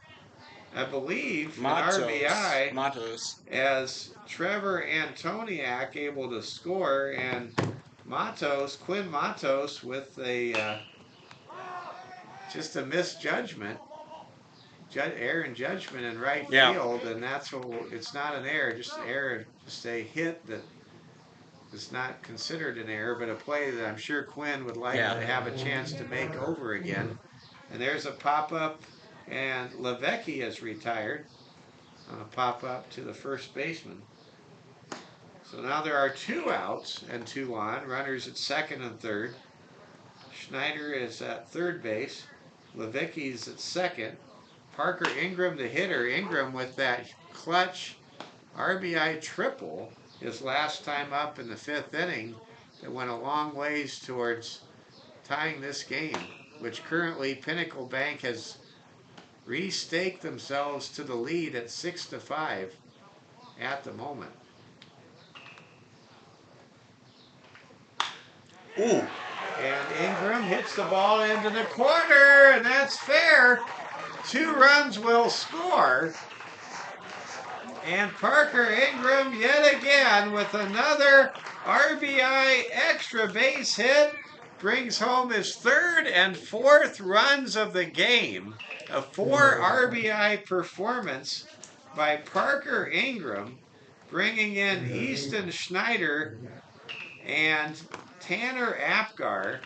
I believe, an RBI. Matos. As Trevor Antoniak able to score, and Quinn Matos with a just a misjudgment. Error in judgment in right field, and that's what it's not an error, just an error, just a hit that is not considered an error, but a play that I'm sure Quinn would like to have a chance to make over again. And there's a pop-up, and Levecki is retired on a pop-up to the first baseman. So now there are 2 outs and 2 on, runners at second and third. Schneider is at third base. Levicki's at second. Parker Ingram, the hitter. Ingram with that clutch RBI triple his last time up in the 5th inning that went a long ways towards tying this game, which currently Pinnacle Bank has restaked themselves to the lead at 6-5 at the moment. Ooh. And Ingram hits the ball into the corner, and that's fair. 2 runs will score. And Parker Ingram yet again with another RBI extra base hit brings home his 3rd and 4th runs of the game. A 4 RBI performance by Parker Ingram, bringing in Easton Schneider and Tanner Apgar.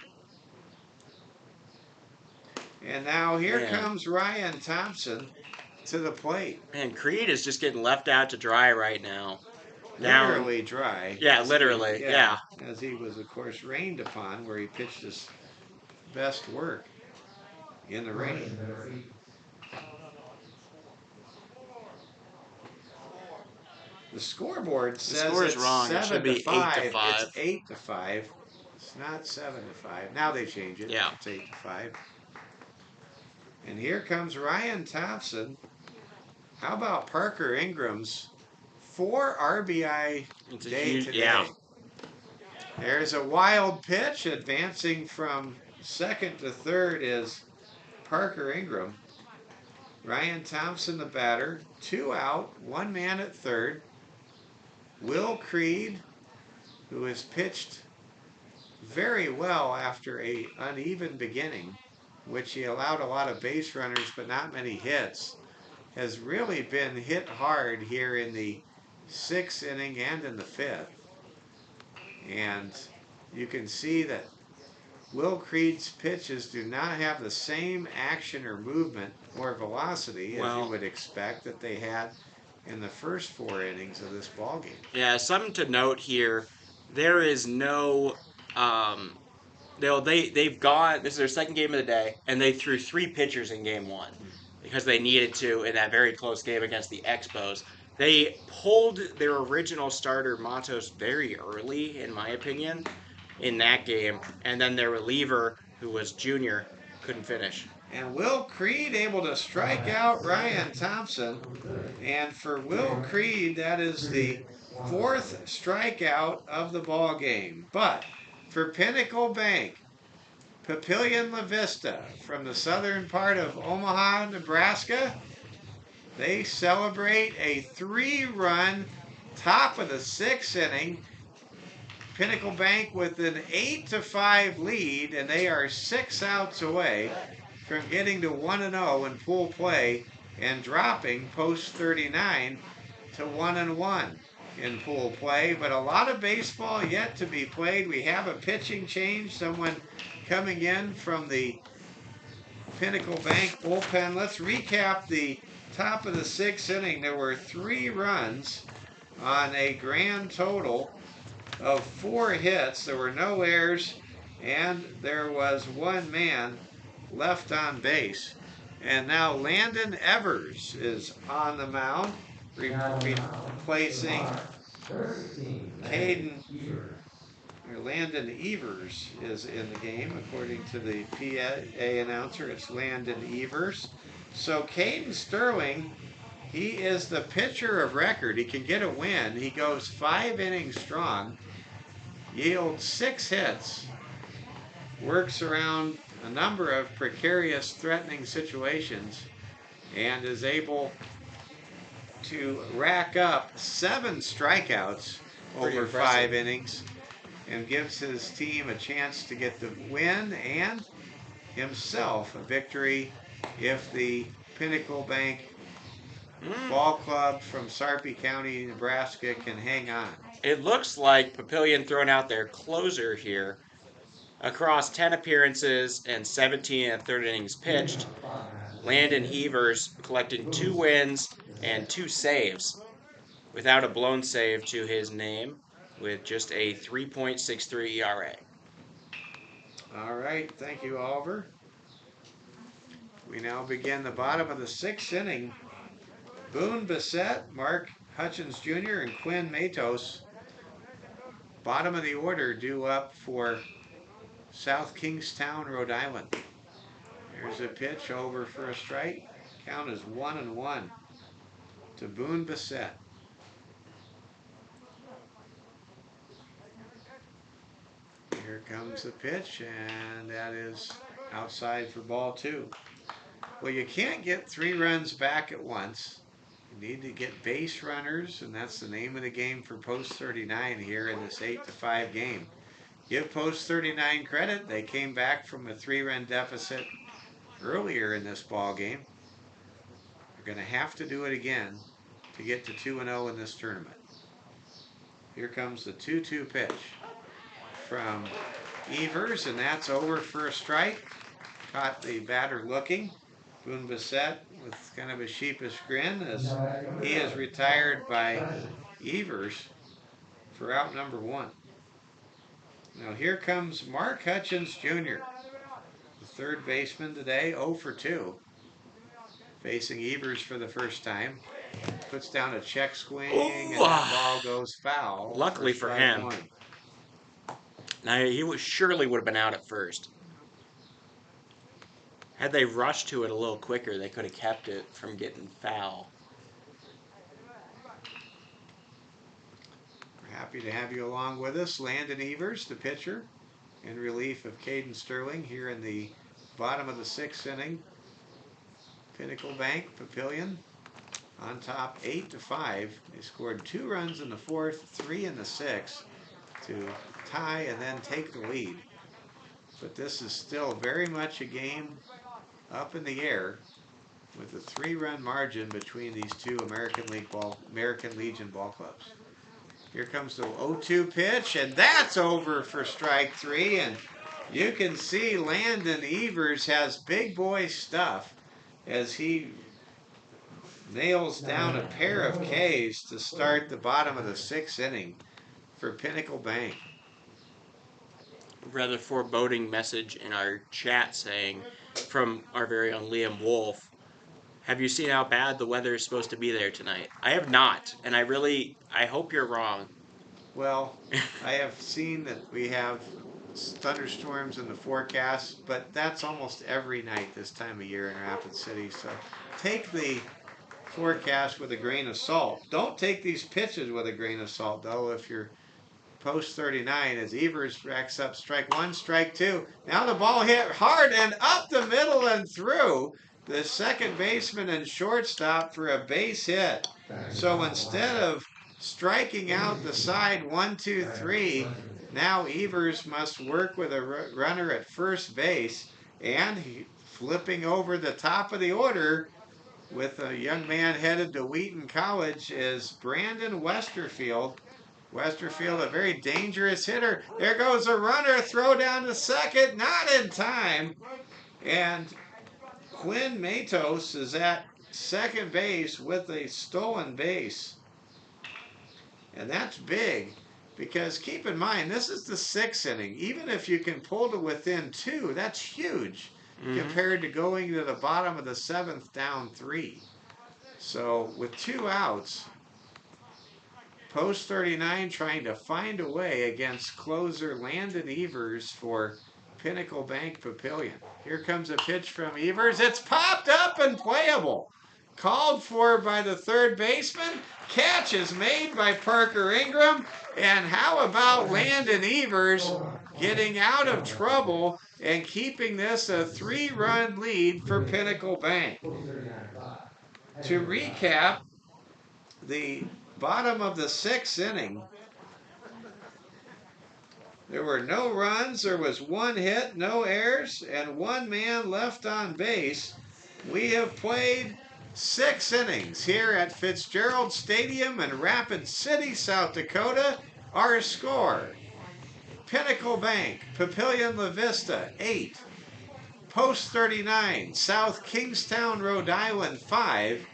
And now here comes Ryan Thompson to the plate. And Creed is just getting left out to dry right now. Literally dry. Yeah, literally, yeah. As he was, of course, rained upon, where he pitched his best work in the rain. The scoreboard says it's wrong. It should be 7-5. 8-5. It's 8-5. It's not 7-5. Now they change it. Yeah. It's 8-5. And here comes Ryan Thompson. How about Parker Ingram's 4 RBI day today? Yeah. There's a wild pitch. Advancing from 2nd to 3rd is Parker Ingram. Ryan Thompson, the batter. 2 out, 1 man at 3rd. Will Creed, who has pitched very well after an uneven beginning, which he allowed a lot of base runners but not many hits, has really been hit hard here in the 6th inning and in the 5th. And you can see that Will Creed's pitches do not have the same action or movement or velocity as you would expect that they had in the first 4 innings of this ballgame. Yeah, something to note here. There is no they've gone, this is their 2nd game of the day, and they threw 3 pitchers in game 1 because they needed to in that very close game against the Expos. They pulled their original starter, Matos, very early, in my opinion, in that game. And then their reliever, who was junior, couldn't finish. And Will Creed able to strike out Ryan Thompson. And for Will Creed, that is the 4th strikeout of the ball game. But for Pinnacle Bank, Papillion-La Vista from the southern part of Omaha, Nebraska, they celebrate a 3-run top of the 6th inning. Pinnacle Bank with an 8-5 lead, and they are 6 outs away from getting to 1-0 in pool play and dropping post 39 to 1-1 in pool play. But a lot of baseball yet to be played. We have a pitching change, someone coming in from the Pinnacle Bank bullpen. Let's recap the top of the 6th inning. There were 3 runs on a grand total of 4 hits. There were no errors, and there was 1 man left on base. And now Landon Evers is on the mound, replacing Caden. Landon Evers is in the game, according to the PA announcer. It's Landon Evers. So Caden Sterling, he is the pitcher of record. He can get a win. He goes 5 innings strong, yields 6 hits, works around a number of precarious, threatening situations, and is able to rack up 7 strikeouts over 5 innings, and gives his team a chance to get the win and himself a victory if the Pinnacle Bank Ball Club from Sarpy County, Nebraska can hang on. It looks like Papillion throwing out their closer here. Across 10 appearances and 17 and 3rd innings pitched, Landon Evers collecting 2 wins and 2 saves without a blown save to his name, with just a 3.63 ERA. All right, thank you, Oliver. We now begin the bottom of the 6th inning. Boone Bissett, Mark Hutchins Jr., and Quinn Matos, bottom of the order, due up for South Kingstown, Rhode Island. There's a pitch over for a strike. Count is 1-1 to Boone Bissett. Here comes the pitch, and that is outside for ball 2. Well, you can't get 3 runs back at once. You need to get base runners, and that's the name of the game for Post 39 here in this 8-5 game. Give Post 39 credit. They came back from a 3-run deficit earlier in this ball game. They're going to have to do it again to get to 2-0 in this tournament. Here comes the 2-2 pitch from Evers, and that's over for a strike. Caught the batter looking. Boone Bissett with kind of a sheepish grin as he is retired by Evers for out number 1. Now here comes Mark Hutchins Jr., the third baseman today, 0 for 2. Facing Evers for the first time. Puts down a check swing, and that ball goes foul. Luckily for him. 1. Now, he surely would have been out at first. Had they rushed to it a little quicker, they could have kept it from getting foul. We're happy to have you along with us. Landon Evers, the pitcher, in relief of Caden Sterling here in the bottom of the 6th inning. Pinnacle Bank, Papillion, on top 8-5. They scored 2 runs in the 4th, 3 in the 6th to tie and then take the lead. But this is still very much a game up in the air with a 3-run margin between these two American Legion ball clubs. Here comes the 0-2 pitch, and that's over for strike 3. And you can see Landon Evers has big boy stuff as he nails down a pair of Ks to start the bottom of the 6th inning for Pinnacle Bank. Rather foreboding message in our chat saying, from our very own Liam Wolf, have you seen how bad the weather is supposed to be there tonight? I have not, and I hope you're wrong. Well, I have seen that we have thunderstorms in the forecast, but that's almost every night this time of year in Rapid City. So take the forecast with a grain of salt. Don't take these pitches with a grain of salt, though, if you're Post 39 as Evers racks up strike 1, strike 2. Now the ball hit hard and up the middle and through the second baseman and shortstop for a base hit. So instead of striking out the side 1, 2, 3, now Evers must work with a runner at first base, and flipping over the top of the order with a young man headed to Wheaton College is Brandon Westerfield. Westerfield, a very dangerous hitter. There goes a runner, throw down to second, not in time. And Quinn Matos is at second base with a stolen base. And that's big because keep in mind, this is the 6th inning. Even if you can pull to within 2, that's huge compared to going to the bottom of the 7th down 3. So with 2 outs, Post 39 trying to find a way against closer Landon Evers for Pinnacle Bank Papillion. Here comes a pitch from Evers. It's popped up and playable. Called for by the third baseman. Catch is made by Parker Ingram. And how about Landon Evers getting out of trouble and keeping this a 3-run lead for Pinnacle Bank? To recap, the bottom of the 6th inning, there were no runs, there was 1 hit, no errors, and 1 man left on base. We have played 6 innings here at Fitzgerald Stadium in Rapid City, South Dakota. Our score, Pinnacle Bank, Papillion-La Vista, 8. Post 39, South Kingstown, Rhode Island, 5.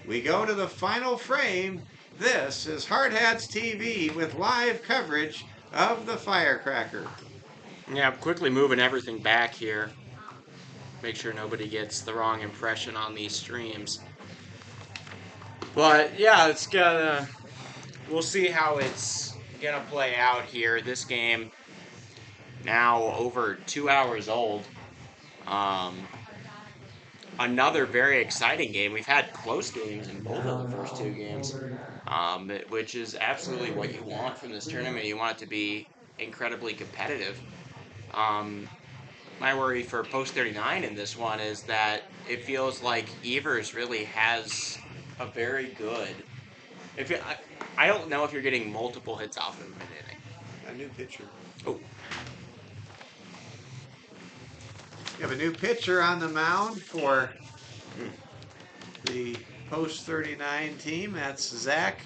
We go to the final frame. This is Hard Hats TV with live coverage of the Firecracker. Yeah, I'm quickly moving everything back here. Make sure nobody gets the wrong impression on these streams. But yeah, we'll see how it's gonna play out here. This game now over 2 hours old. Um, Another very exciting game. We've had close games in both of the first two games, which is absolutely what you want from this tournament. You want it to be incredibly competitive. Um, my worry for post 39 in this one is that it feels like Evers really has a very good. If it, I don't know if you're getting multiple hits off of him in inning. A new pitcher. Oh, We have a new pitcher on the mound for hmm. the post 39 team. That's Zach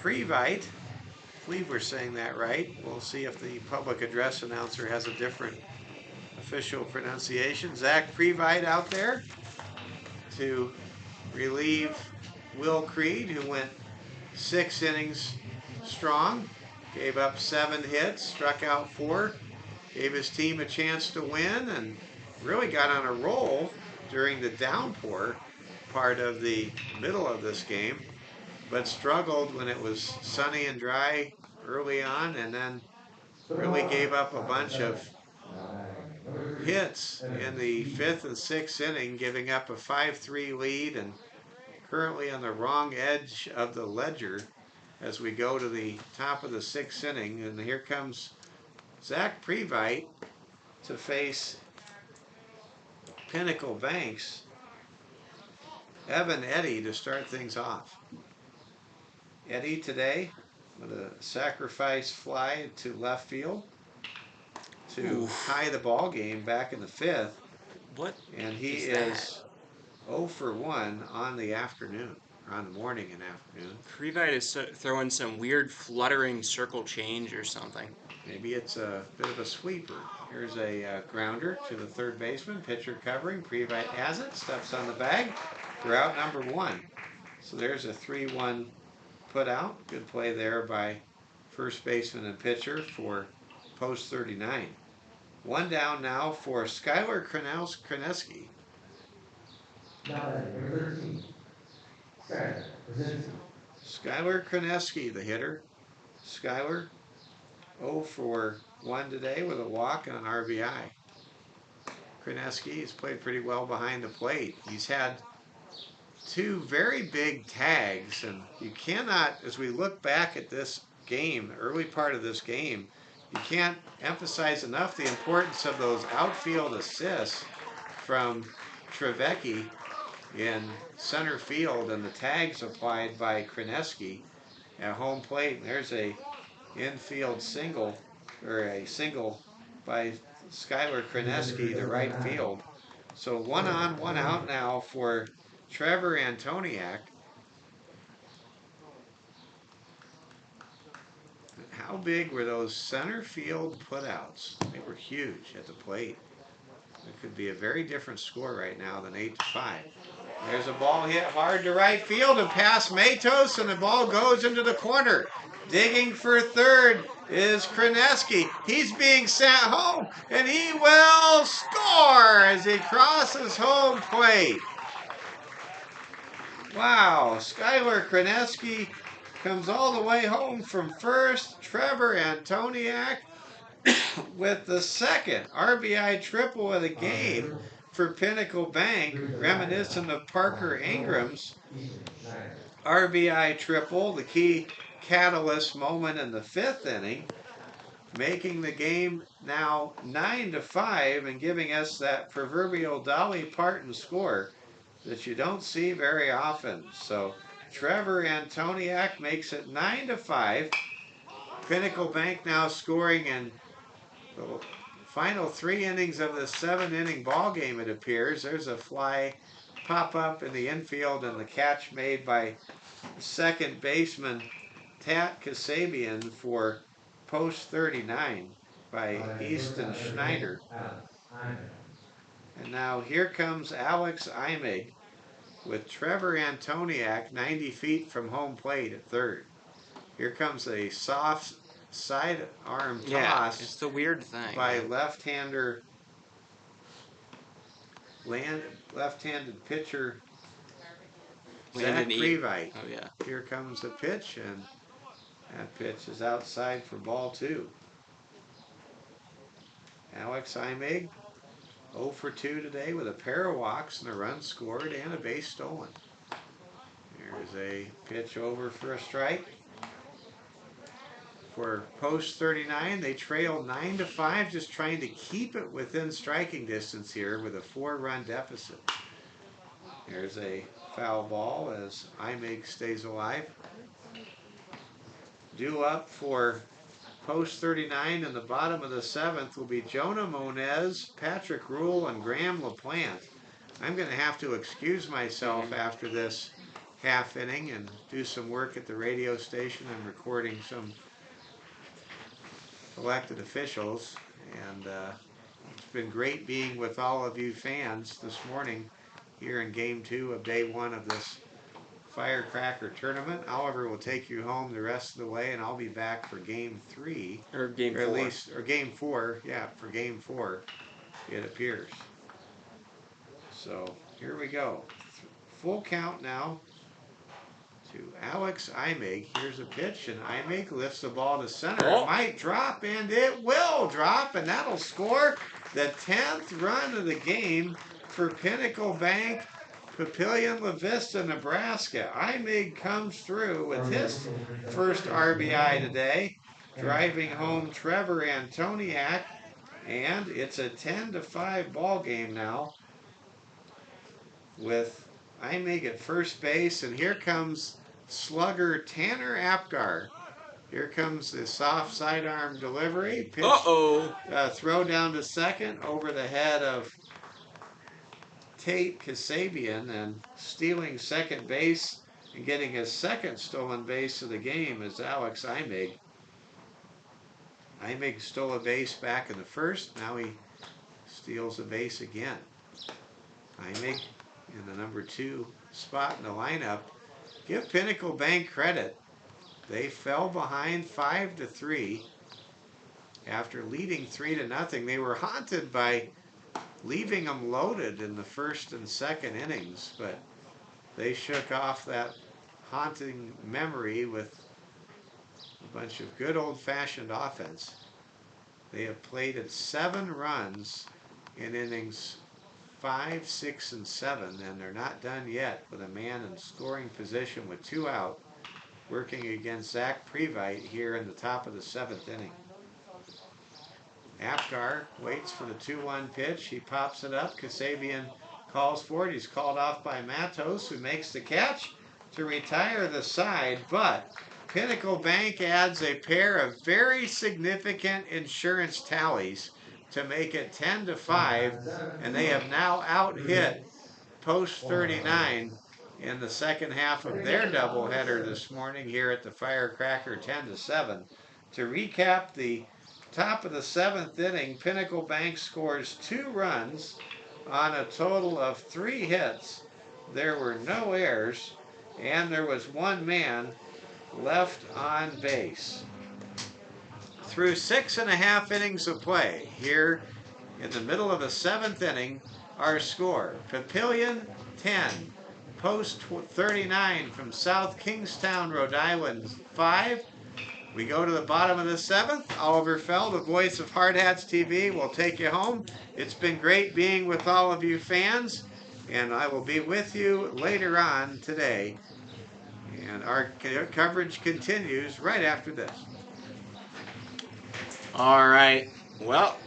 Previte. I believe we're saying that right. We'll see if the public address announcer has a different official pronunciation. Zach Previte out there to relieve Will Creed, who went 6 innings strong, gave up 7 hits, struck out 4, gave his team a chance to win, and really got on a roll during the downpour part of the middle of this game, but struggled when it was sunny and dry early on, and then really gave up a bunch of hits in the 5th and 6th inning, giving up a 5-3 lead, and currently on the wrong edge of the ledger as we go to the top of the 6th inning. And here comes Zach Previte to face Pinnacle Bank's Evan Eddy to start things off. Eddy today with a sacrifice fly to left field to tie the ball game back in the 5th. What? And he is 0 for 1 on the afternoon, or on the morning and afternoon. Previte is throwing some weird fluttering circle change or something. Maybe it's a bit of a sweeper. Here's a grounder to the third baseman. Pitcher covering. Previte has it. Steps on the bag. For out number 1. So there's a 3-1 put out. Good play there by first baseman and pitcher for post 39. 1 down now for Skylar Kreneski. Skylar Kreneski, the hitter. Skylar 0 for 1 today with a walk and an RBI. Kreneski has played pretty well behind the plate. He's had 2 very big tags, and you cannot, as we look back at this game, the early part of this game, you can't emphasize enough the importance of those outfield assists from Trevecki in center field and the tags applied by Kreneski at home plate. And there's a infield single, or a single by Skylar Kreneski to right field. So 1 on, 1 out now for Trevor Antoniak. How big were those center field putouts? They were huge at the plate. It could be a very different score right now than 8-5. There's a ball hit hard to right field and past Matos, and the ball goes into the corner. Digging for third is Kreneski. He's being sent home, and he will score as he crosses home plate. Wow, Skylar Kreneski comes all the way home from first. Trevor Antoniak with the second RBI triple of the game for Pinnacle Bank, reminiscent of Parker Ingram's RBI triple, the key catalyst moment in the 5th inning, making the game now 9-5 and giving us that proverbial Dolly Parton score that you don't see very often. So Trevor Antoniak makes it 9-5. Pinnacle Bank now scoring in the final 3 innings of the 7-inning ball game, it appears. There's a fly pop up in the infield and the catch made by second baseman Tat Kasabian for post 39 by Easton Schneider. And now here comes Alex Imig with Trevor Antoniak 90 feet from home plate at third. Here comes a soft sidearm Yeah, toss it's the weird thing. by left-handed pitcher Landon Zach E. Previte. Oh yeah. Here comes the pitch, and that pitch is outside for ball 2. Alex Imig 0 for 2 today with a pair of walks and a run scored and a base stolen. There's a pitch over for a strike. For post 39, they trail 9-5, just trying to keep it within striking distance here with a 4-run deficit. There's a foul ball as Imig stays alive. Due up for post 39 in the bottom of the 7th will be Jonah Monez, Patrick Rule, and Graham LaPlante. I'm going to have to excuse myself after this half inning and do some work at the radio station. I'm recording some elected officials, and it's been great being with all of you fans this morning here in Game 2 of Day 1 of this Firecracker tournament. Oliver will take you home the rest of the way, and I'll be back for Game 3. Or Game 4. Or Game 4, yeah, for Game 4, it appears. So, here we go. Full count now to Alex Imig. Here's a pitch, and Imig lifts the ball to center. Oh. It might drop, and it will drop, and that'll score the 10th run of the game for Pinnacle Bank, Papillion-La Vista, Nebraska. Imig comes through with his first RBI today, driving home Trevor Antoniak, and it's a 10-5 ball game now with Imig at first base, and here comes slugger Tanner Apgar. Here comes the soft sidearm delivery. Pitch, throw down to second over the head of Tate Kasabian, and stealing second base and getting his second stolen base of the game is Alex Imig. Imig stole a base back in the first. Now he steals a base again. Imig in the number 2 spot in the lineup. Give Pinnacle Bank credit. They fell behind 5-3 after leading 3-0. They were haunted by leaving them loaded in the first and second innings, but they shook off that haunting memory with a bunch of good old-fashioned offense. They have plated 7 runs in innings 5, 6, and 7, and they're not done yet with a man in scoring position with 2 out, working against Zach Previte here in the top of the 7th inning. Apgar waits for the 2-1 pitch. He pops it up. Kasabian calls for it. He's called off by Matos, who makes the catch to retire the side, but Pinnacle Bank adds a pair of very significant insurance tallies to make it 10-5, and they have now out-hit post 39 in the second half of their doubleheader this morning here at the Firecracker, 10-7. To recap the top of the 7th inning, Pinnacle Bank scores 2 runs on a total of 3 hits. There were no errors, and there was 1 man left on base. Through 6.5 innings of play, here in the middle of the 7th inning, our score: Papillion 10, post 39 from South Kingstown, Rhode Island 5. We go to the bottom of the 7th. Oliver Feld, the voice of Hard Hats TV, will take you home. It's been great being with all of you fans, and I will be with you later on today. And our coverage continues right after this. All right. Well,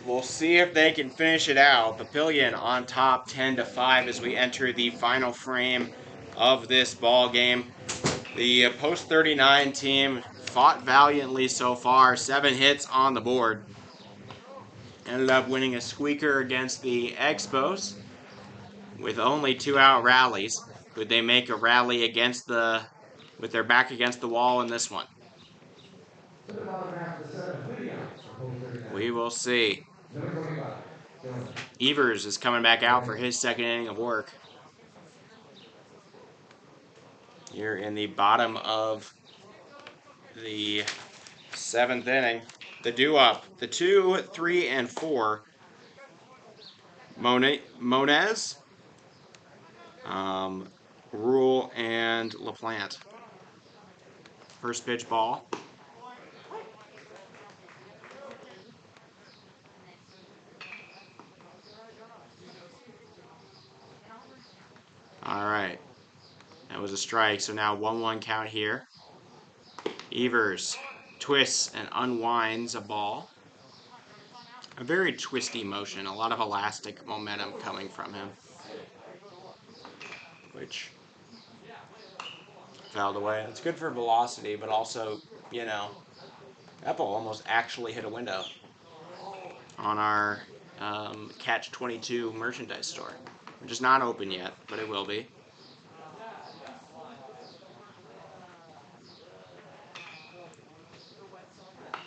we'll see if they can finish it out. Papillion on top 10-5 as we enter the final frame of this ball game. The post 39 team fought valiantly so far. 7 hits on the board. Ended up winning a squeaker against the Expos with only 2 out rallies. Could they make a rally against with their back against the wall in this one? We will see. Evers is coming back out for his second inning of work. Here in the bottom of the 7th inning. The due-up. The 2, 3, and 4. Monez, Rhode, and LaPlante. First pitch ball. All right. That was a strike, so now 1-1 count here. Evers twists and unwinds a ball. A very twisty motion, a lot of elastic momentum coming from him. Which fouled away. It's good for velocity, but also, you know, that ball almost actually hit a window on our Catch-22 merchandise store, which is not open yet, but it will be.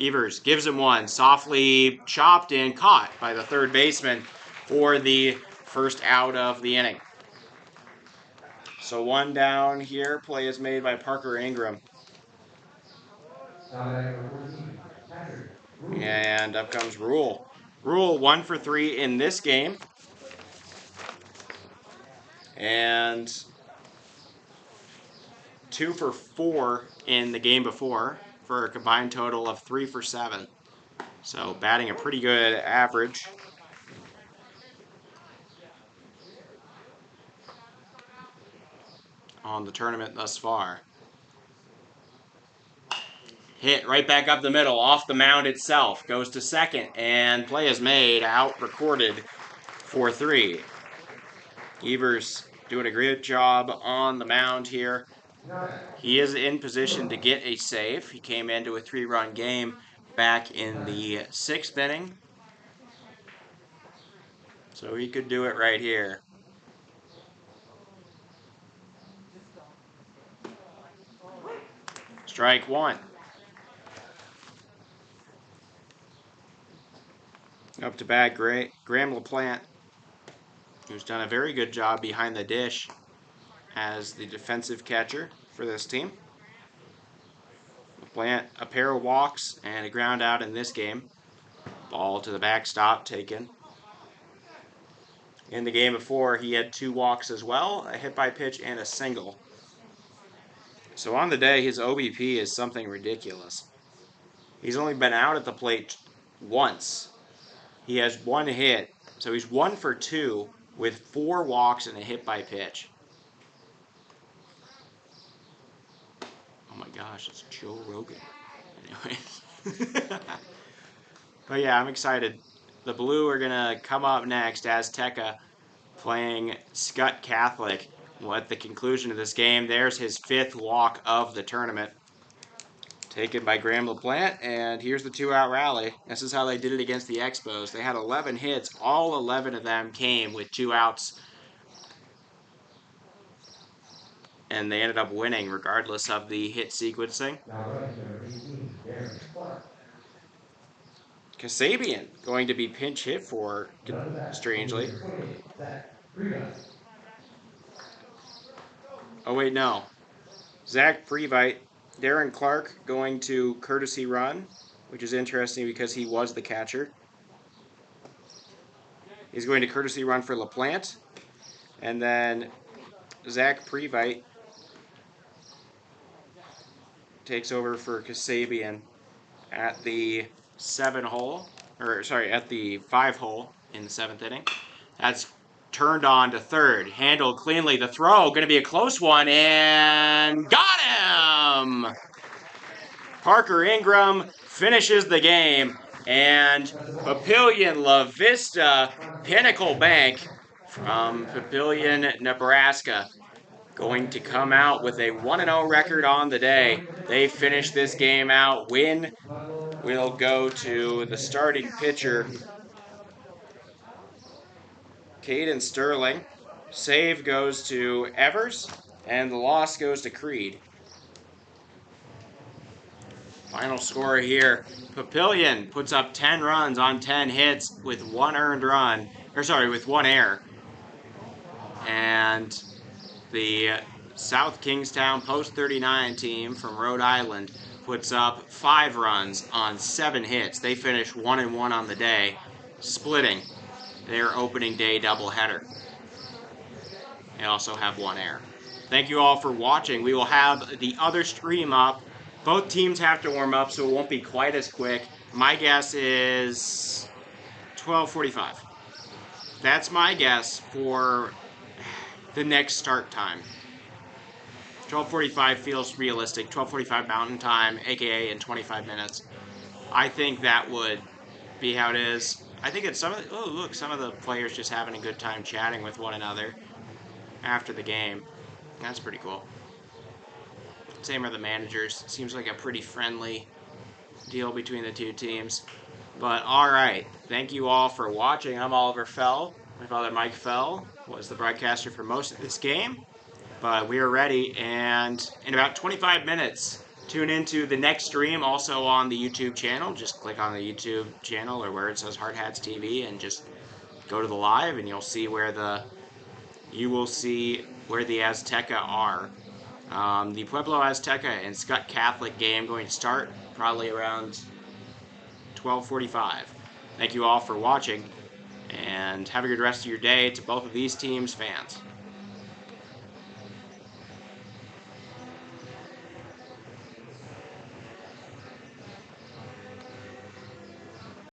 Evers gives him one, softly chopped and caught by the third baseman for the first out of the inning. So 1 down here. Play is made by Parker Ingram. And up comes Rhode. Rhode 1 for 3 in this game. And 2 for 4 in the game before, for a combined total of 3 for 7. So batting a pretty good average. On the tournament thus far. Hit right back up the middle, off the mound itself. Goes to second, and play is made, out recorded for 3. Evers doing a great job on the mound here. He is in position to get a save. He came into a 3-run game back in the 6th inning. So he could do it right here. Strike 1. Up to bat, Graham LaPlante, who's done a very good job behind the dish as the defensive catcher for this team. LaPlante, a pair of walks and a ground out in this game. Ball to the backstop taken. In the game before, he had 2 walks as well, a hit by pitch and a single. So on the day, his OBP is something ridiculous. He's only been out at the plate once. He has 1 hit, so he's 1 for 2 with 4 walks and a hit by pitch. Oh my gosh, it's Joe Rogan. Anyway. But yeah, I'm excited. The Blue are going to come up next, Azteca playing Scott Catholic. Well, at the conclusion of this game, there's his 5th walk of the tournament. Taken by Graham LaPlante, and here's the 2-out rally. This is how they did it against the Expos. They had 11 hits. All 11 of them came with 2 outs. And they ended up winning regardless of the hit sequencing. Kasabian going to be pinch hit for, strangely. Oh, wait, no. Zach Previte. Darren Clark going to courtesy run, which is interesting because he was the catcher. He's going to courtesy run for LaPlante. And then Zach Previte takes over for Kasabian at the 7-hole, or sorry, at the 5-hole in the 7th inning. That's turned on to third, handled cleanly. The throw, going to be a close one, and got him! Parker Ingram finishes the game, and Papillion-La Vista Pinnacle Bank from Papillion, Nebraska, going to come out with a 1-0 record on the day. They finish this game out. Win will go to the starting pitcher, Caden Sterling. Save goes to Evers, and the loss goes to Creed. Final score here. Papillion puts up 10 runs on 10 hits with 1 earned run, with 1 error. And the South Kingstown Post 39 team from Rhode Island puts up 5 runs on 7 hits. They finish 1-1 on the day, splitting their opening day doubleheader. They also have 1 error. Thank you all for watching. We will have the other stream up. Both teams have to warm up, so it won't be quite as quick. My guess is 12:45. That's my guess for the next start time. 12:45 feels realistic. 12:45 Mountain Time, aka in 25 minutes. I think that would be how it is. I think it's some of the players just having a good time chatting with one another after the game. That's pretty cool. Same are the managers. Seems like a pretty friendly deal between the two teams. But alright, thank you all for watching. I'm Oliver Fell. My father Mike Fell was the broadcaster for most of this game. But we are ready, and in about 25 minutes, tune into the next stream, also on the YouTube channel. Just click on the YouTube channel or where it says Hard Hats TV and just go to the live, and you'll see where the Azteca are. The Pueblo Azteca and Scott Catholic game going to start probably around 12:45. Thank you all for watching, and have a good rest of your day to both of these teams' fans.